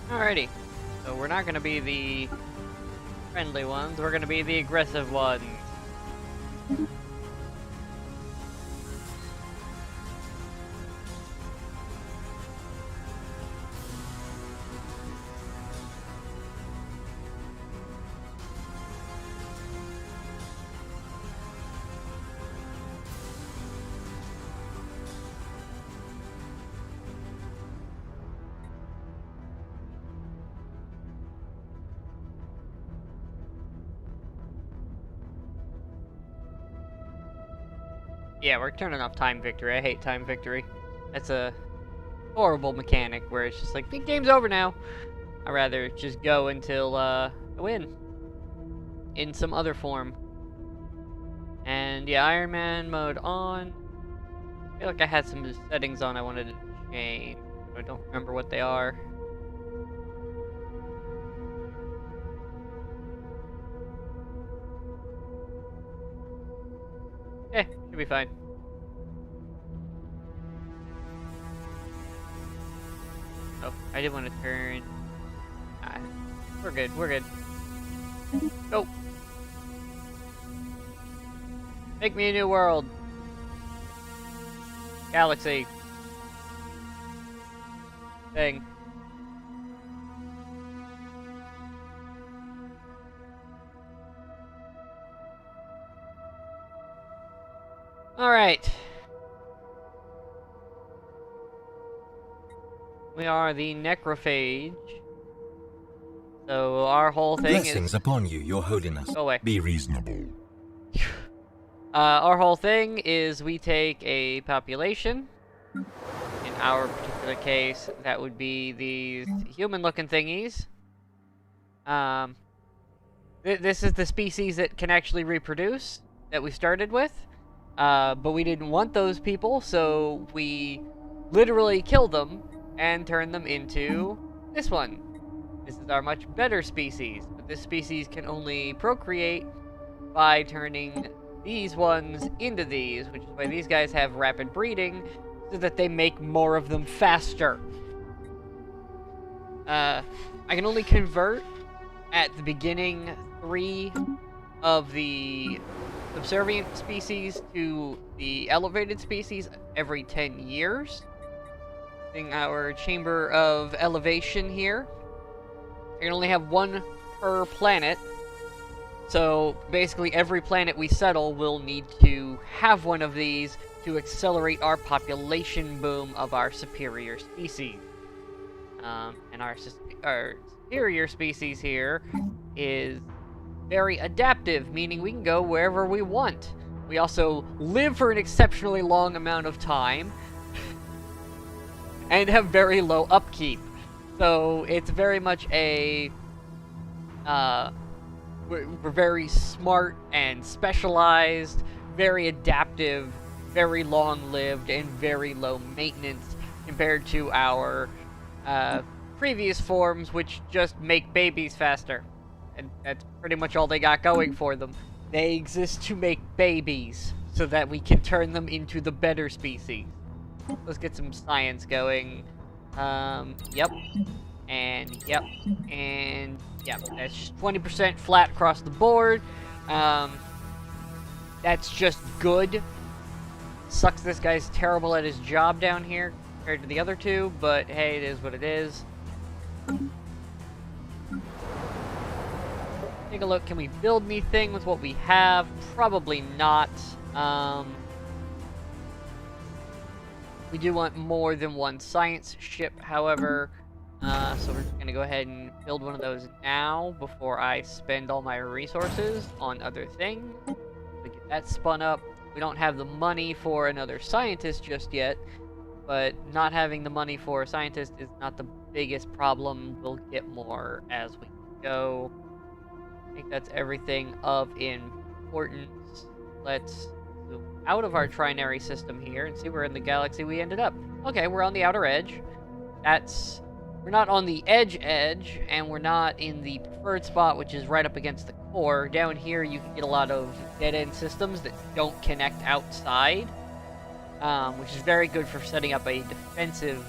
Alrighty. So we're not gonna be the friendly ones, we're gonna be the aggressive ones. Yeah, we're turning off time victory. I hate time victory. That's a horrible mechanic where it's just like, the game's over now. I'd rather just go until I win. In some other form. And yeah, Iron Man mode on. I feel like I had some settings on I wanted to change. I don't remember what they are. Should be fine. Oh, I did want to turn. We're good. We're good. Go. Make me a new world. Galaxy. Thing. Alright. We are the Necrophage. So our whole thing Blessings upon you, your holiness. Go away. Be reasonable. Our whole thing is we take a population. In our particular case, that would be these human-looking thingies. This is the species that can actually reproduce that we started with. But we didn't want those people, so we literally killed them and turned them into this one. This is our much better species, but this species can only procreate by turning these ones into these, which is why these guys have rapid breeding, so that they make more of them faster. I can only convert at the beginning 3 of the subservient species to the elevated species every 10 years. In our chamber of elevation here, I can only have 1 per planet. So basically every planet we settle will need to have one of these to accelerate our population boom of our superior species. And our superior species here is very adaptive, meaning we can go wherever we want. We also live for an exceptionally long amount of time and have very low upkeep. So it's very much a we're very smart and specialized, very adaptive, very long-lived, and very low maintenance compared to our previous forms, which just make babies faster. And that's pretty much all they got going for them. They exist to make babies, so that we can turn them into the better species. Let's get some science going. Yep. And yep. And yep. That's 20% flat across the board. That's just good. Sucks this guy's terrible at his job down here compared to the other two, but hey, it is what it is. Take a look, can we build anything with what we have? Probably not. We do want more than one science ship, however. So we're just gonna go ahead and build one of those now before I spend all my resources on other things. To get that spun up. We don't have the money for another scientist just yet, but not having the money for a scientist is not the biggest problem. We'll get more as we go. I think that's everything of importance. Let's move out of our trinary system here and see where in the galaxy we ended up. Okay, we're on the outer edge. We're not on the edge, and we're not in the preferred spot, which is right up against the core. Down here, you can get a lot of dead-end systems that don't connect outside, which is very good for setting up a defensive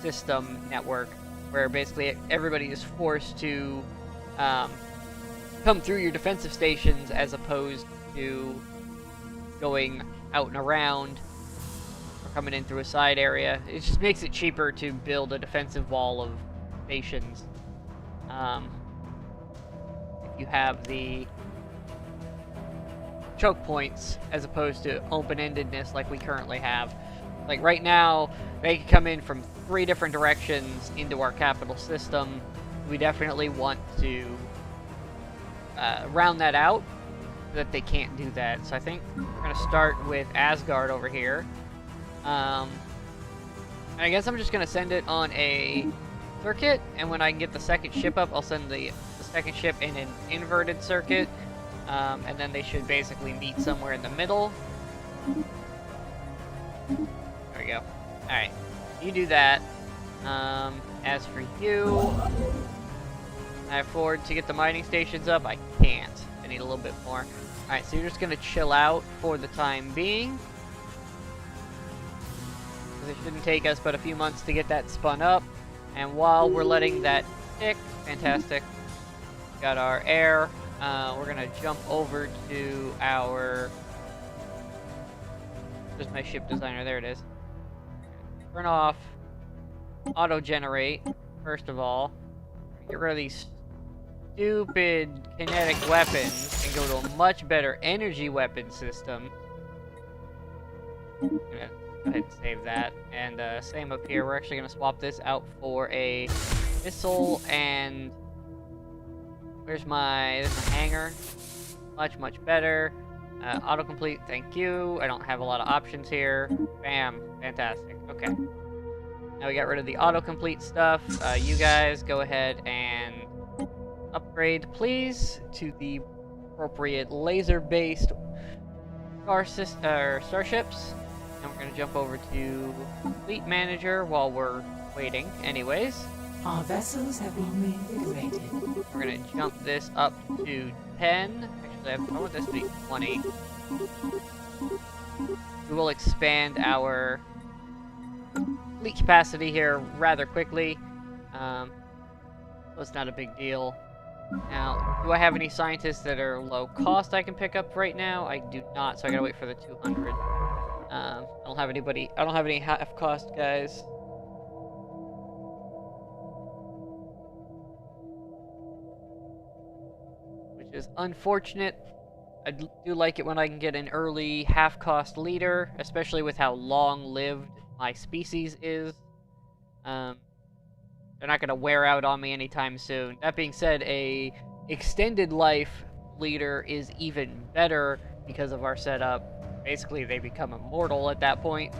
system network. where basically everybody is forced to come through your defensive stations as opposed to going out and around or coming in through a side area. It just makes it cheaper to build a defensive wall of stations. If you have the choke points as opposed to open-endedness like we currently have. Like right now, they can come in from 3 different directions into our capital system. We definitely want to round that out so that they can't do that. So I think we're going to start with Asgard over here. And I guess I'm just going to send it on a circuit, and when I can get the second ship up, I'll send the second ship in an inverted circuit, and then they should basically meet somewhere in the middle. There we go. Alright, you do that. As for you, I afford to get the mining stations up. I can't. I need a little bit more. Alright, so you're just going to chill out for the time being. It shouldn't take us but a few months to get that spun up. And while we're letting that tick, fantastic, got our air. We're gonna jump over to our. There's my ship designer. There it is. Turn off auto generate first of all. Get rid of these stupid kinetic weapons and go to a much better energy weapon system. I'm gonna go ahead and save that, and same up here. We're actually going to swap this out for a missile, and there's my hangar. Much better. Autocomplete, thank you. I don't have a lot of options here. Bam, fantastic. Okay. Now we got rid of the autocomplete stuff. You guys go ahead and upgrade, please, to the appropriate laser-based starships. And we're going to jump over to Fleet Manager while we're waiting anyways. Our vessels have been reinvigorated. We're going to jump this up to 10. Actually, I want this to be 20. We will expand our fleet capacity here rather quickly. So it's not a big deal. Now, do I have any scientists that are low cost I can pick up right now? I do not, so I gotta wait for the 200. I don't have anybody. I don't have any half cost guys. Which is unfortunate. I do like it when I can get an early half cost leader, especially with how long lived my species is. They're not gonna wear out on me anytime soon. That being said, a extended life leader is even better because of our setup. Basically, they become immortal at that point,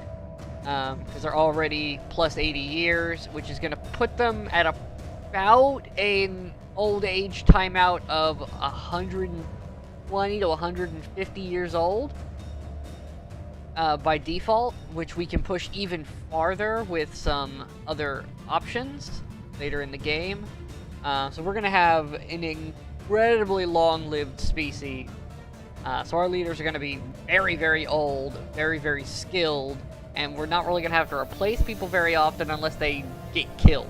because they're already plus 80 years, which is going to put them at about an old age timeout of 120 to 150 years old by default, which we can push even farther with some other options later in the game. So we're going to have an incredibly long-lived species. So our leaders are going to be very old, very skilled, and we're not really going to have to replace people very often unless they get killed.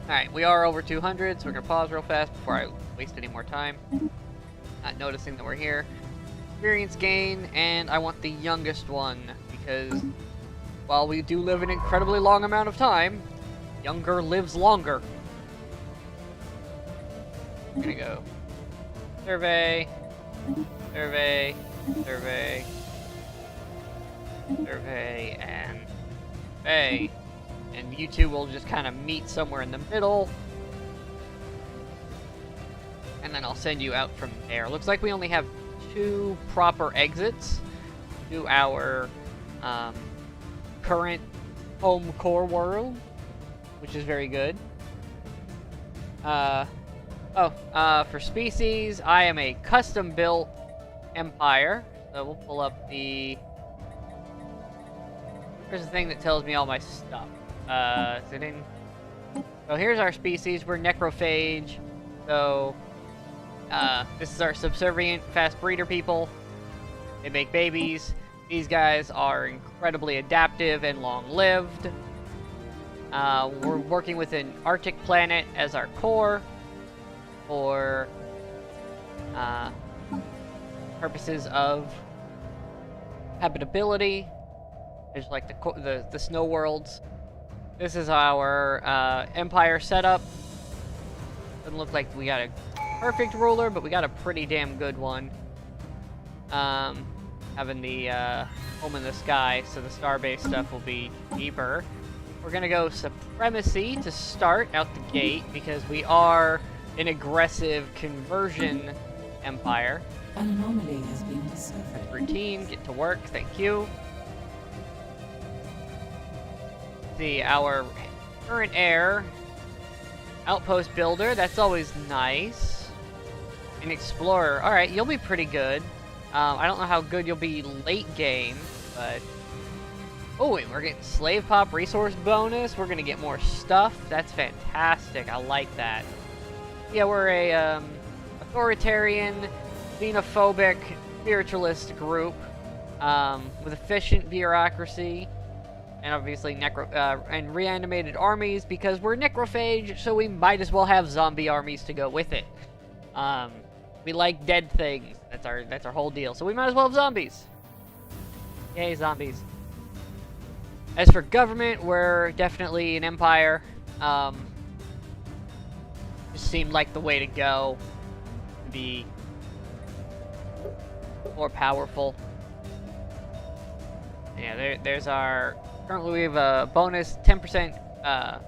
Alright, we are over 200, so we're going to pause real fast before I waste any more time. Not noticing that we're here. Experience gain, and I want the youngest one, because while we do live an incredibly long amount of time, younger lives longer. I'm gonna go survey, survey, survey, survey, and survey. And you two will just kind of meet somewhere in the middle. And then I'll send you out from there. Looks like we only have 2 proper exits to our current home core world, which is very good. For species, I am a custom-built empire. So we'll pull up the... Here's the thing that tells me all my stuff. Is it in... So here's our species. We're necrophage. So, this is our subservient fast breeder people. They make babies. These guys are incredibly adaptive and long-lived. We're working with an Arctic planet as our core for purposes of habitability. There's like the snow worlds. This is our empire setup. Doesn't look like we got a perfect ruler, but we got a pretty damn good one. Having the home in the sky, so the star-based stuff will be cheaper. We're gonna go supremacy to start out the gate because we are an aggressive conversion empire. An anomaly has been discovered. Routine, get to work, thank you. See, our current heir, outpost builder, that's always nice. An explorer, alright, you'll be pretty good. I don't know how good you'll be late game, but... Oh, and we're getting slave pop resource bonus. We're gonna get more stuff. That's fantastic. I like that. Yeah, we're a authoritarian, xenophobic, spiritualist group with efficient bureaucracy and obviously and reanimated armies because we're necrophage, so we might as well have zombie armies to go with it. We like dead things. That's our whole deal. So we might as well have zombies. Yay, zombies. As for government, we're definitely an empire. Just seemed like the way to go. To be more powerful. Yeah, there's our... Currently we have a bonus 10%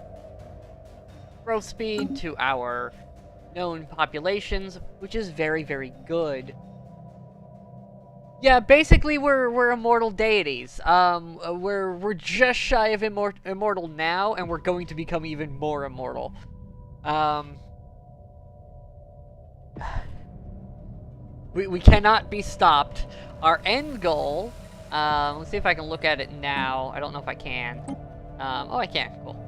growth speed to our known populations, which is very, very good. Yeah, basically we're immortal deities. We're just shy of immortal now, and we're going to become even more immortal. We cannot be stopped. Our end goal, let's see if I can look at it now. I don't know if I can. Oh, I can. Cool.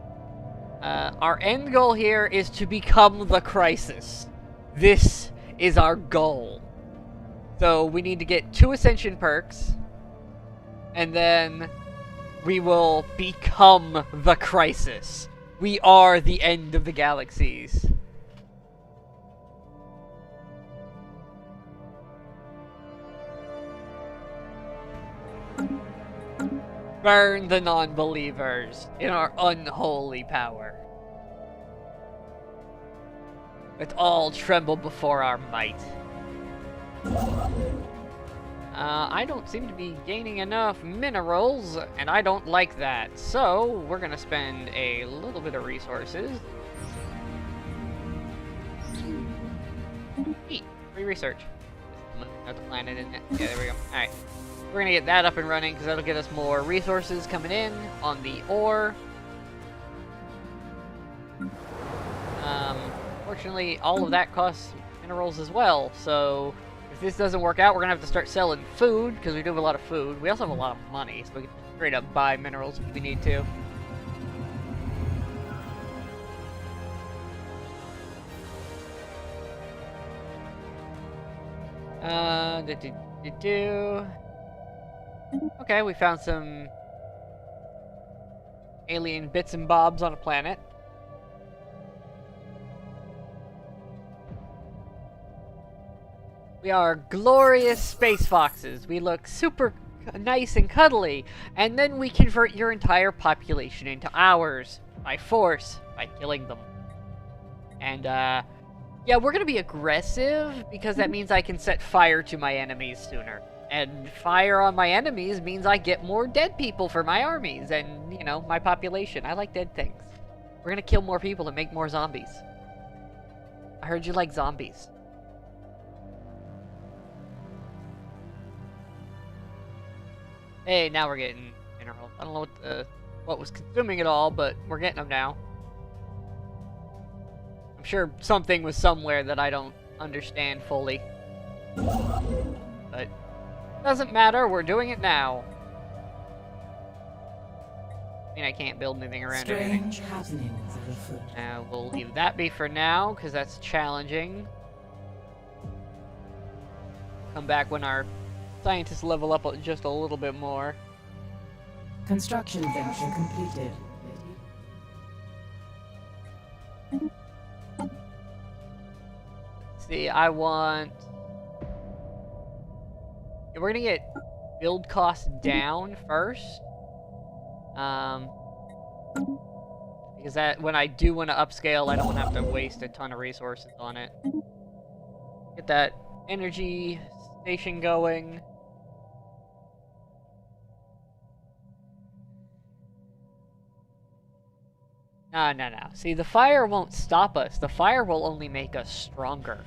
Our end goal here is to become the Crisis. This is our goal. So we need to get 2 Ascension perks, and then we will become the Crisis. We are the end of the galaxies. Burn the non-believers in our unholy power. Let's all tremble before our might. I don't seem to be gaining enough minerals, and I don't like that. So, we're gonna spend a little bit of resources. Neat. Free research. Not the planet, isn't it? Yeah, there we go. Alright. We're gonna get that up and running, because that'll get us more resources coming in on the ore. Fortunately, all of that costs minerals as well, so... If this doesn't work out, we're gonna have to start selling food, because we do have a lot of food. We also have a lot of money, so we can straight up buy minerals if we need to. Okay, we found some alien bits and bobs on a planet. We are glorious space foxes. We look super nice and cuddly, and then we convert your entire population into ours by force, by killing them. And yeah, we're gonna be aggressive because that means I can set fire to my enemies sooner. And fire on my enemies means I get more dead people for my armies and, you know, my population. I like dead things. We're gonna kill more people and make more zombies. I heard you like zombies. Hey, now we're getting minerals. I don't know what was consuming it all, but we're getting them now. I'm sure something was somewhere that I don't understand fully. But doesn't matter, we're doing it now. I mean, I can't build anything around everything. Strange happenings are afoot. We'll leave that be for now, because that's challenging. Come back when our scientists level up just a little bit more. Construction venture completed. See, I want... Yeah, we're gonna get build costs down first. Because that, when I do want to upscale, I don't want to have to waste a ton of resources on it. Get that energy station going. No. See, the fire won't stop us. The fire will only make us stronger.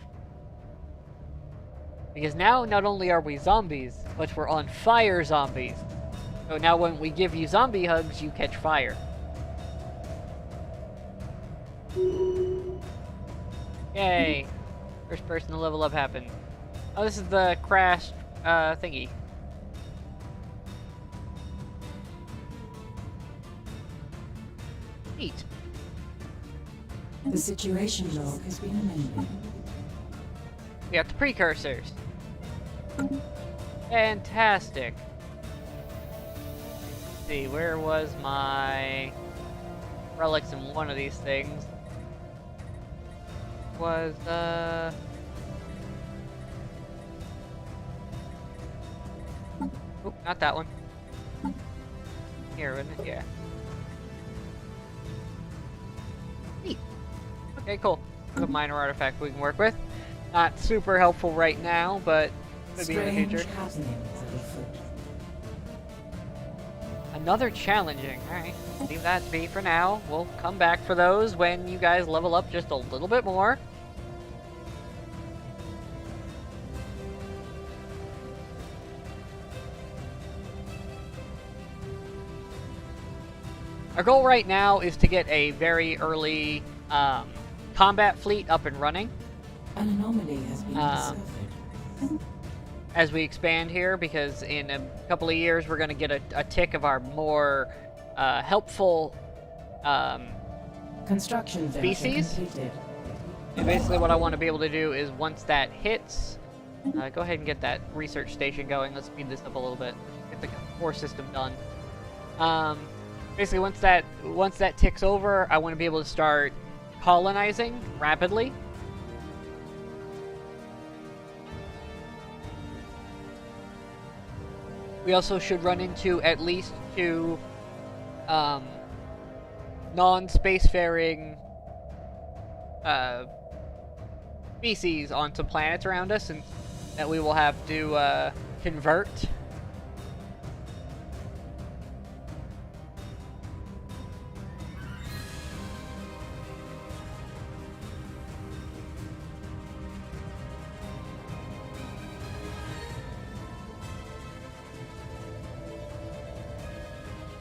Because now, not only are we zombies, but we're on fire zombies. So now when we give you zombie hugs, you catch fire. Yay! First person to level up happened. Oh, this is the crashed thingy. Neat. The situation log has been amended. We got the precursors. Fantastic. Let's see, where was my relics in one of these things? Was oh, not that one. Here, wasn't it? Yeah. Neat. Okay, cool. A minor artifact we can work with. Not super helpful right now, but could be in the future. Happenings are afoot. Another challenging. Alright, leave that be for now. We'll come back for those when you guys level up just a little bit more. Our goal right now is to get a very early combat fleet up and running. An anomaly has been discovered. As we expand here, because in a couple of years we're going to get a tick of our more helpful Construction venture species. completed. And basically what I want to be able to do is once that hits, go ahead and get that research station going. Let's speed this up a little bit. Get the core system done. Basically once that ticks over, I want to be able to start colonizing rapidly. We also should run into at least 2 non-spacefaring species on some planets around us, and that we will have to convert.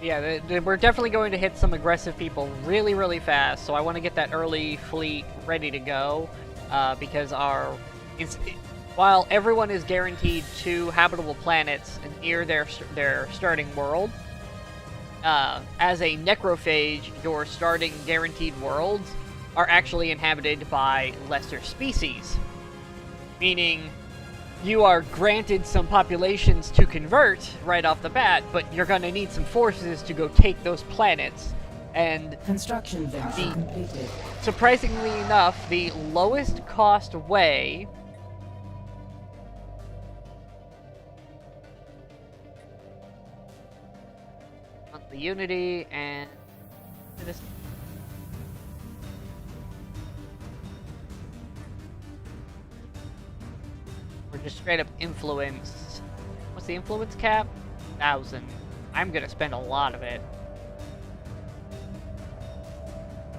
Yeah, we're definitely going to hit some aggressive people really, really fast, so I want to get that early fleet ready to go, because while everyone is guaranteed 2 habitable planets near their starting world, as a necrophage, your starting guaranteed worlds are actually inhabited by lesser species, meaning you are granted some populations to convert right off the bat, but you're going to need some forces to go take those planets. And Construction venture completed. surprisingly enough, the lowest cost way on the Unity and this. Or just straight up influence. What's the influence cap? 1,000. I'm gonna spend a lot of it.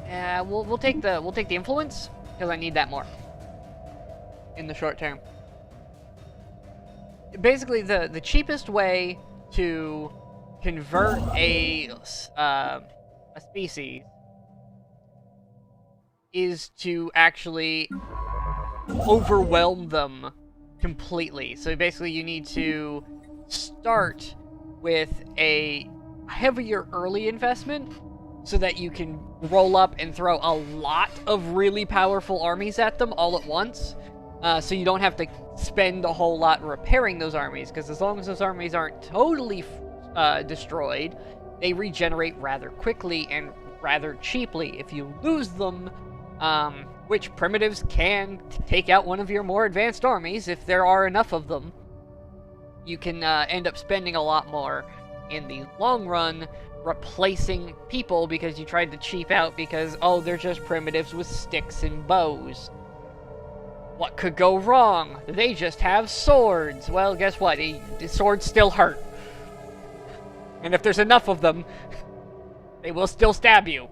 Yeah, we'll take the influence because I need that more in the short term. Basically, the cheapest way to convert a species is to actually overwhelm them completely. So basically you need to start with a heavier early investment so that you can roll up and throw a lot of really powerful armies at them all at once. So you don't have to spend a whole lot repairing those armies, because as long as those armies aren't totally destroyed, they regenerate rather quickly and rather cheaply. If you lose them, which primitives can take out one of your more advanced armies if there are enough of them, you can end up spending a lot more in the long run replacing people because you tried to cheap out because, oh, they're just primitives with sticks and bows. What could go wrong? They just have swords. Well, guess what? The swords still hurt. And if there's enough of them, they will still stab you.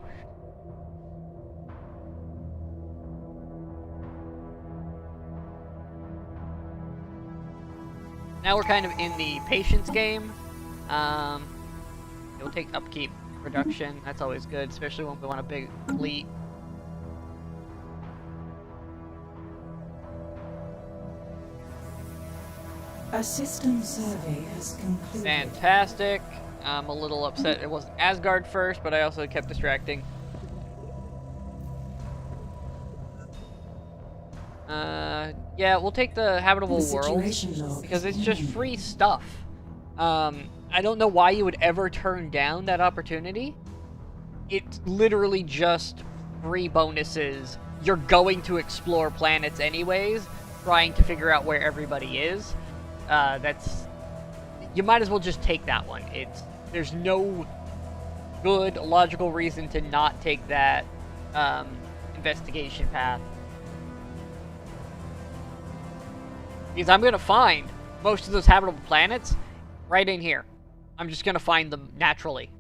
Now we're kind of in the patience game. It'll take upkeep production. That's always good, especially when we want a big fleet. A system survey has concluded. Fantastic. I'm a little upset it wasn't Asgard first, but I also kept distracting. Yeah, we'll take the habitable world because it's just free stuff. I don't know why you would ever turn down that opportunity. It's literally just free bonuses. You're going to explore planets anyways, trying to figure out where everybody is. You might as well just take that one. There's no good logical reason to not take that investigation path. Because I'm gonna find most of those habitable planets right in here. I'm just gonna find them naturally.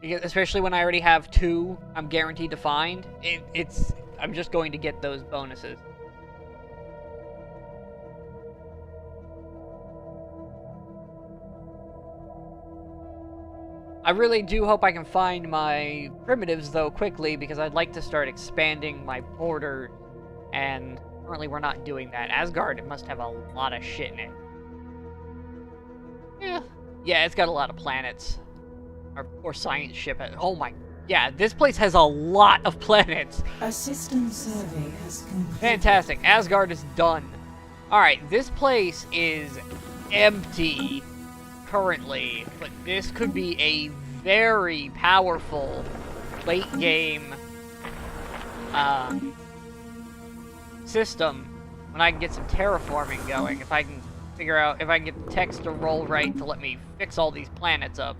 Especially when I already have 2 I'm guaranteed to find. I'm just going to get those bonuses. I really do hope I can find my primitives, though, quickly, because I'd like to start expanding my border, and currently we're not doing that. Asgard must have a lot of shit in it. Yeah, it's got a lot of planets. Or science ship. Oh my... Yeah, this place has a lot of planets. A system survey has concluded. Fantastic. Asgard is done. Alright, this place is empty currently, but this could be a very powerful late game system when I can get some terraforming going. If I can figure out if I can get the text to roll right to let me fix all these planets up.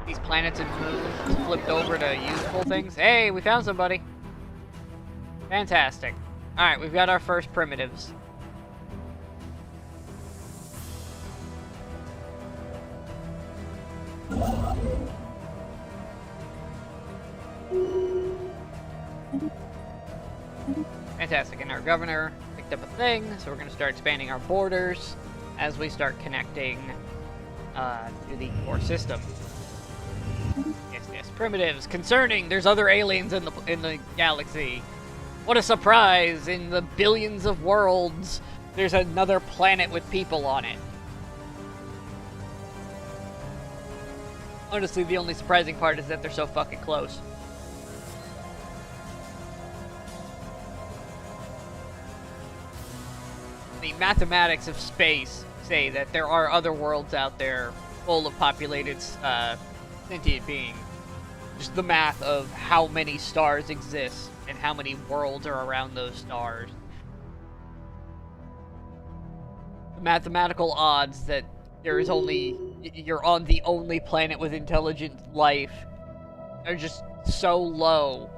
These planets and moons flipped over to useful things. Hey, we found somebody. Fantastic. Alright, we've got our first primitives. Fantastic, and our governor picked up a thing, so we're going to start expanding our borders as we start connecting to the core system. Yes, primitives. Concerning, there's other aliens in the galaxy. What a surprise! In the billions of worlds, there's another planet with people on it. Honestly, the only surprising part is that they're so fucking close. The mathematics of space say that there are other worlds out there full of populated sentient beings. Just the math of how many stars exist and how many worlds are around those stars. The mathematical odds that you're on the only planet with intelligent life are just so low.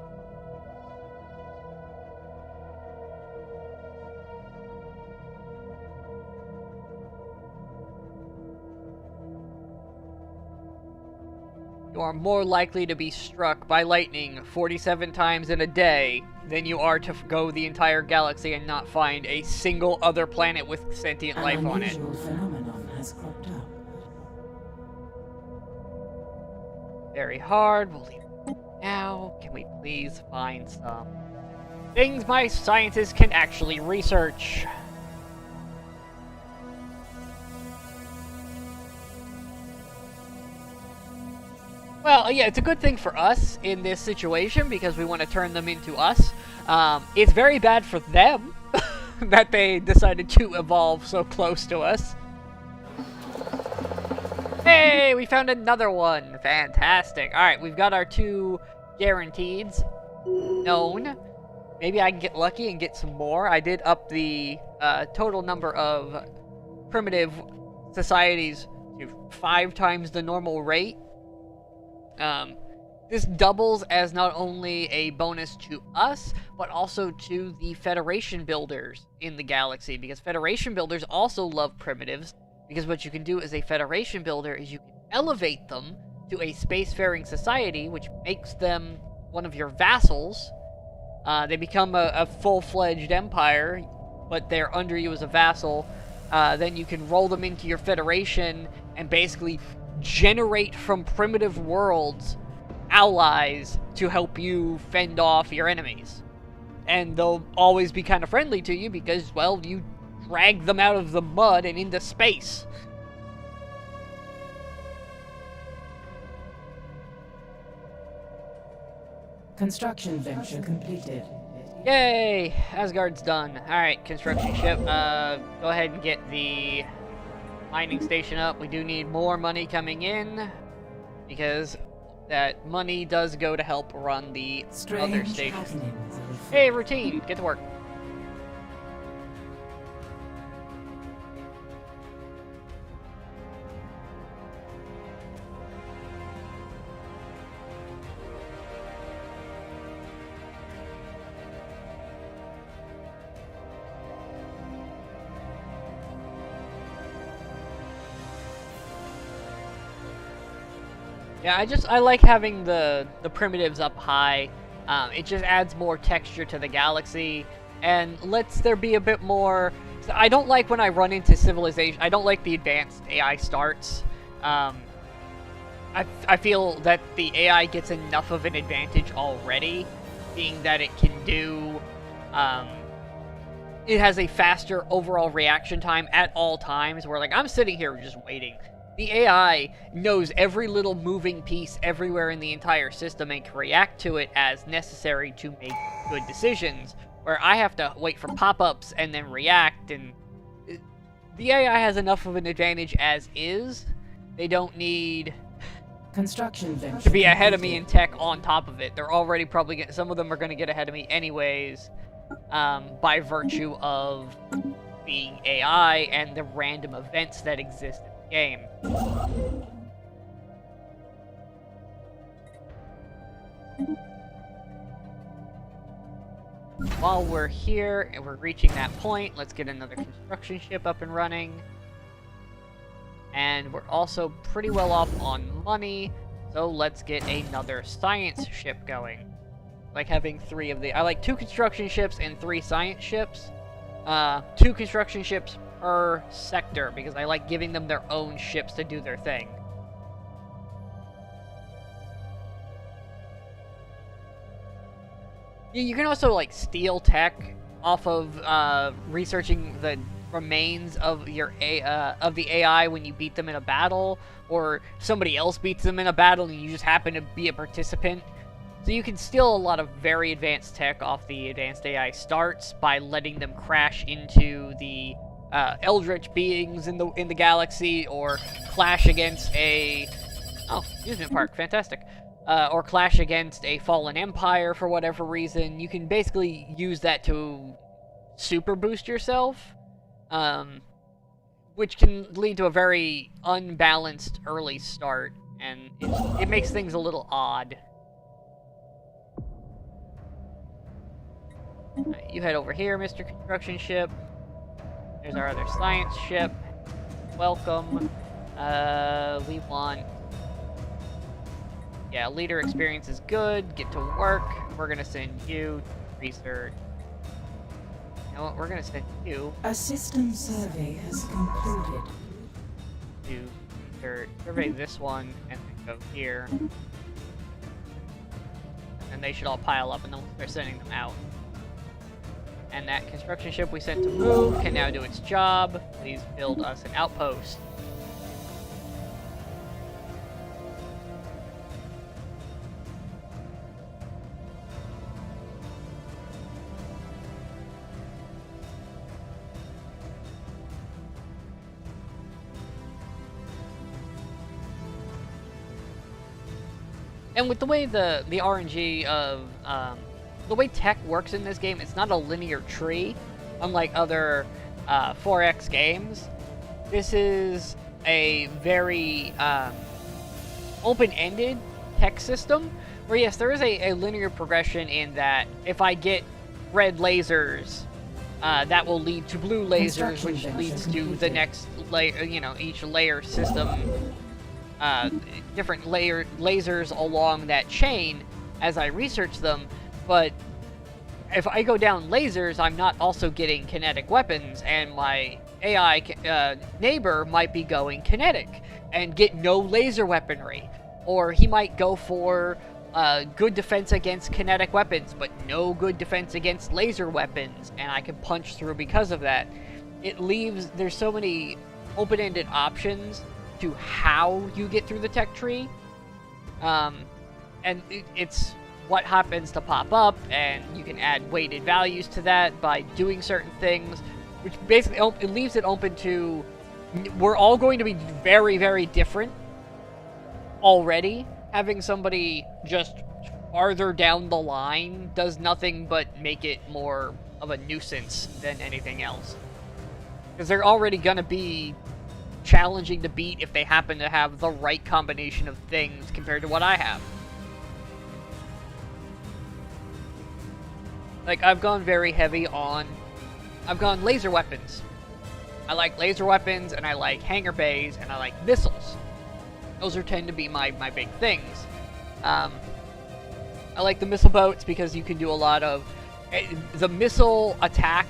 You are more likely to be struck by lightning 47 times in a day than you are to go the entire galaxy and not find a single other planet with sentient life on it. An unusual phenomenon has cropped up. Very hard. We'll leave it now. Can we please find some things my scientists can actually research? Well, yeah, it's a good thing for us in this situation because we want to turn them into us. It's very bad for them that they decided to evolve so close to us. Hey, we found another one. Fantastic. Alright, we've got our 2 guaranteeds known. Maybe I can get lucky and get some more. I did up the total number of primitive societies to 5 times the normal rate. This doubles as not only a bonus to us, but also to the Federation builders in the galaxy, because Federation builders also love primitives, because what you can do as a Federation builder is you can elevate them to a spacefaring society, which makes them one of your vassals. They become a full-fledged empire, but they're under you as a vassal. Then you can roll them into your Federation and basically generate from primitive worlds allies to help you fend off your enemies. And they'll always be kind of friendly to you because, well, you drag them out of the mud and into space. Construction venture completed. Yay! Asgard's done. Alright, construction ship. Go ahead and get the mining station up. We do need more money coming in, because that money does go to help run the other stations. Hey, routine! Get to work. Yeah, I like having the primitives up high. It just adds more texture to the galaxy and lets there be a bit more. I don't like when I run into civilization. I don't like the advanced AI starts. I feel that the AI gets enough of an advantage already, being that it can do. It has a faster overall reaction time at all times. Where like I'm sitting here just waiting. The AI knows every little moving piece everywhere in the entire system and can react to it as necessary to make good decisions, where I have to wait for pop-ups and then react, and the AI has enough of an advantage as is. They don't need Construction venture to be ahead of me in tech on top of it. They're already probably some of them are going to get ahead of me anyways, by virtue of being AI and the random events that exist in the game. While we're here and we're reaching that point, let's get another construction ship up and running. And we're also pretty well off on money, so let's get another science ship going. Like having 3 of the... I like 2 construction ships and 3 science ships. 2 construction ships per sector, because I like giving them their own ships to do their thing. You can also, like, steal tech off of researching the remains of your of the AI when you beat them in a battle, or somebody else beats them in a battle and you just happen to be a participant. So you can steal a lot of very advanced tech off the advanced AI starts by letting them crash into the eldritch beings in the galaxy, or clash against a amusement park, fantastic. Or clash against a fallen empire for whatever reason. You can basically use that to super boost yourself, which can lead to a very unbalanced early start, and it makes things a little odd. Right, you head over here, Mr. Construction Ship. There's our other science ship. Welcome. We want... Yeah, leader experience is good. Get to work. We're gonna send you to research. You know what? We're gonna send you A system survey has concluded. to survey this one and then go here. And they should all pile up, and then they're sending them out. And that construction ship we sent to move can now do its job. Please build us an outpost. And with the way the RNG of the way tech works in this game, it's not a linear tree, unlike other 4X games. This is a very open-ended tech system, where yes, there is a linear progression in that if I get red lasers, that will lead to blue lasers, which leads to the next layer, you know, each layer system, different lasers along that chain as I research them. But if I go down lasers, I'm not also getting kinetic weapons, and my AI neighbor might be going kinetic and get no laser weaponry. Or he might go for good defense against kinetic weapons, but no good defense against laser weapons, and I can punch through because of that. There's so many open-ended options to how you get through the tech tree, and it's what happens to pop up, and you can add weighted values to that by doing certain things, which basically it leaves it open to, we're all going to be very, very different already. Having somebody just farther down the line does nothing but make it more of a nuisance than anything else. Because they're already going to be challenging to beat if they happen to have the right combination of things compared to what I have. Like, I've gone very heavy on... I've gone laser weapons. I like laser weapons, and I like hangar bays, and I like missiles. Those tend to be my big things. I like the missile boats because you can do a lot of... the missile attack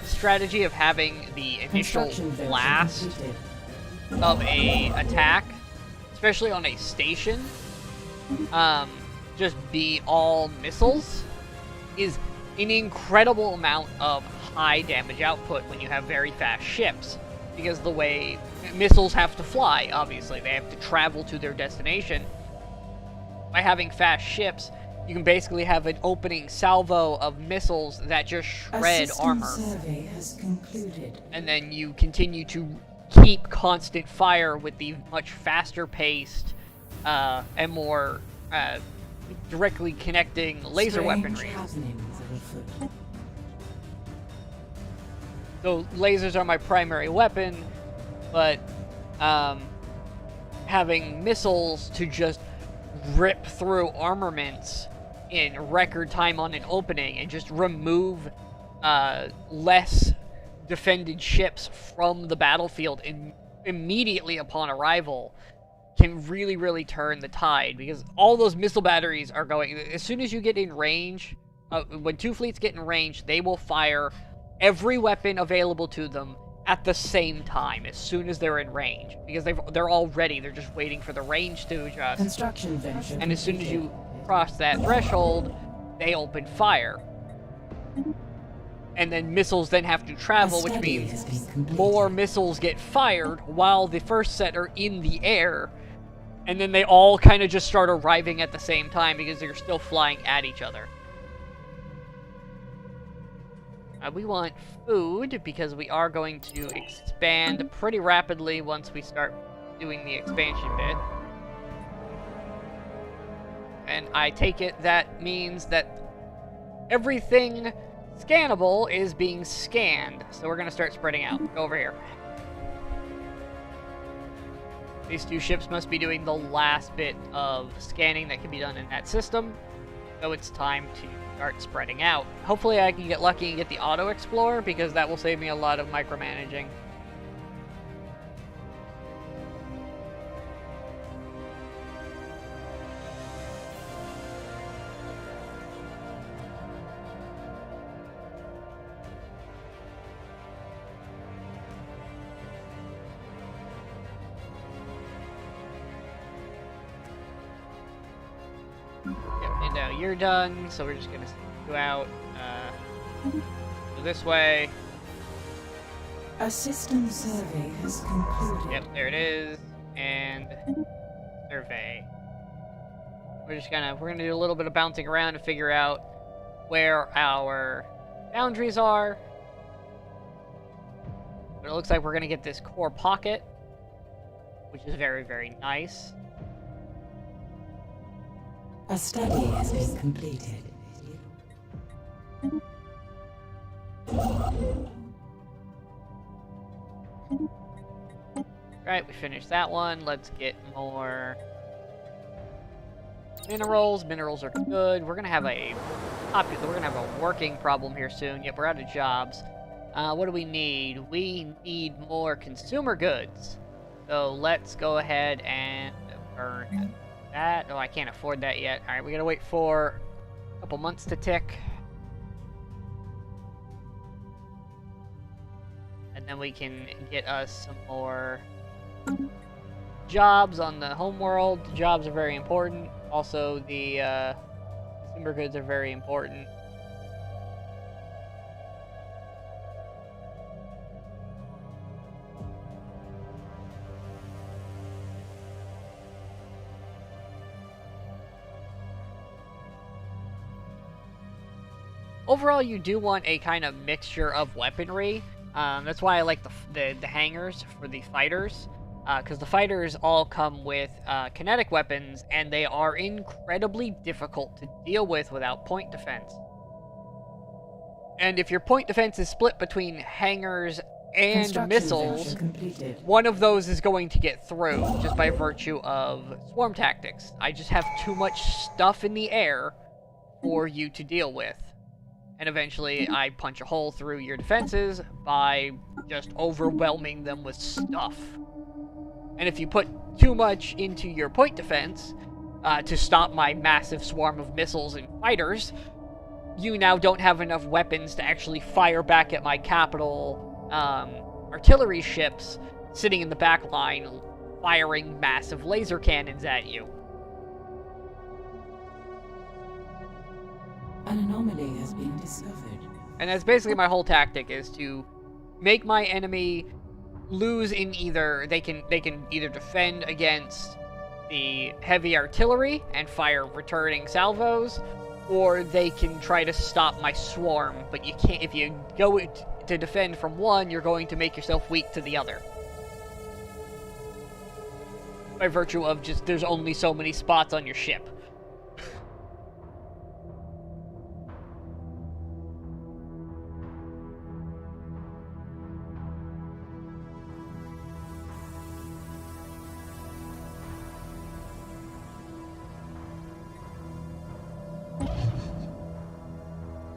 strategy of having the initial blast of a attack, especially on a station, just be all missiles, is an incredible amount of high damage output when you have very fast ships. Because the way missiles have to fly, obviously, they have to travel to their destination. By having fast ships, you can basically have an opening salvo of missiles that just shred armor. Survey has concluded. And then you continue to keep constant fire with the much faster paced and more directly connecting laser weaponry. So lasers are my primary weapon, but having missiles to just rip through armaments in record time on an opening and just remove less defended ships from the battlefield immediately upon arrival can really, really turn the tide, because all those missile batteries are going... As soon as you get in range, when two fleets get in range, they will fire every weapon available to them at the same time, as soon as they're in range. Because they're all ready, they're just waiting for the range to adjust. Construction venture. And as soon as you cross that threshold, they open fire. And then missiles then have to travel, which means more missiles get fired while the first set are in the air. And then they all kind of just start arriving at the same time because they're still flying at each other. We want food because we are going to expand pretty rapidly once we start doing the expansion bit. And I take it that means that everything scannable is being scanned. So we're going to start spreading out. Go over here. These two ships must be doing the last bit of scanning that can be done in that system. So it's time to start spreading out. Hopefully I can get lucky and get the auto explorer, because that will save me a lot of micromanaging. And now you're done, so we're just gonna send you out. Go this way. A system survey has concluded. Yep, there it is. And survey. We're gonna do a little bit of bouncing around to figure out where our boundaries are. But it looks like we're gonna get this core pocket, which is very, very nice. A study has been completed. Right, we finished that one. Let's get more minerals. Minerals are good. We're gonna have a working problem here soon. Yep, we're out of jobs. What do we need? We need more consumer goods. So let's go ahead and burn that. Oh, I can't afford that yet. All right, we gotta wait for a couple months to tick. And then we can get us some more jobs on the homeworld. The jobs are very important. Also, the consumer goods are very important. Overall, you do want a kind of mixture of weaponry. That's why I like the hangars for the fighters. Because the fighters all come with kinetic weapons, and they are incredibly difficult to deal with without point defense. And if your point defense is split between hangars and missiles, one of those is going to get through just by virtue of swarm tactics. I just have too much stuff in the air for you to deal with. And eventually I punch a hole through your defenses by just overwhelming them with stuff. And if you put too much into your point defense to stop my massive swarm of missiles and fighters, you now don't have enough weapons to actually fire back at my capital artillery ships sitting in the back line firing massive laser cannons at you. An anomaly has been discovered. And that's basically my whole tactic, is to make my enemy lose in either they can either defend against the heavy artillery and fire returning salvos, or they can try to stop my swarm. But you can't, if you go to defend from one, you're going to make yourself weak to the other. By virtue of just there's only so many spots on your ship.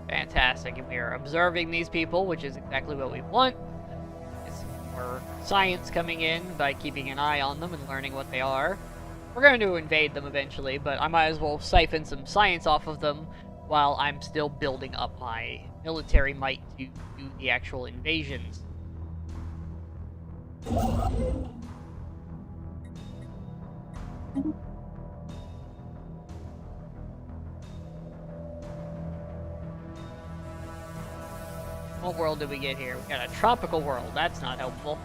Fantastic, and we are observing these people, which is exactly what we want. It's more science coming in by keeping an eye on them and learning what they are. We're going to invade them eventually, but I might as well siphon some science off of them while I'm still building up my military might to do the actual invasions. What world did we get here? We got a tropical world. That's not helpful.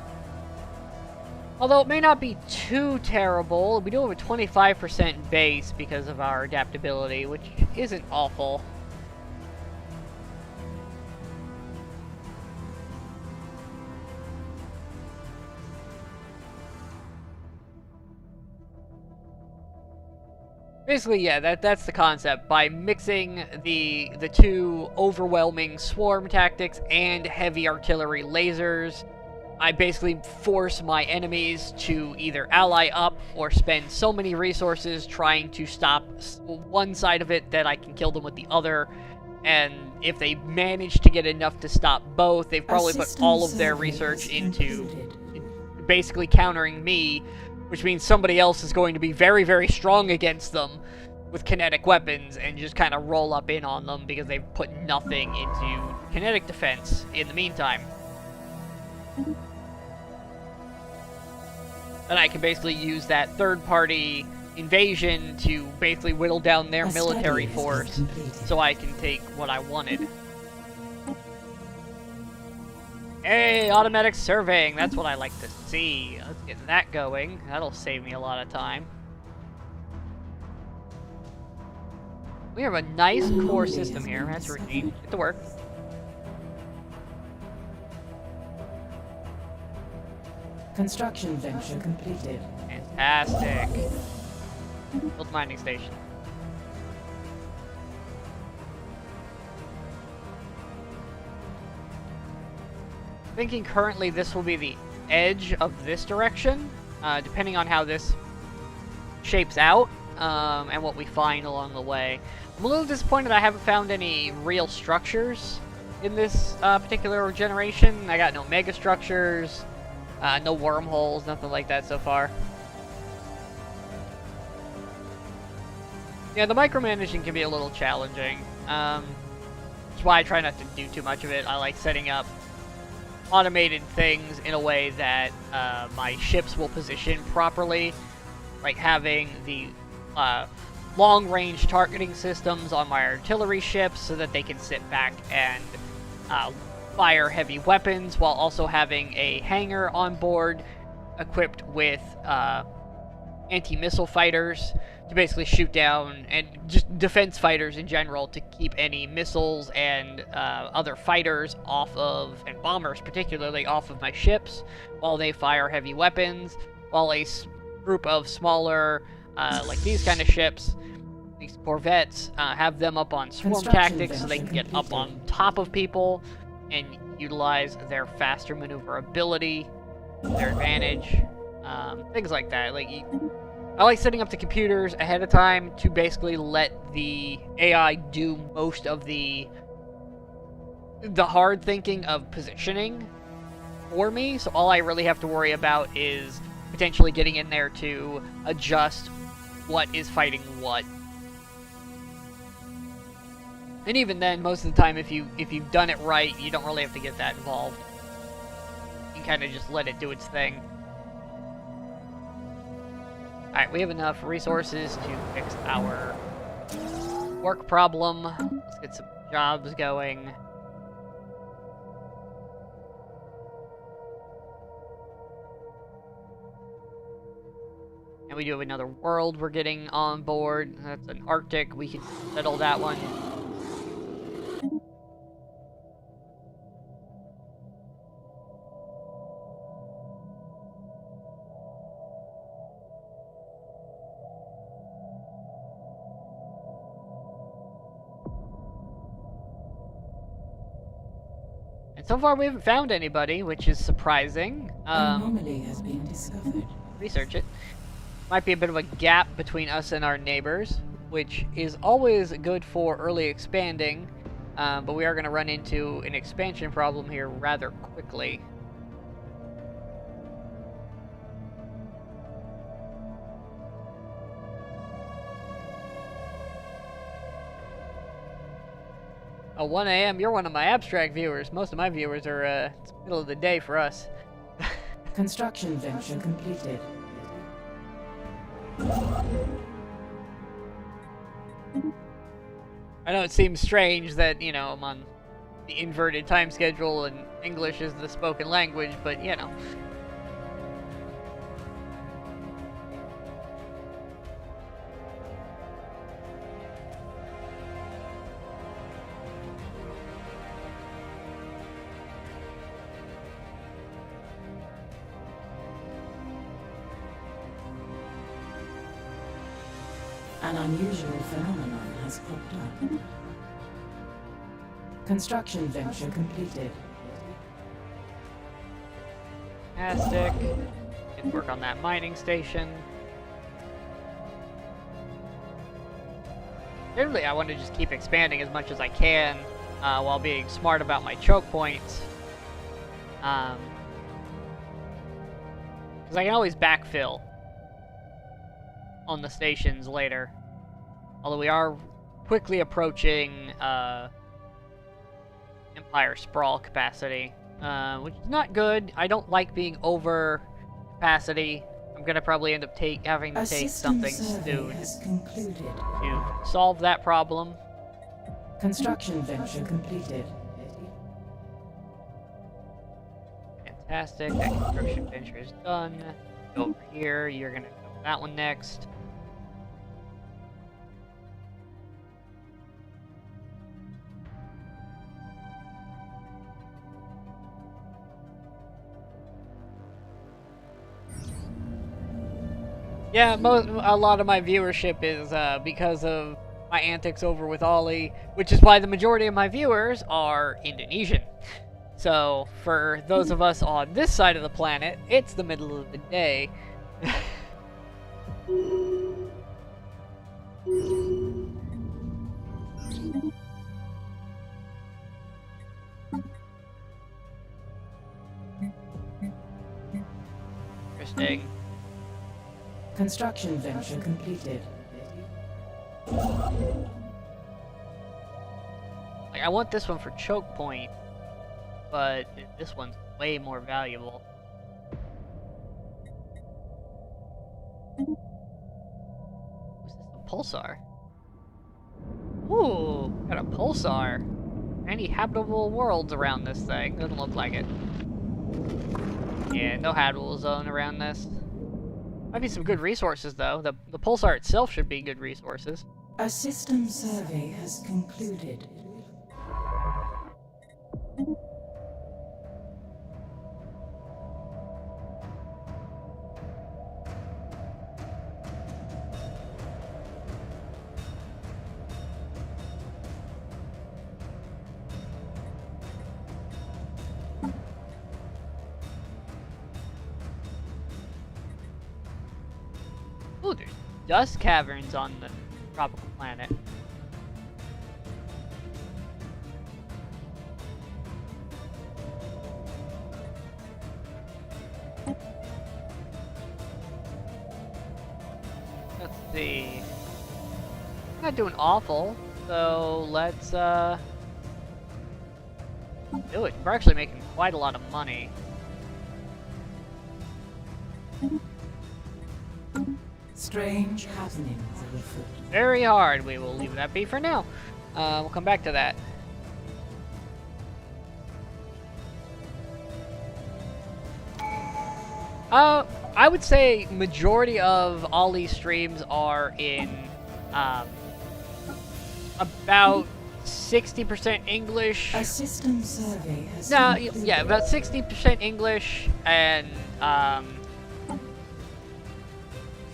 Although it may not be too terrible. We do have a 25% base because of our adaptability, which isn't awful. Basically, yeah, that's the concept. By mixing the two overwhelming swarm tactics and heavy artillery lasers, I basically force my enemies to either ally up or spend so many resources trying to stop one side of it that I can kill them with the other. And if they manage to get enough to stop both, they've probably put all of their research into basically countering me, which means somebody else is going to be very, very strong against them with kinetic weapons and just kind of roll up in on them because they've put nothing into kinetic defense in the meantime. And I can basically use that third-party invasion to basically whittle down their military force so I can take what I wanted. Hey, automatic surveying, that's what I like to see. Let's get that going. That'll save me a lot of time. We have a nice core system here. That's routine. Get to work. Construction venture completed. Fantastic. Build mining station. thinking currently this will be the edge of this direction, depending on how this shapes out, and what we find along the way. I'm a little disappointed I haven't found any real structures in this particular generation. I got no mega structures, no wormholes, nothing like that so far. Yeah, the micromanaging can be a little challenging. That's why I try not to do too much of it. I like setting up automated things in a way that my ships will position properly, like having the long-range targeting systems on my artillery ships so that they can sit back and fire heavy weapons, while also having a hangar on board equipped with anti-missile fighters to basically shoot down, and just defense fighters in general, to keep any missiles and other fighters off of, and bombers particularly, off of my ships while they fire heavy weapons, while a group of smaller, like these kind of ships, these corvettes, have them up on swarm tactics so they can get up on top of people and utilize their faster maneuverability to their advantage. Things like that. I like setting up the computers ahead of time to basically let the AI do most of the hard thinking of positioning for me, so all I really have to worry about is potentially getting in there to adjust what is fighting what. And even then, most of the time, if you've done it right, you don't really have to get that involved. You can kind of just let it do its thing. Alright, we have enough resources to fix our work problem. Let's get some jobs going. And we do have another world we're getting on board. That's an Arctic. We can settle that one. And so far we haven't found anybody, which is surprising. Anomaly has been discovered. Research it. Might be a bit of a gap between us and our neighbors, which is always good for early expanding, but we are going to run into an expansion problem here rather quickly. Oh, 1 a.m. You're one of my abstract viewers. Most of my viewers are, it's the middle of the day for us. Construction venture completed. I know it seems strange that, you know, I'm on the inverted time schedule and English is the spoken language, but, you know. An unusual phenomenon has popped up. Construction venture completed. Fantastic. Did work on that mining station. Generally, I want to just keep expanding as much as I can, while being smart about my choke points. Because I can always backfill on the stations later. Although we are quickly approaching Empire sprawl capacity, which is not good. I don't like being over capacity. I'm gonna probably end up having to take something soon to solve that problem. Construction venture completed. Fantastic. That construction venture is done. Go over here. You're gonna go with that one next. Yeah, a lot of my viewership is because of my antics over with Ollie, which is why the majority of my viewers are Indonesian. So, for those of us on this side of the planet, it's the middle of the day. Interesting. Construction venture completed. Like, I want this one for choke point, but this one's way more valuable. What's this? A pulsar? Ooh, got a pulsar. Any habitable worlds around this thing? Doesn't look like it. Yeah, no habitable zone around this. Might be some good resources though. The pulsar itself should be good resources. A system survey has concluded. Ooh, there's dust caverns on the tropical planet. Let's see. Not doing awful, so let's do it. We're actually making quite a lot of money. Strange happenings are afoot. Very hard. We will leave that be for now. We'll come back to that. I would say majority of Ollie's streams are in about 60% English. A system survey has No, concluded. yeah, about 60% English and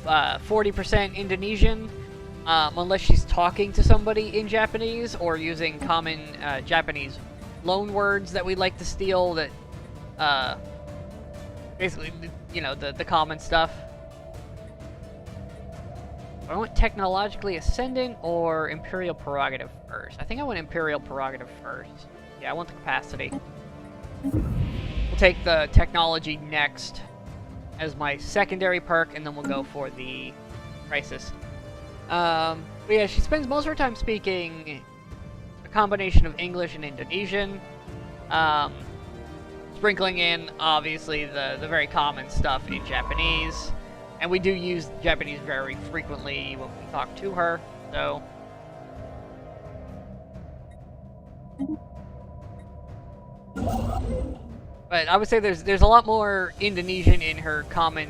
40% Indonesian, unless she's talking to somebody in Japanese or using common Japanese loan words that we like to steal that, basically, you know, the common stuff. I want technologically ascendant or imperial prerogative first. I think I want imperial prerogative first. Yeah, I want the capacity. We'll take the technology next as my secondary perk, and then we'll go for the crisis. But yeah, she spends most of her time speaking a combination of English and Indonesian, sprinkling in, obviously, the very common stuff in Japanese. And we do use Japanese very frequently when we talk to her, so... But I would say there's a lot more Indonesian in her common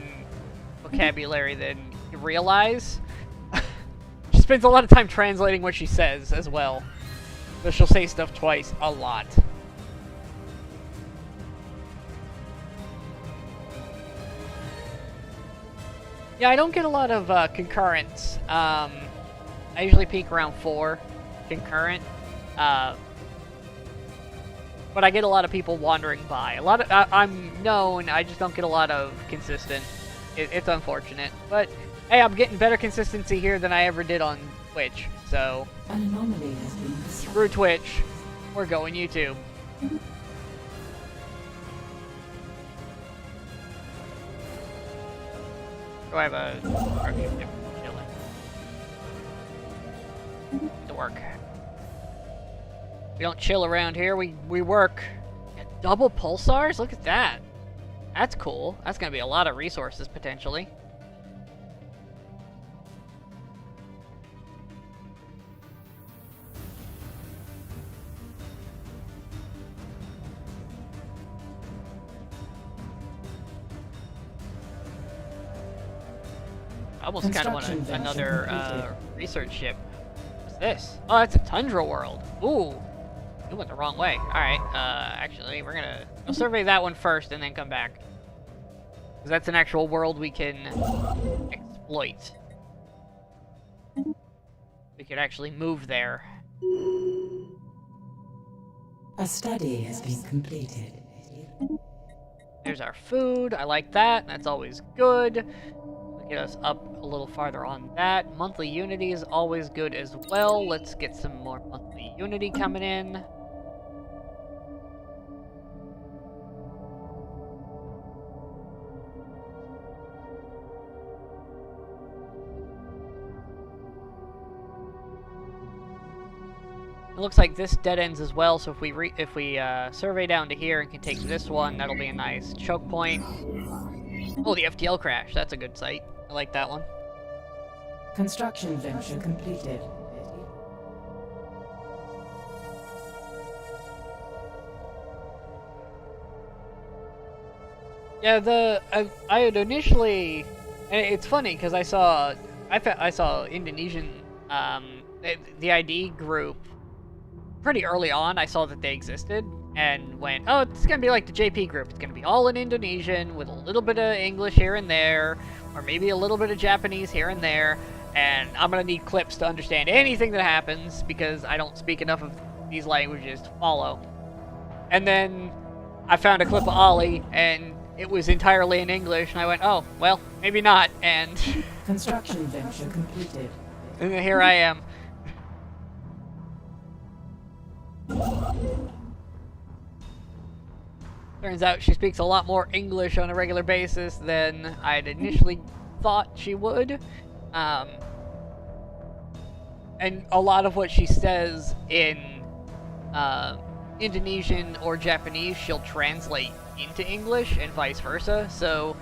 vocabulary than you realize. She spends a lot of time translating what she says as well. So she'll say stuff twice a lot. Yeah, I don't get a lot of concurrents. I usually peak around 4 concurrent. But I get a lot of people wandering by. I'm known, I just don't get a lot of consistent. It's unfortunate. But, hey, I'm getting better consistency here than I ever did on Twitch. So, An anomaly has been screw Twitch. We're going YouTube. Do I have a... Okay, chilling. To work. We don't chill around here, we work. Yeah, double pulsars? Look at that. That's cool. That's gonna be a lot of resources, potentially. I almost kind of want another research ship. What's this? Oh, that's a tundra world. Ooh. You went the wrong way. Alright, actually, we're gonna go survey that one first and then come back. Because that's an actual world we can exploit. We could actually move there. A study has been completed. There's our food. I like that. That's always good. Get us up a little farther on that. Monthly unity is always good as well. Let's get some more monthly unity coming in. It looks like this dead ends as well, so if we survey down to here and can take this one, that'll be a nice choke point. Oh, the FTL crash. That's a good site. I like that one. Construction venture completed. Yeah, I had initially, and it's funny because I saw Indonesian, the ID group pretty early on. I saw that they existed and went, oh, it's gonna be like the JP group. It's gonna be all in Indonesian with a little bit of English here and there, or maybe a little bit of Japanese here and there. And I'm gonna need clips to understand anything that happens because I don't speak enough of these languages to follow. And then I found a clip of Ollie, and it was entirely in English, and I went, oh, well, maybe not, and Construction venture completed. and then here I am. Turns out she speaks a lot more English on a regular basis than I'd initially thought she would. And a lot of what she says in Indonesian or Japanese, she'll translate into English and vice versa. So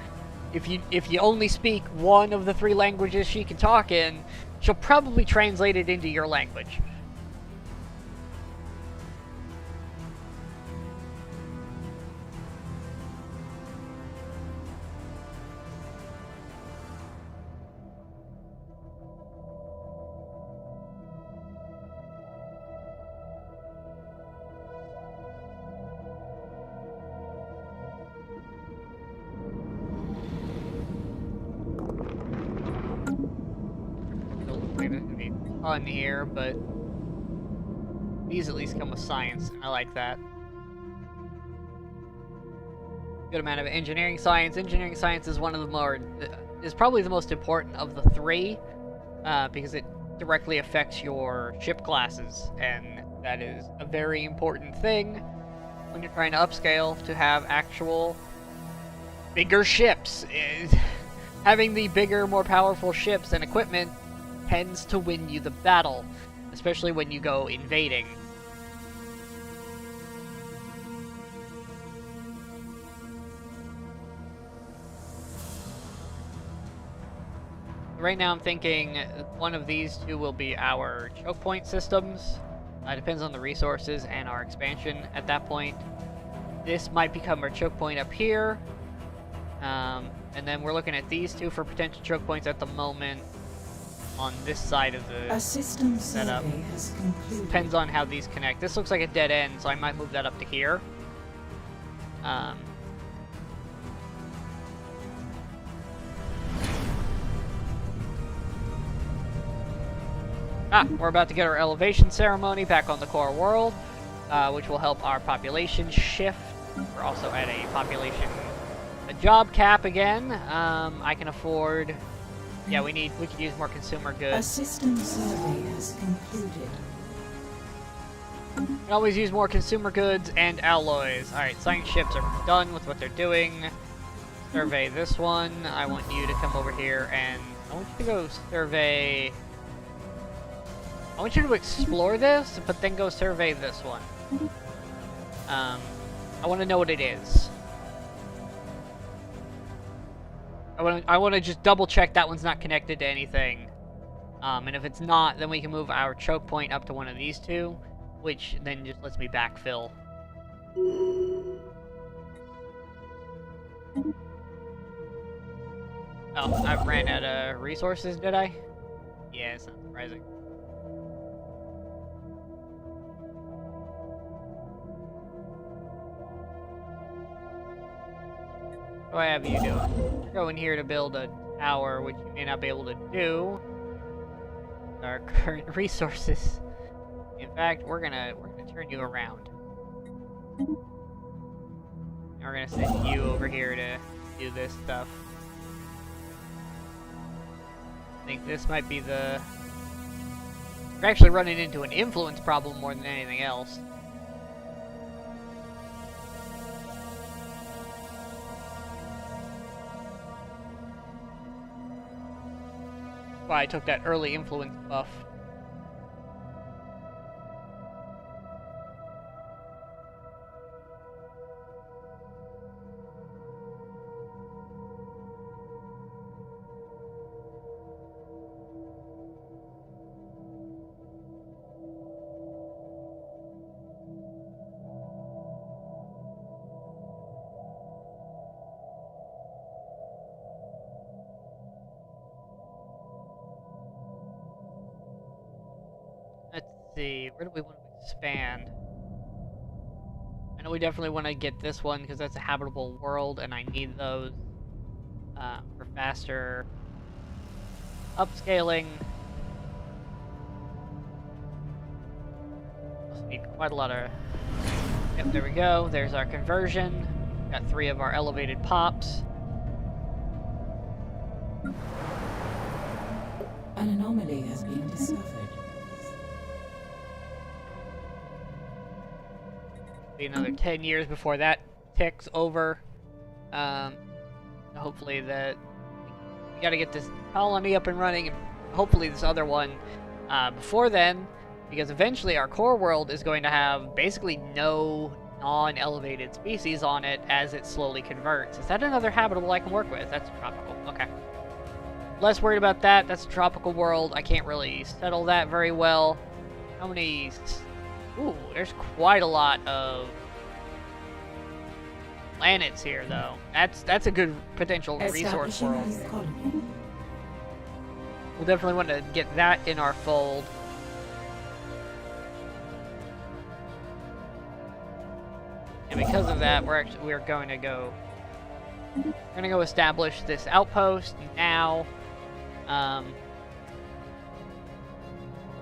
if you only speak one of the three languages she can talk in, she'll probably translate it into your language. On here, but these at least come with science, and I like that. Good amount of engineering science. Engineering science is one of the more, is probably the most important of the three, because it directly affects your ship classes, and that is a very important thing when you're trying to upscale to have actual bigger ships. Having the bigger, more powerful ships and equipment tends to win you the battle, especially when you go invading. Right now I'm thinking one of these two will be our choke point systems. Depends on the resources and our expansion at that point. This might become our choke point up here. And then we're looking at these two for potential choke points at the moment on this side of the A system setup. survey has concluded. Depends on how these connect. This looks like a dead end, so I might move that up to here. We're about to get our elevation ceremony back on the core world, which will help our population shift. We're also at a job cap again. I can afford. Yeah, we could use more consumer A goods. system survey has concluded. We can always use more consumer goods and alloys. Alright, science ships are done with what they're doing. Survey this one. I want you to come over here and I want you to go survey. I want you to explore this, but then go survey this one. I want to know what it is. I want to just double check that one's not connected to anything. And if it's not, then we can move our choke point up to one of these two, which then just lets me backfill. Oh, I ran out of resources, did I? Yeah, it's not surprising. What do I have you doing? Go in here to build a tower, which you may not be able to do. Our current resources. In fact, we're gonna turn you around. And we're gonna send you over here to do this stuff. I think this might be the... We're actually running into an influence problem more than anything else. That's why I took that early influence buff. Let's see, where do we want to expand? I know we definitely want to get this one because that's a habitable world and I need those for faster upscaling. Also need quite a lot of... Yep, there we go. There's our conversion. Got 3 of our elevated pops. An anomaly has been discovered. Be another 10 years before that ticks over. Hopefully that we gotta get this colony up and running, and hopefully this other one before then, because eventually our core world is going to have basically no non-elevated species on it as it slowly converts. Is that another habitable I can work with? That's tropical. Okay. Less worried about that. That's a tropical world. I can't really settle that very well. How many... Ooh, there's quite a lot of planets here, though. That's a good potential resource world. We'll definitely want to get that in our fold. And because of that, we're going to go establish this outpost now,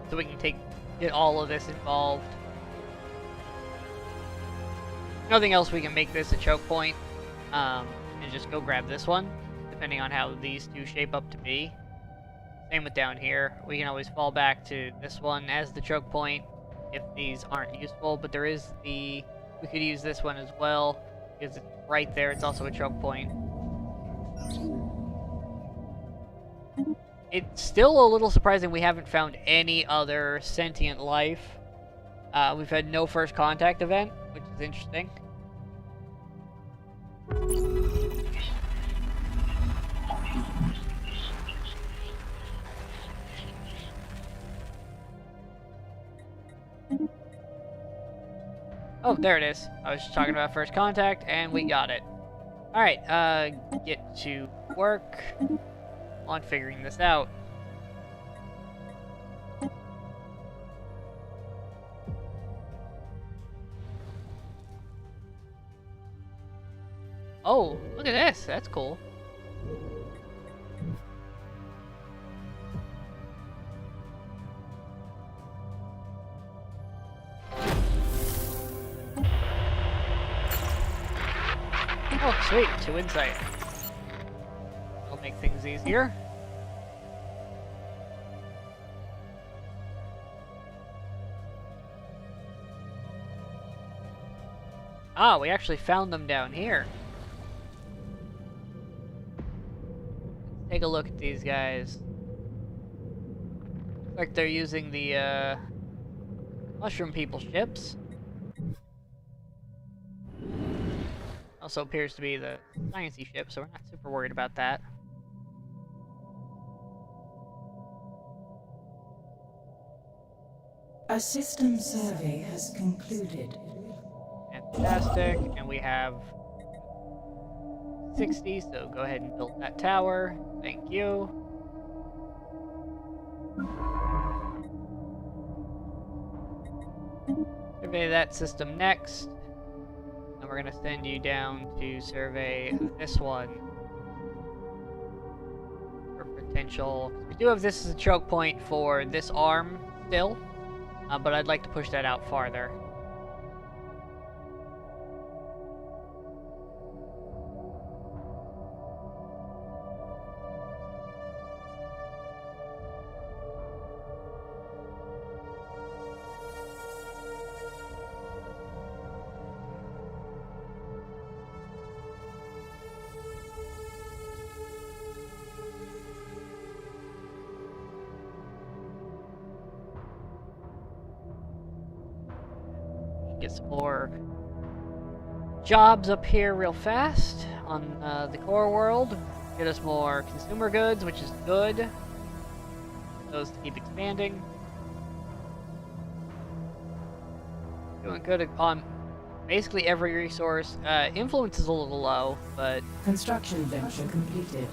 so we can get all of this involved. Nothing else, we can make this a choke point, and just go grab this one, depending on how these two shape up to be. Same with down here. We can always fall back to this one as the choke point if these aren't useful, but there is we could use this one as well, because it's right there, it's also a choke point. It's still a little surprising we haven't found any other sentient life. We've had no first contact event, which is interesting. Oh, there it is. I was just talking about first contact, and we got it. Alright, get to work on figuring this out. Oh, look at this. That's cool. Oh, sweet. 2 insight. That'll make things easier. Ah, we actually found them down here. Take a look at these guys. Looks like they're using the mushroom people ships. Also appears to be the sciencey ship, so we're not super worried about that. A system survey has concluded. Fantastic, and we have 60, so go ahead and build that tower. Thank you. Survey that system next. And we're going to send you down to survey this one for potential. We do have this as a choke point for this arm still, but I'd like to push that out farther. get some more jobs up here real fast on the core world. Get us more consumer goods, which is good. Those to keep expanding. Doing good on basically every resource. Influence is a little low, but Construction venture completed.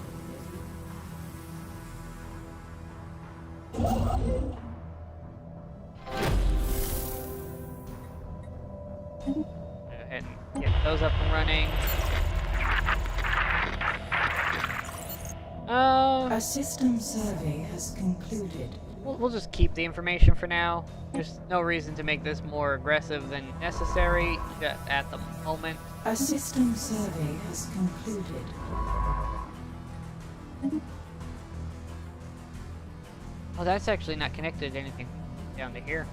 go ahead and get those up and running. A system survey has concluded. We'll just keep the information for now. There's no reason to make this more aggressive than necessary just at the moment. A system survey has concluded. Oh, that's actually not connected to anything down to here.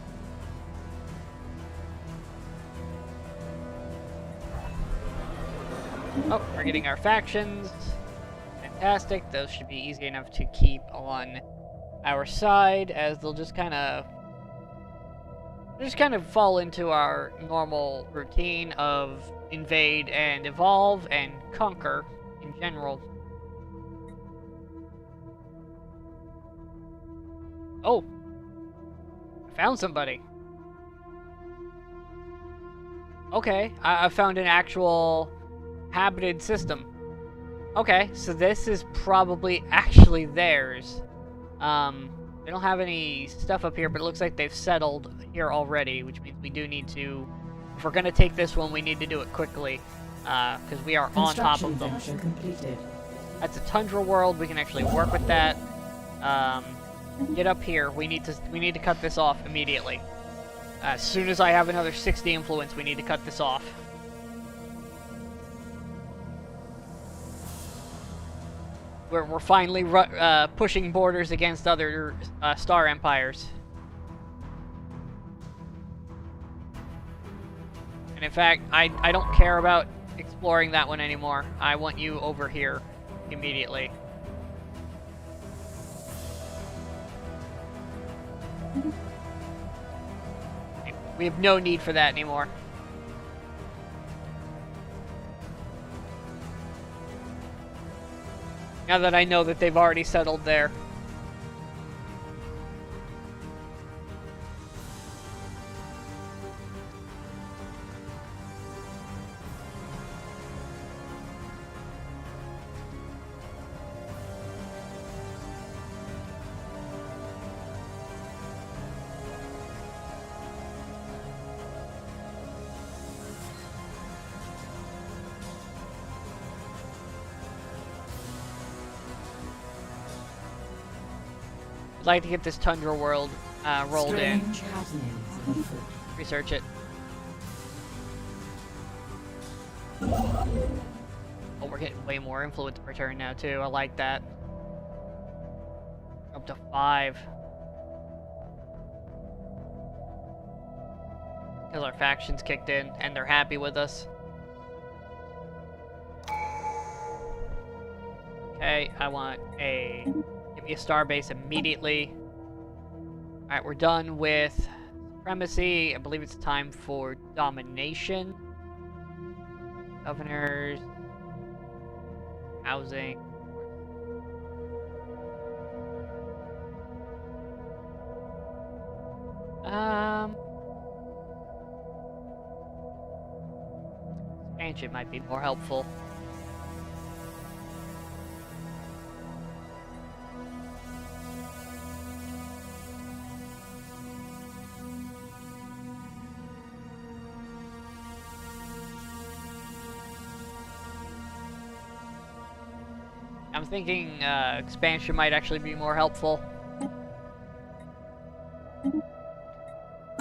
Oh, we're getting our factions. Fantastic. Those should be easy enough to keep on our side, as they'll just kind of fall into our normal routine of invade and evolve and conquer in general. Oh, I found somebody. Okay, I found an actual habited system. Okay, so this is probably actually theirs. They don't have any stuff up here, but it looks like they've settled here already, which means we do need to, if we're gonna take this one, we need to do it quickly, because we are on top of them. Completed. That's a tundra world. We can actually work with that. Get up here. We need to cut this off immediately. As soon as I have another 60 influence, we need to cut this off. We're finally pushing borders against other star empires. And in fact, I don't care about exploring that one anymore. I want you over here immediately. We have no need for that anymore. Now that I know that they've already settled there. I'd like to get this tundra world rolled in. Strange happening afoot. Research it. Oh, we're getting way more influence per turn now too. I like that. Up to 5. Because our factions kicked in and they're happy with us. Okay, I want a... Give me a star base immediately. Alright, we're done with supremacy. I believe it's time for domination. Governors. Housing. Expansion might be more helpful. I'm thinking expansion might actually be more helpful.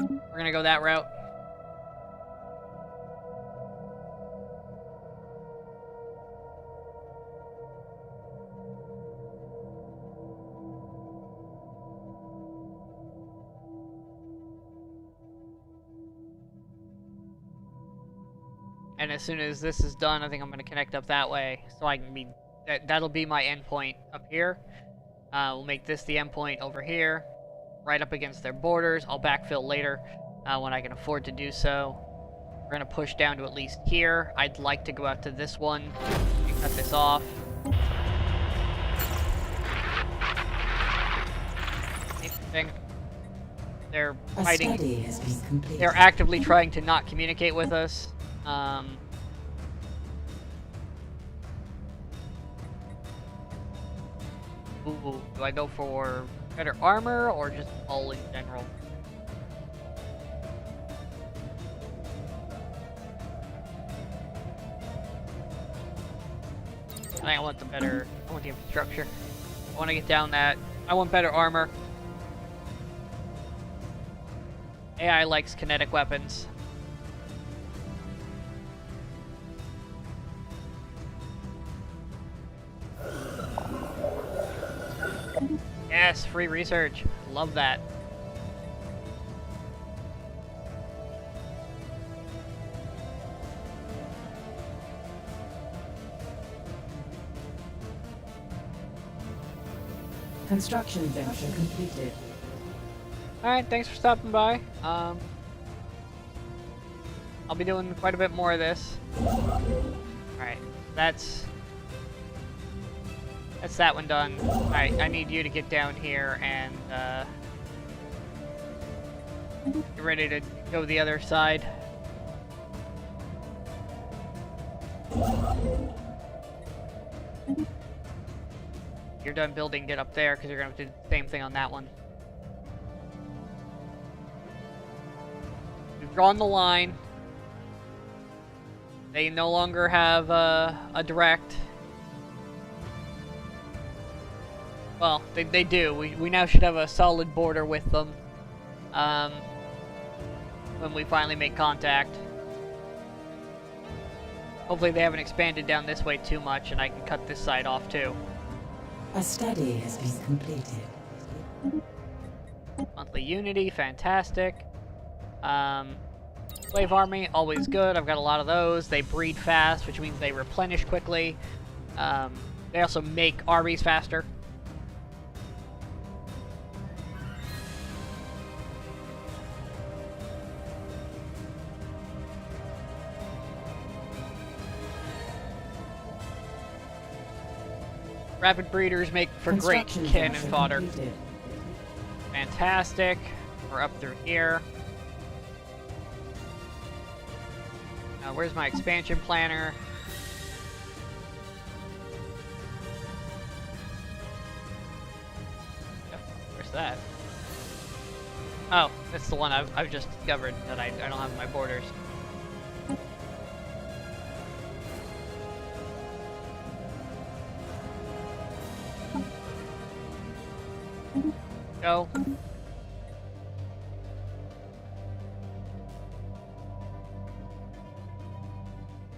We're gonna go that route. And as soon as this is done, I think I'm gonna connect up that way, so I can be... That'll be my endpoint up here. We'll make this the endpoint over here, right up against their borders. I'll backfill later when I can afford to do so. We're gonna push down to at least here. I'd like to go out to this one and cut this off. Interesting. They're A fighting. study has been completed. They're actively trying to not communicate with us. Ooh, do I go for better armor or just all in general? I want the better. I want the infrastructure. I want to get down that. I want better armor. AI likes kinetic weapons. Yes, free research. Love that. Construction venture completed. Alright, thanks for stopping by. I'll be doing quite a bit more of this. Alright, that's that one done. Alright, I need you to get down here and get ready to go the other side. You're done building, get up there, because you're going to do the same thing on that one. We've drawn the line. They no longer have a direct. Well, they do. We now should have a solid border with them when we finally make contact. Hopefully they haven't expanded down this way too much and I can cut this side off too. A study has been completed. Monthly unity, fantastic. Slave army, always good. I've got a lot of those. They breed fast, which means they replenish quickly. They also make armies faster. Rapid breeders make for great Construction cannon venture fodder. completed. Fantastic. We're up through here. Where's my expansion planner? Where's that? Oh, that's the one I've just discovered that I don't have in my borders. Go.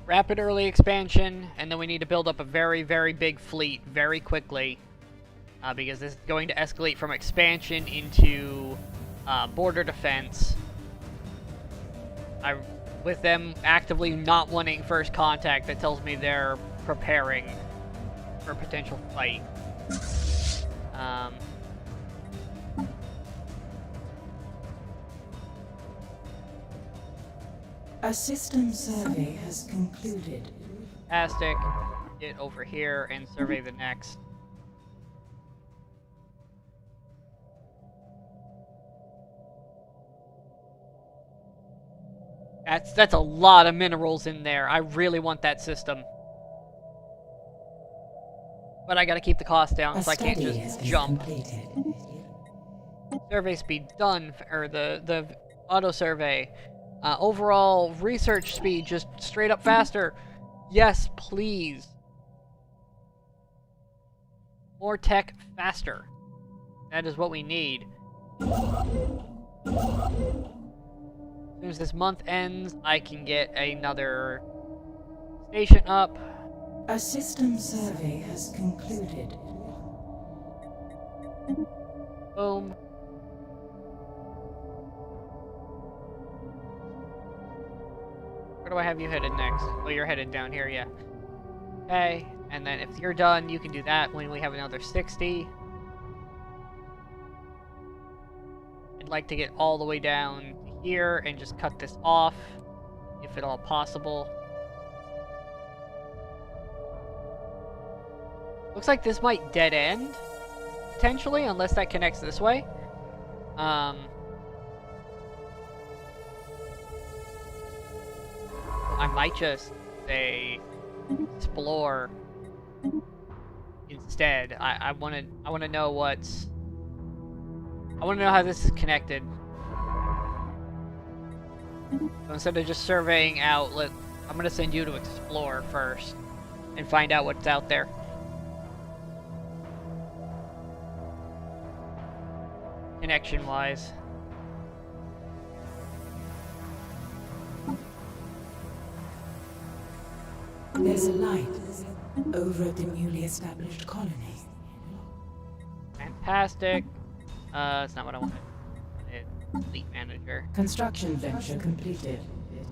Rapid early expansion, and then we need to build up a very, very big fleet very quickly. Because this is going to escalate from expansion into border defense. With them actively not wanting first contact, that tells me they're preparing for a potential fight. A system survey has concluded. Fantastic. Get over here and survey the next. That's a lot of minerals in there. I really want that system. But I gotta keep the cost down, so I can't just jump. Completed. Survey speed done, or the auto survey. Overall research speed just straight up faster. Yes, please. More tech faster. That is what we need. As soon as this month ends, I can get another station up. A system survey has concluded. Boom. Where do I have you headed next? Oh, you're headed down here, yeah. Okay, and then if you're done, you can do that when we have another 60. I'd like to get all the way down here and just cut this off. if at all possible. Looks like this might dead end, potentially, unless that connects this way. I might just say explore instead. I want to know what's. I want to know how this is connected. So instead of just surveying out, I'm gonna send you to explore first and find out what's out there. Connection-wise. There's a light over at the newly established colony. Fantastic. That's not what I wanted. Fleet manager. Construction venture completed. Do it.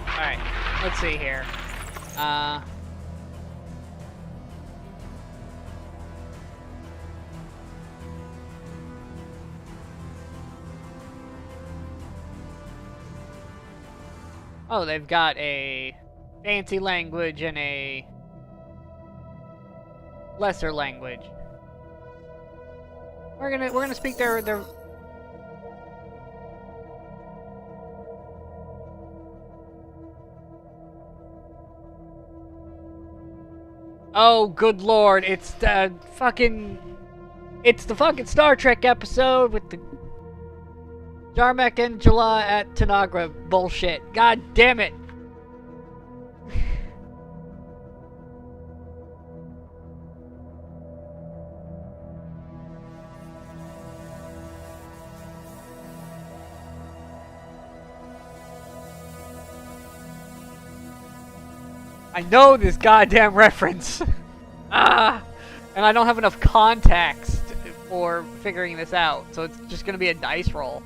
Alright, let's see here. Oh, they've got a fancy language and a lesser language. We're gonna speak their. Oh, good lord! It's the fucking Star Trek episode with the Jarmek and Jala at Tanagra bullshit. God damn it! I know this goddamn reference. And I don't have enough context for figuring this out, so it's just gonna be a dice roll.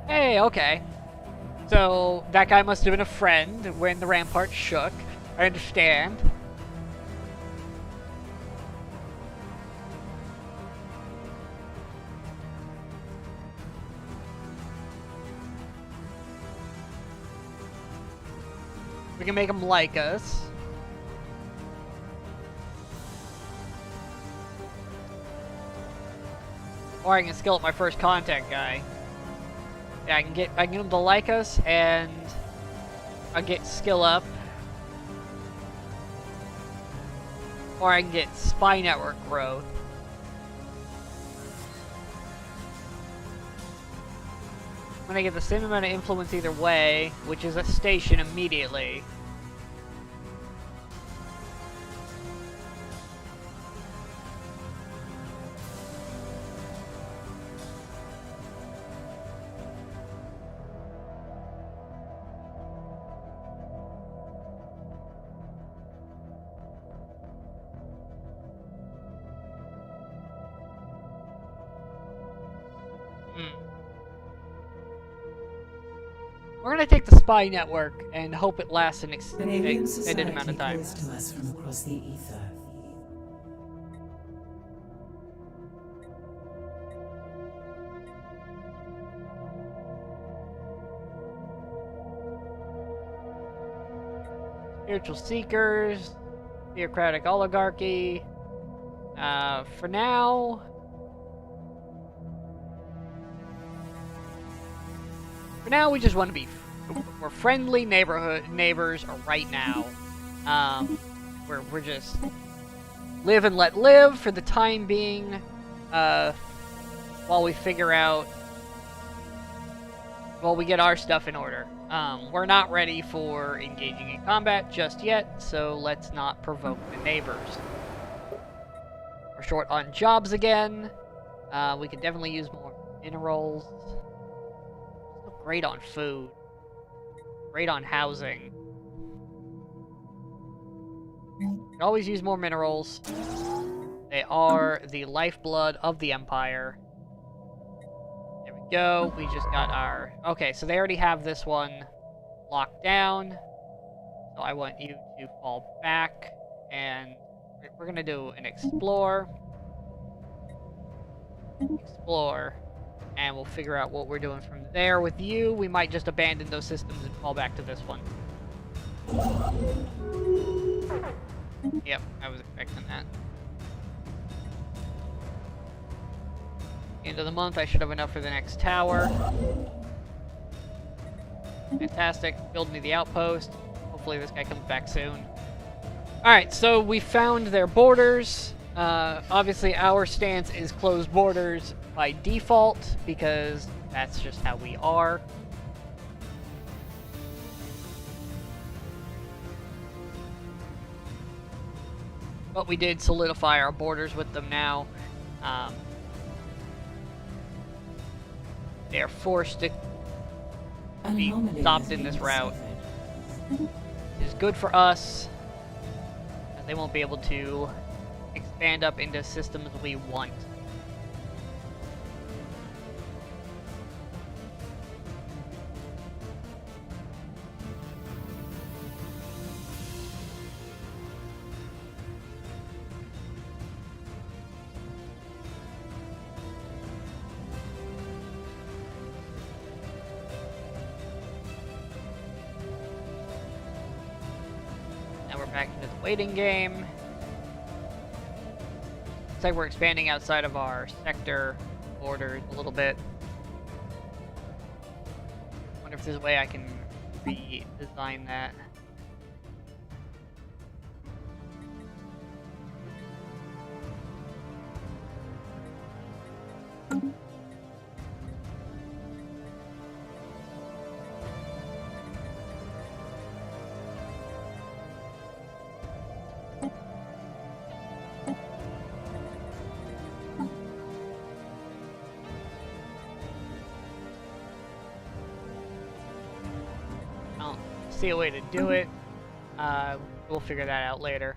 Hey, okay. So, that guy must have been a friend when the rampart shook. I understand. We can make him like us. Or I can skill up my first contact guy. Yeah, I can get him to like us, and I'll get skill up. Or I can get spy network growth. I'm gonna get the same amount of influence either way, which is a station immediately. We're gonna take the spy network and hope it lasts an extended amount of time. Calls to us from across the ether. Spiritual Seekers, Theocratic Oligarchy. For now... For now, we just want to be... We're friendly neighbors right now. We're just... Live and let live for the time being. While we figure out... While we get our stuff in order. We're not ready for engaging in combat just yet, so let's not provoke the neighbors. We're short on jobs again. We could definitely use more minerals. Great on food. Great on housing. Can always use more minerals. They are the lifeblood of the Empire. There we go. We just got our... Okay, so they already have this one locked down. So I want you to fall back, and we're gonna do an explore. Explore. And we'll figure out what we're doing from there. With you, we might just abandon those systems and fall back to this one. Yep, I was expecting that. End of the month, I should have enough for the next tower. Fantastic. Build me the outpost. Hopefully this guy comes back soon. Alright, so we found their borders. Obviously our stance is closed borders by default, because that's just how we are. But we did solidify our borders with them now. They are forced to be stopped in this route. It is good for us, as they won't be able to expand up into systems we want. Now we're back into the waiting game. Looks like we're expanding outside of our sector borders a little bit. Wonder if there's a way I can redesign that. See a way to do it. We'll figure that out later.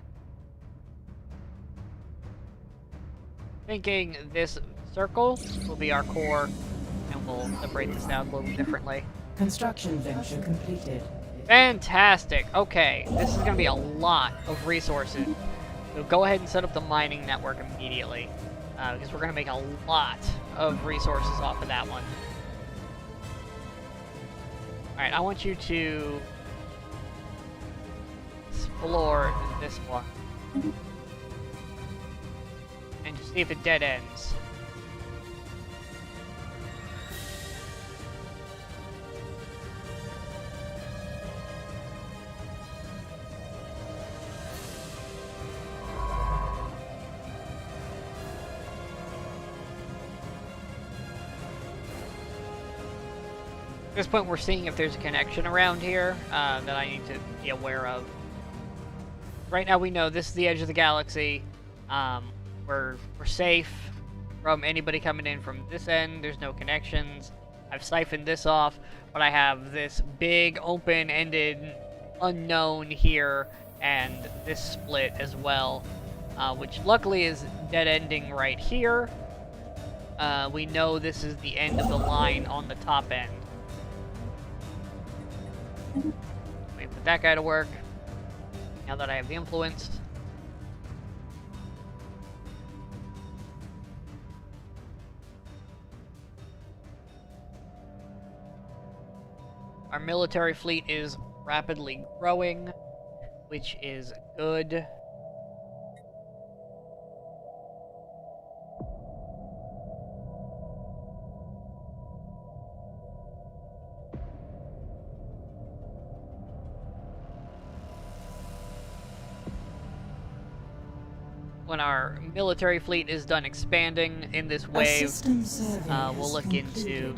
Thinking this circle will be our core, and we'll separate this out a little differently. Construction venture completed. Fantastic. Okay, this is going to be a lot of resources. So go ahead and set up the mining network immediately, because we're going to make a lot of resources off of that one. Alright, I want you to explore this one and just see if it dead ends. At this point, we're seeing if there's a connection around here that I need to be aware of. Right now we know this is the edge of the galaxy. We're safe from anybody coming in from this end. There's no connections. I've siphoned this off, but I have this big open-ended unknown here, and this split as well, which luckily is dead-ending right here. We know this is the end of the line on the top end. Let me put that guy to work. Now that I have the influence. Our military fleet is rapidly growing, which is good. When our military fleet is done expanding in this wave, we'll look into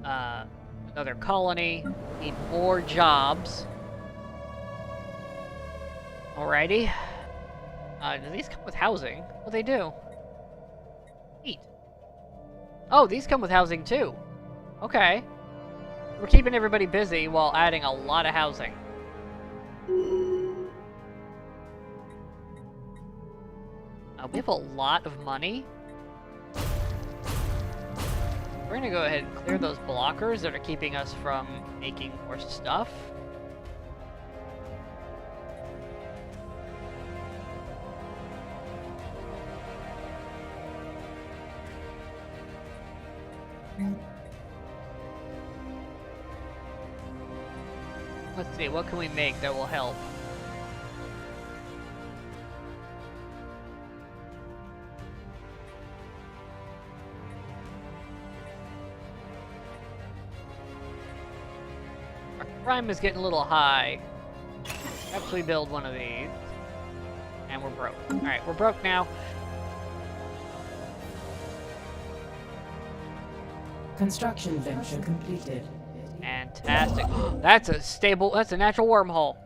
another colony. Need more jobs. Alrighty. Do these come with housing? What they do? Neat. Oh, these come with housing too. Okay. We're keeping everybody busy while adding a lot of housing. We have a lot of money. We're gonna go ahead and clear those blockers that are keeping us from making more stuff. Let's see, what can we make that will help? Our crime is getting a little high. Perhaps we build one of these. And we're broke. Alright, we're broke now. Construction venture completed. Fantastic. That's a natural wormhole.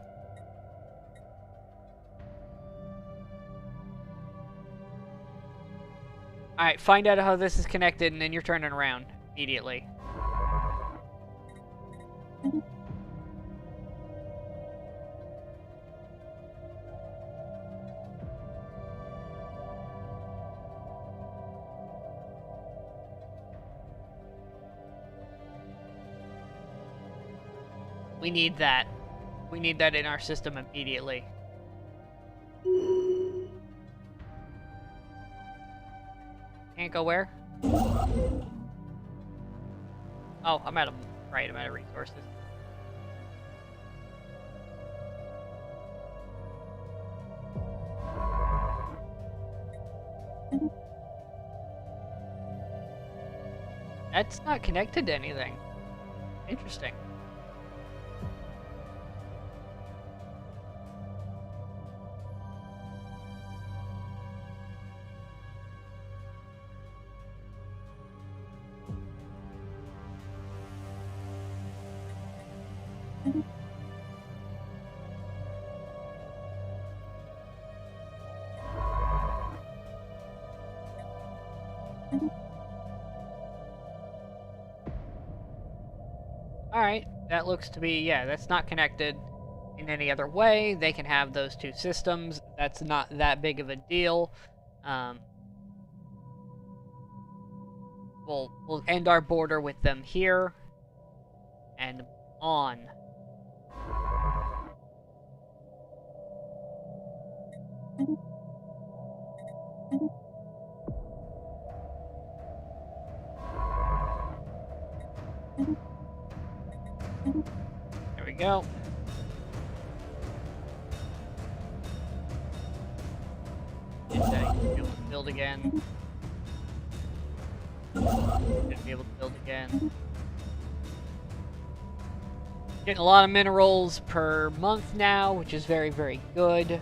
Alright, find out how this is connected and then you're turning around immediately. We need that. We need that in our system immediately. Can't go where? Oh, I'm out of resources. That's not connected to anything. Interesting. Alright, that looks to be, yeah, that's not connected in any other way. They can have those two systems. That's not that big of a deal. We'll end our border with them here. And on. There we go. Be able to build again. Be able to build again. Getting a lot of minerals per month now, which is very, very good.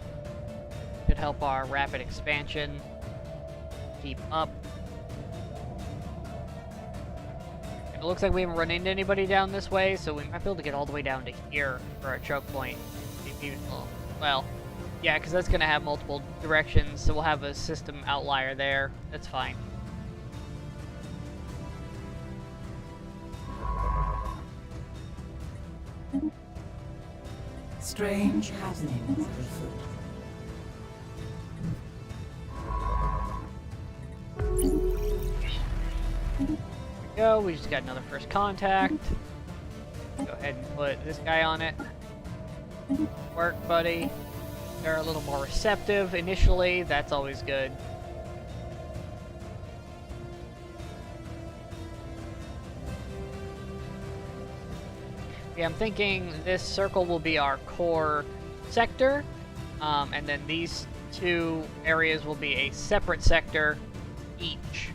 Should help our rapid expansion keep up. It looks like we haven't run into anybody down this way, so we might be able to get all the way down to here for our choke point. Well, yeah, because that's going to have multiple directions, so we'll have a system outlier there. That's fine. Strange happenings afoot. Go, we just got another first contact. Go ahead and put this guy on it. Work, buddy. They're a little more receptive initially, that's always good. Yeah, I'm thinking this circle will be our core sector, and then these two areas will be a separate sector each.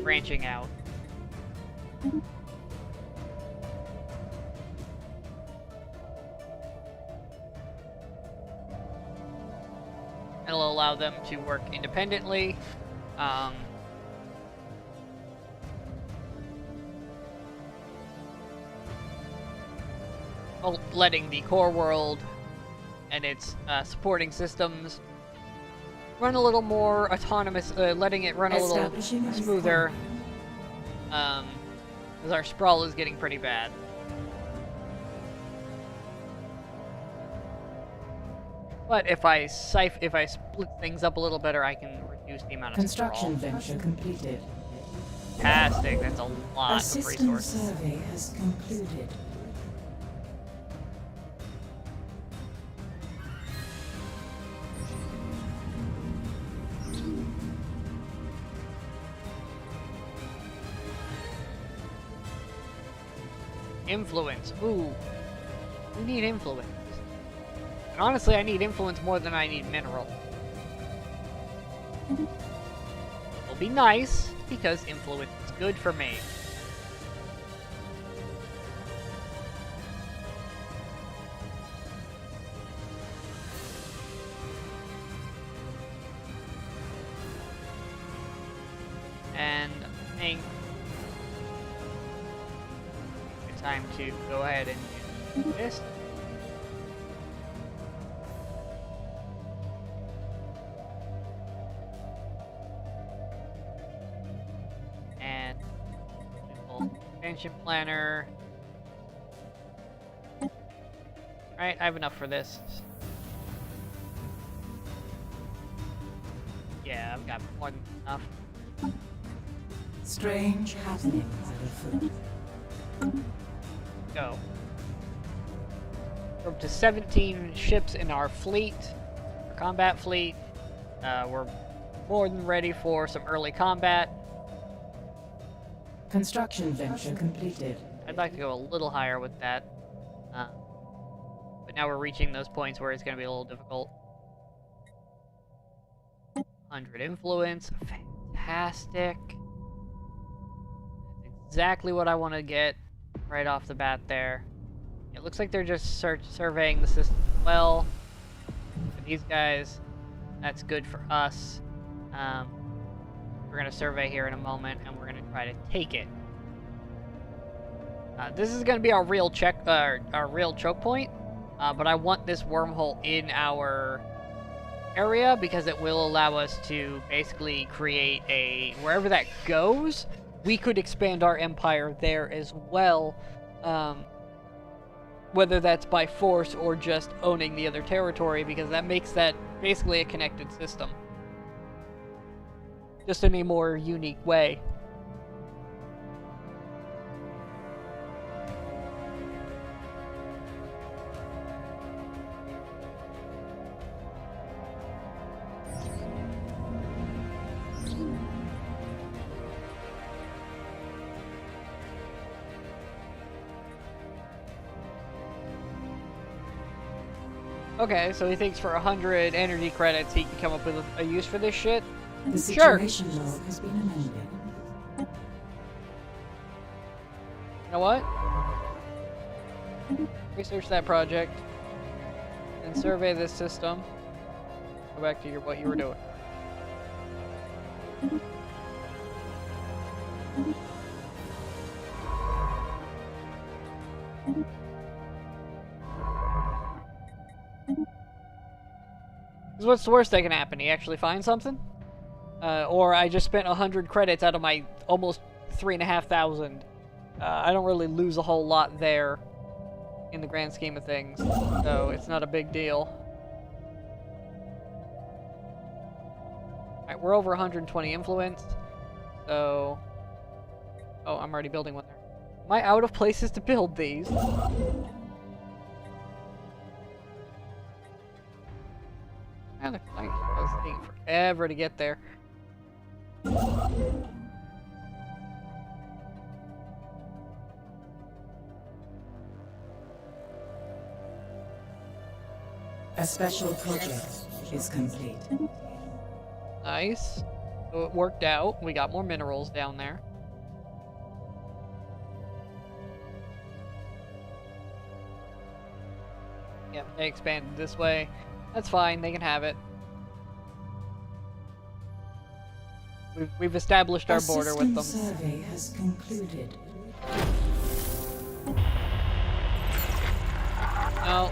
Branching out. It'll allow them to work independently. Letting the core world and its supporting systems run a little more autonomous, letting it run a little smoother. Because our sprawl is getting pretty bad. But if I split things up a little better, I can reduce the amount of Construction sprawl. venture completed. Fantastic, that's a lot A of system resources. survey has concluded. Influence. Ooh. We need influence. And honestly, I need influence more than I need mineral. It'll be nice, because influence is good for me. And I think it's time to go ahead and use this. And expansion planner. Alright, I have enough for this. Yeah, I've got more than enough. Strange happenings are afoot. Go. We're up to 17 ships in our fleet, our combat fleet. We're more than ready for some early combat. Construction venture completed. I'd like to go a little higher with that. But now we're reaching those points where it's going to be a little difficult. 100 influence. Fantastic. That's exactly what I want to get right off the bat there. It looks like they're just surveying the system well. For these guys, that's good for us. We're going to survey here in a moment, and we're going to try to take it. This is going to be our real our real choke point, but I want this wormhole in our area because it will allow us to basically create a wherever that goes, we could expand our empire there as well, whether that's by force or just owning the other territory, because that makes that basically a connected system, just in a more unique way. Okay, so he thinks for 100 energy credits he can come up with a use for this shit? The Sure. situation log has been amended. You know what? Research that project. And survey this system. Go back to what you were doing. Because what's the worst that can happen? He actually finds something? Or I just spent 100 credits out of my almost 3,500. I don't really lose a whole lot there in the grand scheme of things, so it's not a big deal. Alright, we're over 120 influence, so... Oh, I'm already building one there. Am I out of places to build these? I was taking forever to get there. A special project is complete. Nice. So it worked out. We got more minerals down there. Yep, they expanded this way. That's fine, they can have it. We've established our border with them. System survey has concluded. No,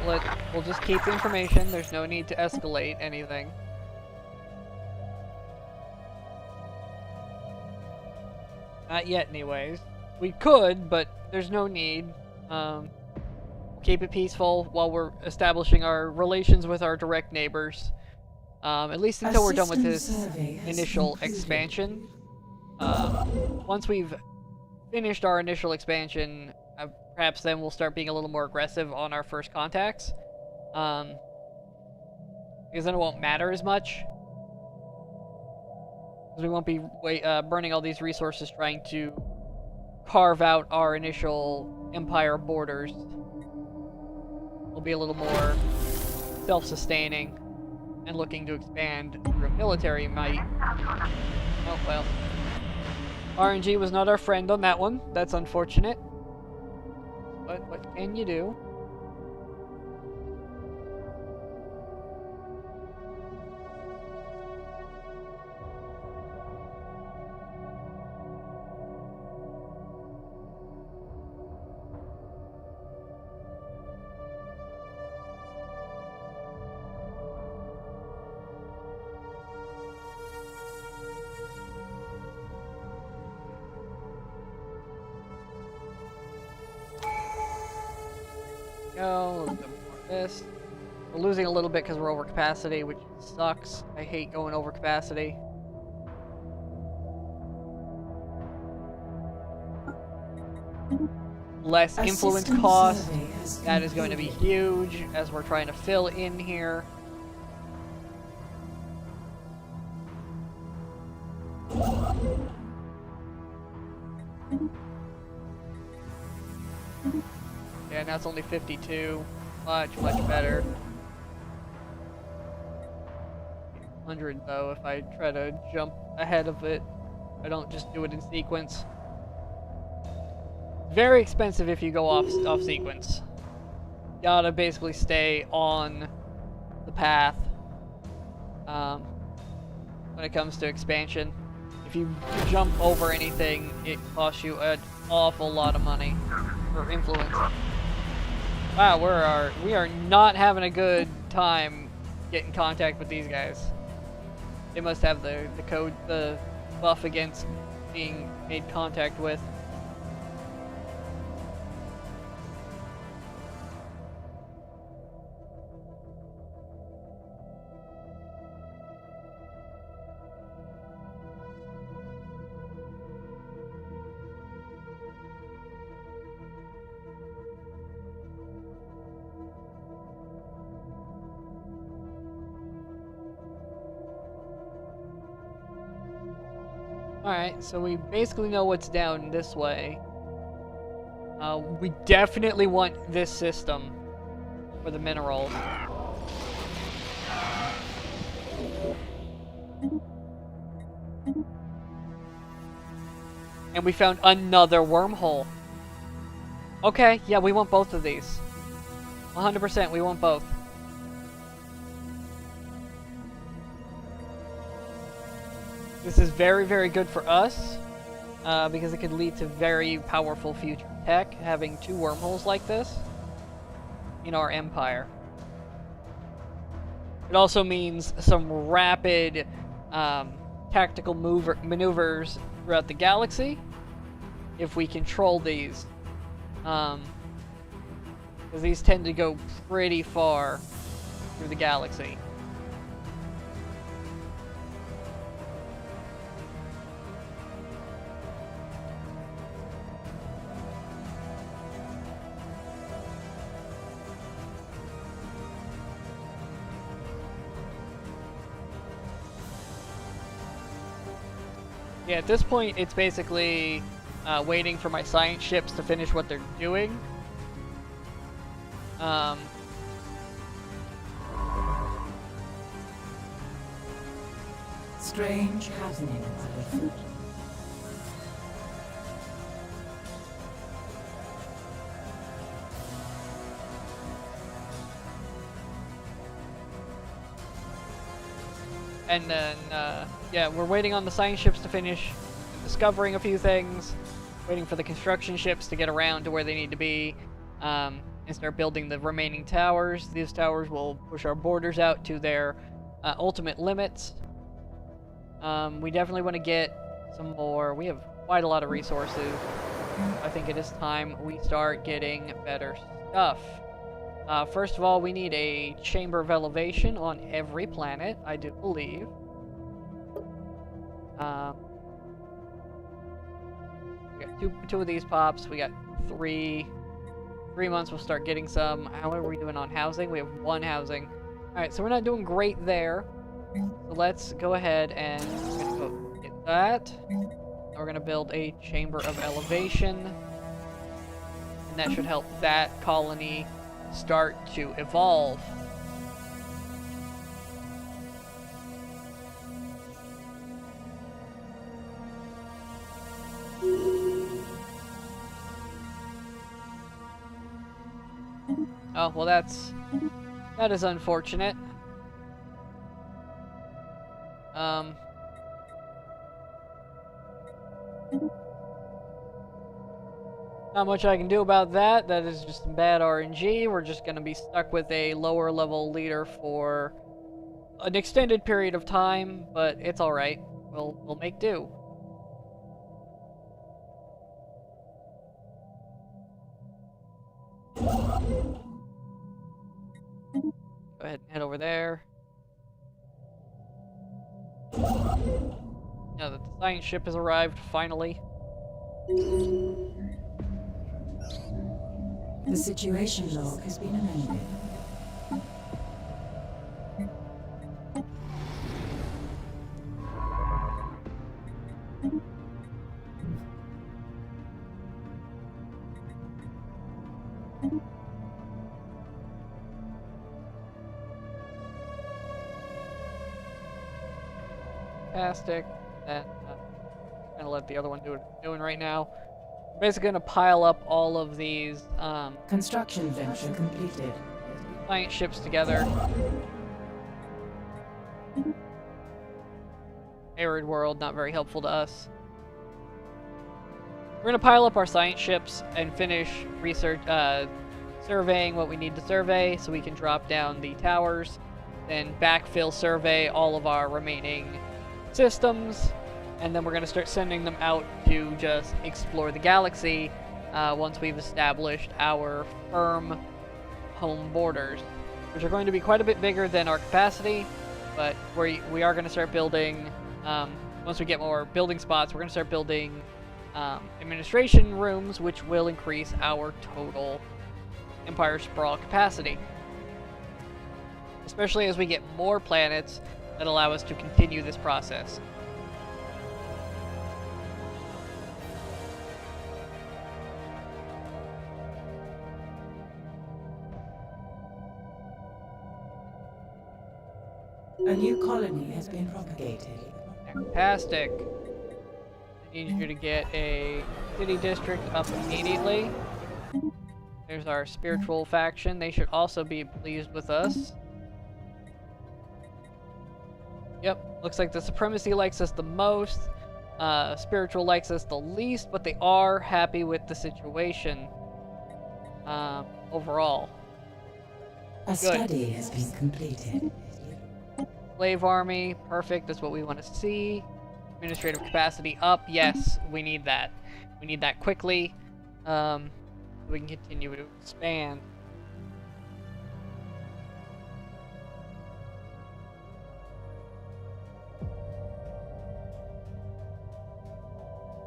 we'll just keep the information. There's no need to escalate anything. Not yet, anyways. We could, but there's no need. Keep it peaceful while we're establishing our relations with our direct neighbors. At least until we're done with this initial expansion. Once we've finished our initial expansion, perhaps then we'll start being a little more aggressive on our first contacts. Because then it won't matter as much. Because we won't be burning all these resources trying to carve out our initial empire borders. We'll be a little more self-sustaining and looking to expand through military might. Oh, well. RNG was not our friend on that one. That's unfortunate. But what can you do? Go, a little bit more of this. We're losing a little bit because we're over capacity, which sucks. I hate going over capacity. Less influence cost. That is going to be huge as we're trying to fill in here. Yeah, now it's only 52. Much better. 100 though, if I try to jump ahead of it. I don't just do it in sequence. Very expensive if you go off sequence. You gotta basically stay on the path when it comes to expansion. If you jump over anything, it costs you an awful lot of money for influence. Wow, we are not having a good time getting contact with these guys. They must have the buff against being made contact with. Alright, so we basically know what's down this way. We definitely want this system for the minerals. And we found another wormhole. Okay, yeah, we want both of these. 100%, we want both. This is very, very good for us, because it could lead to very powerful future tech, having two wormholes like this in our empire. It also means some rapid tactical maneuvers throughout the galaxy, if we control these. Because these tend to go pretty far through the galaxy. Yeah, at this point, it's basically waiting for my science ships to finish what they're doing. Strange happenings afoot. And then, yeah, we're waiting on the science ships to finish discovering a few things, waiting for the construction ships to get around to where they need to be, and start building the remaining towers. These towers will push our borders out to their ultimate limits. We definitely want to get some more. We have quite a lot of resources. I think it is time we start getting better stuff. First of all, we need a chamber of elevation on every planet, I do believe. We got two of these pops. We got 3 months. We'll start getting some. How are we doing on housing? We have 1 housing. All right, so we're not doing great there. So let's go ahead and we're gonna go get that. We're gonna build a chamber of elevation, and that should help that colony start to evolve. Oh, well that is unfortunate. Not much I can do about that. That is just some bad RNG. We're just gonna be stuck with a lower level leader for an extended period of time, but it's alright. We'll make do. Go ahead and head over there. Now that the science ship has arrived, finally. The situation log has been amended. Fantastic. And gonna let the other one do what it's doing right now. Basically gonna pile up all of these Construction venture completed. science ships together. Arid world, not very helpful to us. We're gonna pile up our science ships and finish research, surveying what we need to survey, so we can drop down the towers, then backfill survey all of our remaining systems, and then we're going to start sending them out to just explore the galaxy once we've established our firm home borders, which are going to be quite a bit bigger than our capacity, but we are going to start building, once we get more building spots, we're going to start building administration rooms, which will increase our total Empire Sprawl capacity, especially as we get more planets that allow us to continue this process. A new colony has been propagated. Fantastic. I need you to get a city district up immediately. There's our spiritual faction. They should also be pleased with us. Yep, looks like the Supremacy likes us the most. Spiritual likes us the least, but they are happy with the situation overall. A study has been completed. Slave army, perfect. That's what we want to see. Administrative capacity up. Yes, we need that. We need that quickly. So we can continue to expand.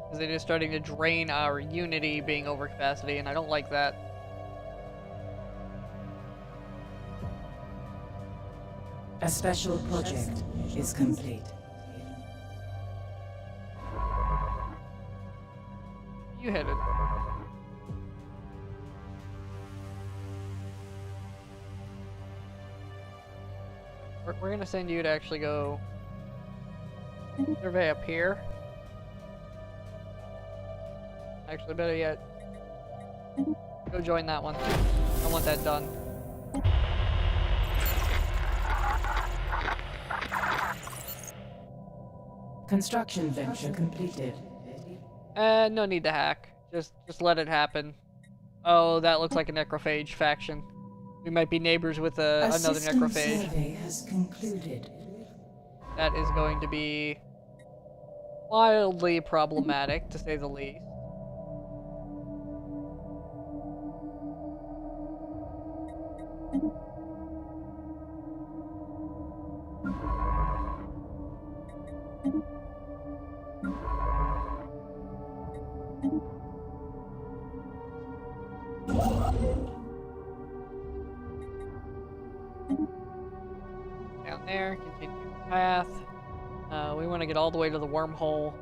Because it is starting to drain our unity being over capacity, and I don't like that. A special project is complete. You headed. We're gonna send you to actually go survey up here. Actually, better yet, go join that one. I want that done. Construction venture completed. No need to hack. Just let it happen. Oh, that looks like a necrophage faction. We might be neighbors with another system necrophage. survey has concluded. That is going to be wildly problematic, to say the least. Down there, continue the path. We want to get all the way to the wormhole.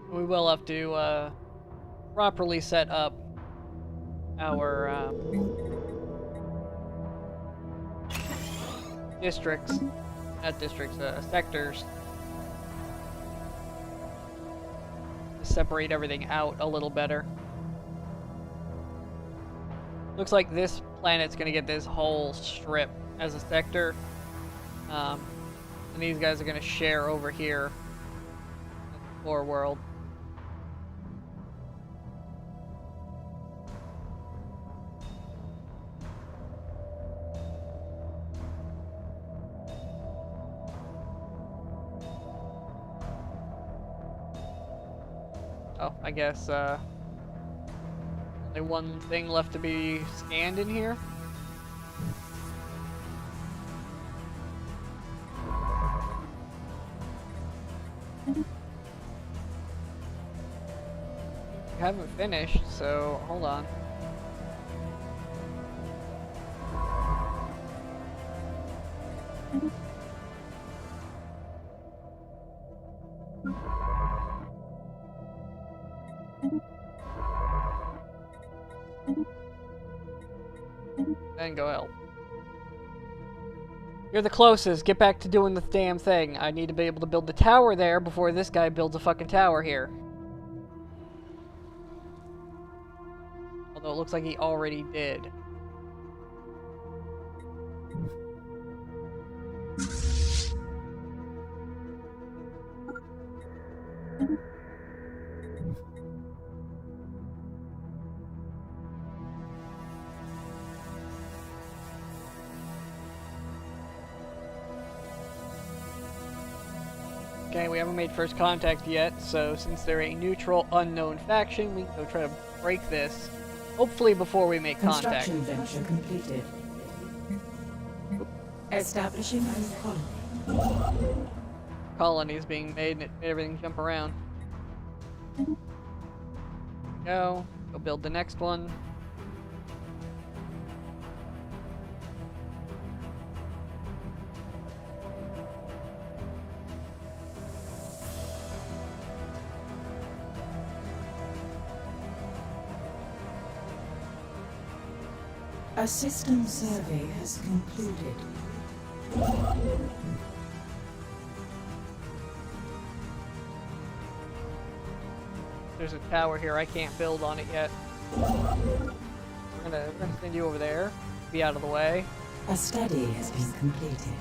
We will have to properly set up our districts, not districts, sectors. Separate everything out a little better. Looks like this planet's gonna get this whole strip as a sector. And these guys are gonna share over here in the core world. Oh, I guess, only one thing left to be scanned in here. I haven't finished, so hold on. Then go help. You're the closest. Get back to doing the damn thing. I need to be able to build the tower there before this guy builds a fucking tower here. Although it looks like he already did. Okay, we haven't made first contact yet, so since they're a neutral, unknown faction, we can go try to break this, hopefully before we make contact. Construction venture completed. Establishing a new colony. Colonies being made and it made everything jump around. Go build the next one. A system survey has concluded. There's a tower here. I can't build on it yet. We're gonna send you over there. Be out of the way. A study has been completed.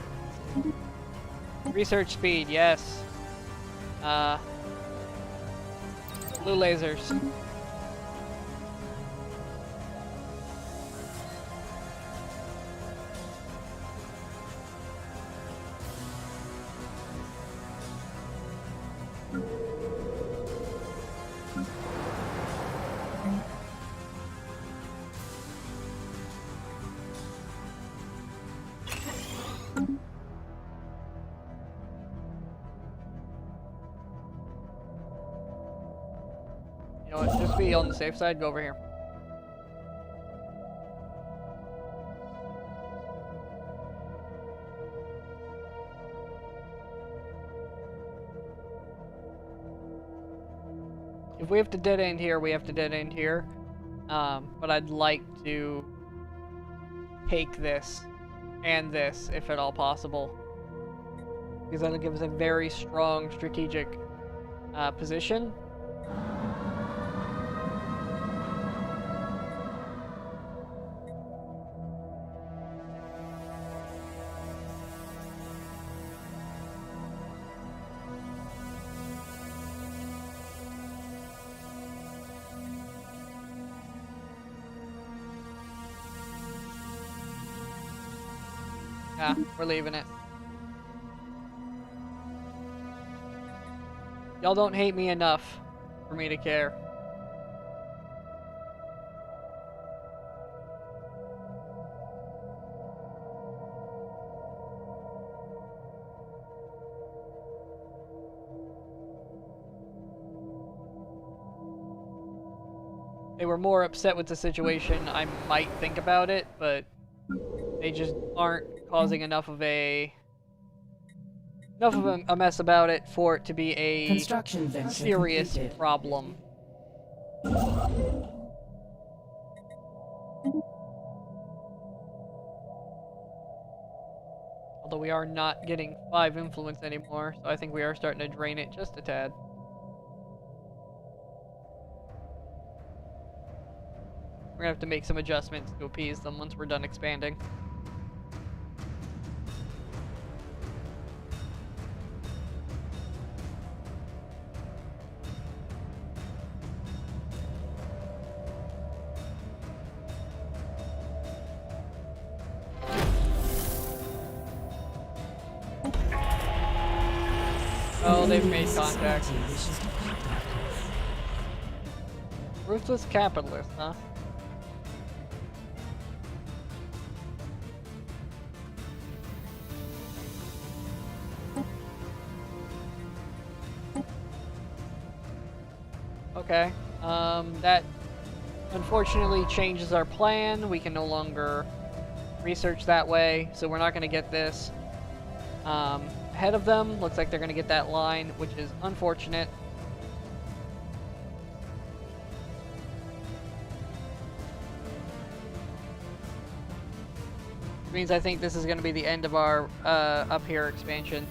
Research speed, yes. Blue lasers. You know what, just be on the safe side, go over here. If we have to dead end here, we have to dead end here. But I'd like to take this and this, if at all possible. Because that'll give us a very strong strategic position. Yeah, we're leaving it. Y'all don't hate me enough for me to care. They were more upset with the situation, I might think about it, but they just aren't causing enough of a mess about it for it to be a Construction venture serious completed. problem. Although we are not getting 5 influence anymore, so I think we are starting to drain it just a tad. We're gonna have to make some adjustments to appease them once we're done expanding. Oh, they've made contact. Ruthless capitalist, huh? Okay. That unfortunately changes our plan. We can no longer research that way, so we're not going to get this ahead of them. Looks like they're going to get that line, which is unfortunate. Which means I think this is going to be the end of our up here expansion.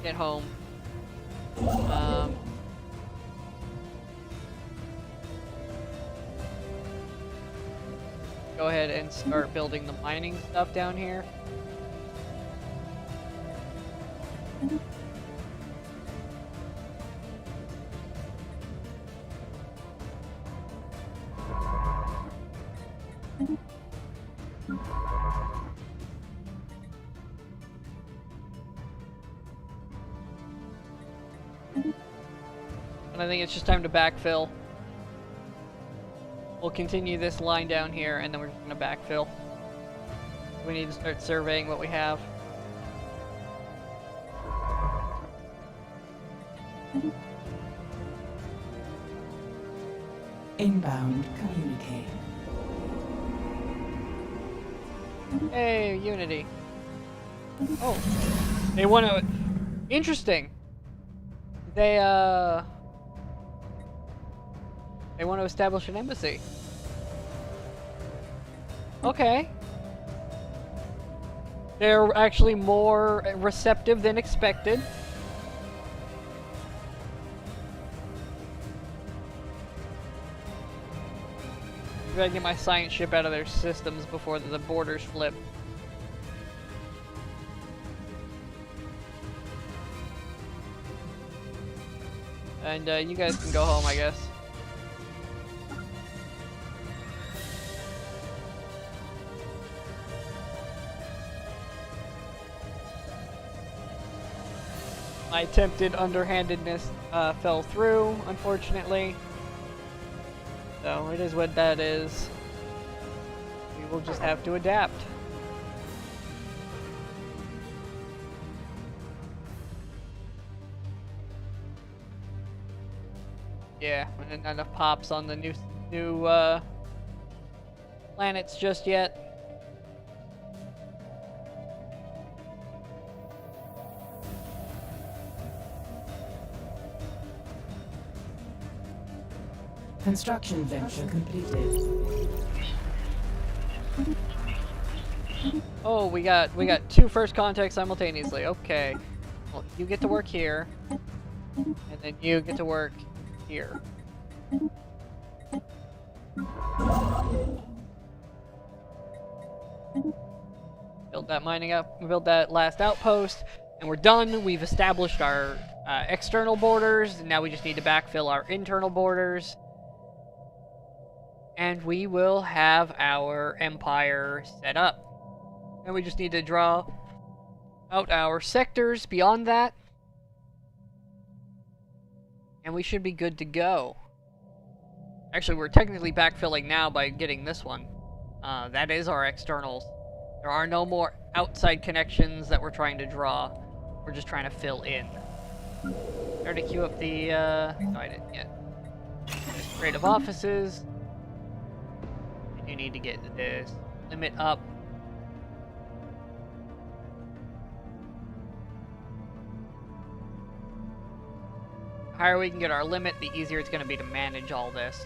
Get home. Go ahead and start building the mining stuff down here. And I think it's just time to backfill. We'll continue this line down here, and then we're just going to backfill. We need to start surveying what we have. Inbound communique. Hey, Unity. Oh, they want to... Interesting. They want to establish an embassy. Okay. They're actually more receptive than expected. I gotta get my science ship out of their systems before the borders flip. And you guys can go home, I guess. My attempted underhandedness fell through, unfortunately. So it is what that is. We will just have to adapt. Yeah, and not enough pops on the new planets just yet. Construction venture completed. Oh, we got 2 first contacts simultaneously. Okay. Well, you get to work here, and then you get to work here. Build that mining up, build that last outpost, and we're done. We've established our external borders, and now we just need to backfill our internal borders. And we will have our empire set up. And we just need to draw out our sectors beyond that. And we should be good to go. Actually, we're technically backfilling now by getting this one. That is our externals. There are no more outside connections that we're trying to draw. We're just trying to fill in. Start to queue up the, no, I didn't yet. Administrative offices. You need to get this limit up. The higher we can get our limit, the easier it's going to be to manage all this.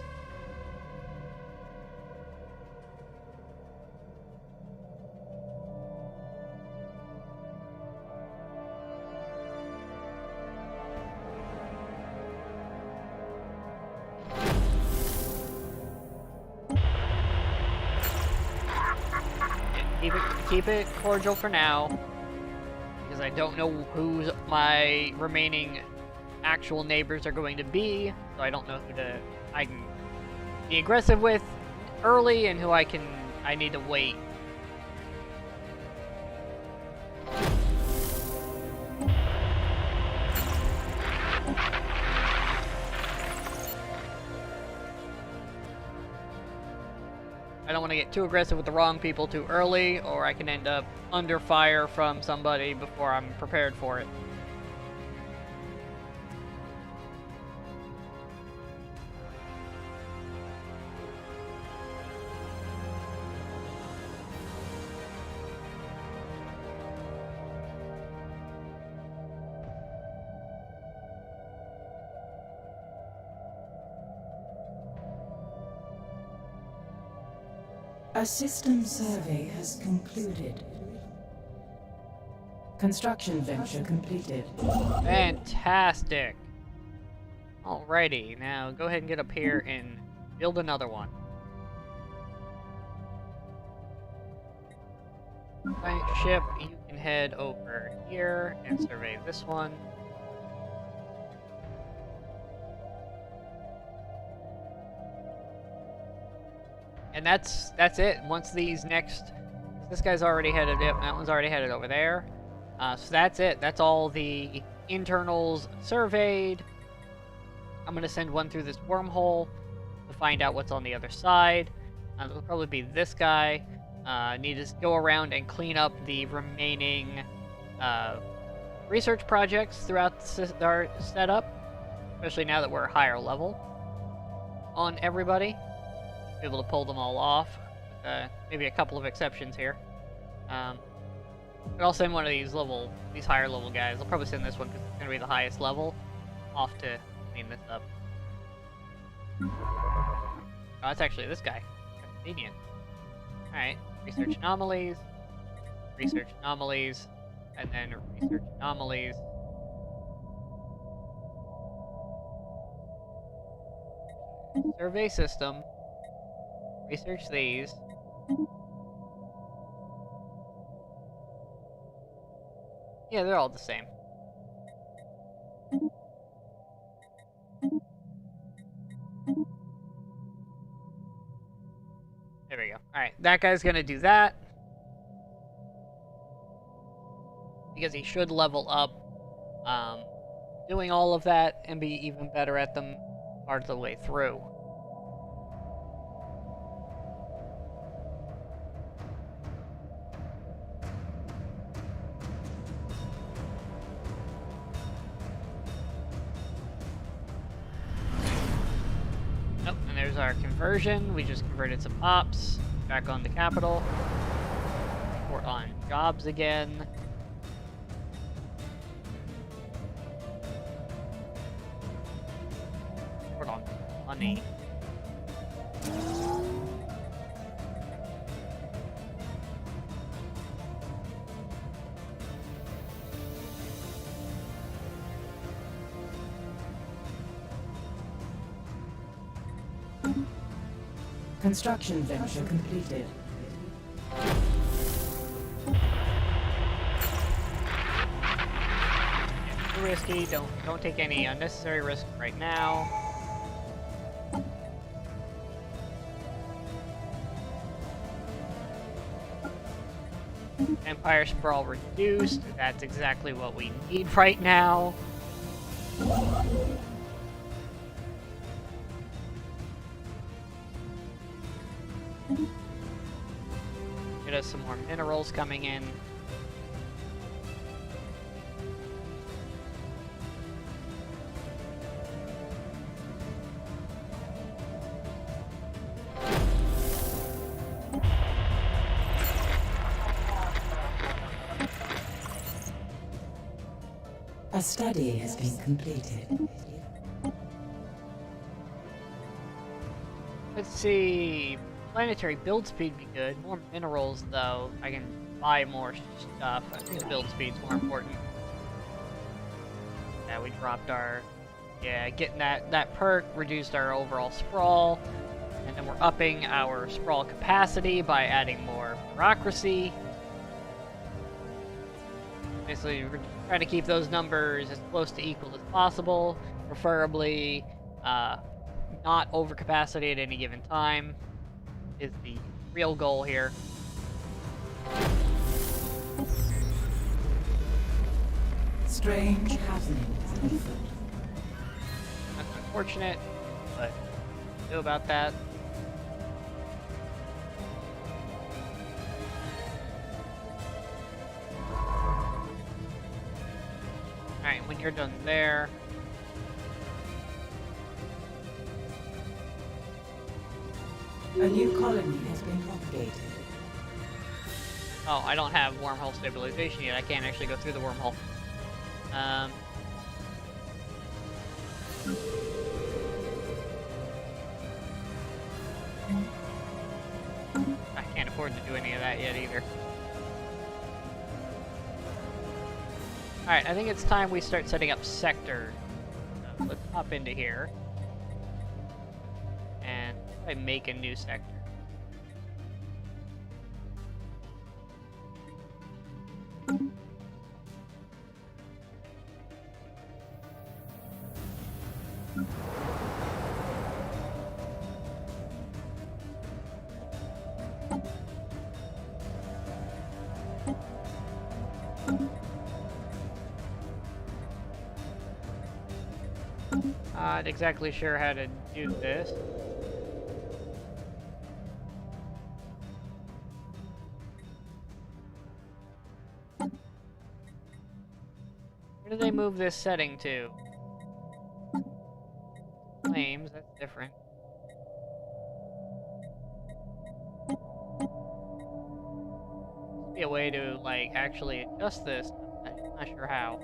Keep it cordial for now, because I don't know who my remaining actual neighbors are going to be, so I don't know who I can be aggressive with early and who I need to wait. I don't want to get too aggressive with the wrong people too early, or I can end up under fire from somebody before I'm prepared for it. A system survey has concluded. Construction venture completed. Fantastic. Alrighty, now go ahead and get up here and build another one. Giant ship, you can head over here and survey this one. And that's it. Once these this guy's already headed, yep, that one's already headed over there. So that's it. That's all the internals surveyed. I'm gonna send one through this wormhole to find out what's on the other side. It'll probably be this guy. Need to go around and clean up the remaining research projects throughout our setup, especially now that we're a higher level on everybody. Be able to pull them all off. Maybe a couple of exceptions here. But I'll send one of these higher level guys. I'll probably send this one because it's going to be the highest level off to clean this up. Oh, that's actually this guy. That's convenient. Alright, research anomalies, and then research anomalies. Survey system. Research these. Yeah, they're all the same. There we go. Alright, that guy's gonna do that. Because he should level up doing all of that and be even better at them part of the way through. Our conversion, we just converted some ops back on the capital. We're on jobs again. We're on money. Construction venture completed. Too risky. Don't take any unnecessary risk right now. Empire Sprawl reduced. That's exactly what we need right now. Get us some more minerals coming in. A study has been completed. Let's see. Planetary build speed be good. More minerals, though. I can buy more stuff. I think build speed's more important. Yeah, we dropped our... Yeah, getting that perk reduced our overall sprawl. And then we're upping our sprawl capacity by adding more bureaucracy. Basically, we're trying to keep those numbers as close to equal as possible. Preferably, not over capacity at any given time is the real goal here. Strange happenings afoot. That's unfortunate, but what to do about that? Alright, when you're done there... A new colony has been propagated. Oh, I don't have wormhole stabilization yet. I can't actually go through the wormhole. I can't afford to do any of that yet either. Alright, I think it's time we start setting up sectors. So let's hop into here. And I make a new sector. Not exactly sure how to do this. Where do they move this setting to? Flames, that's different. Must be a way to, like, actually adjust this. I'm not sure how.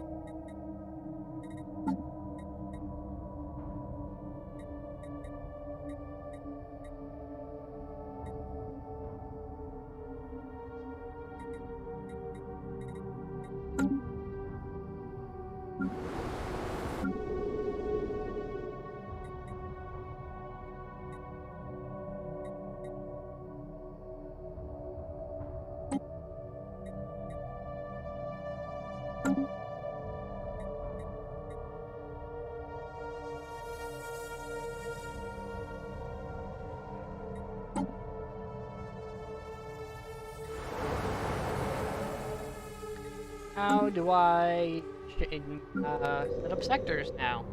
How do I set up sectors now?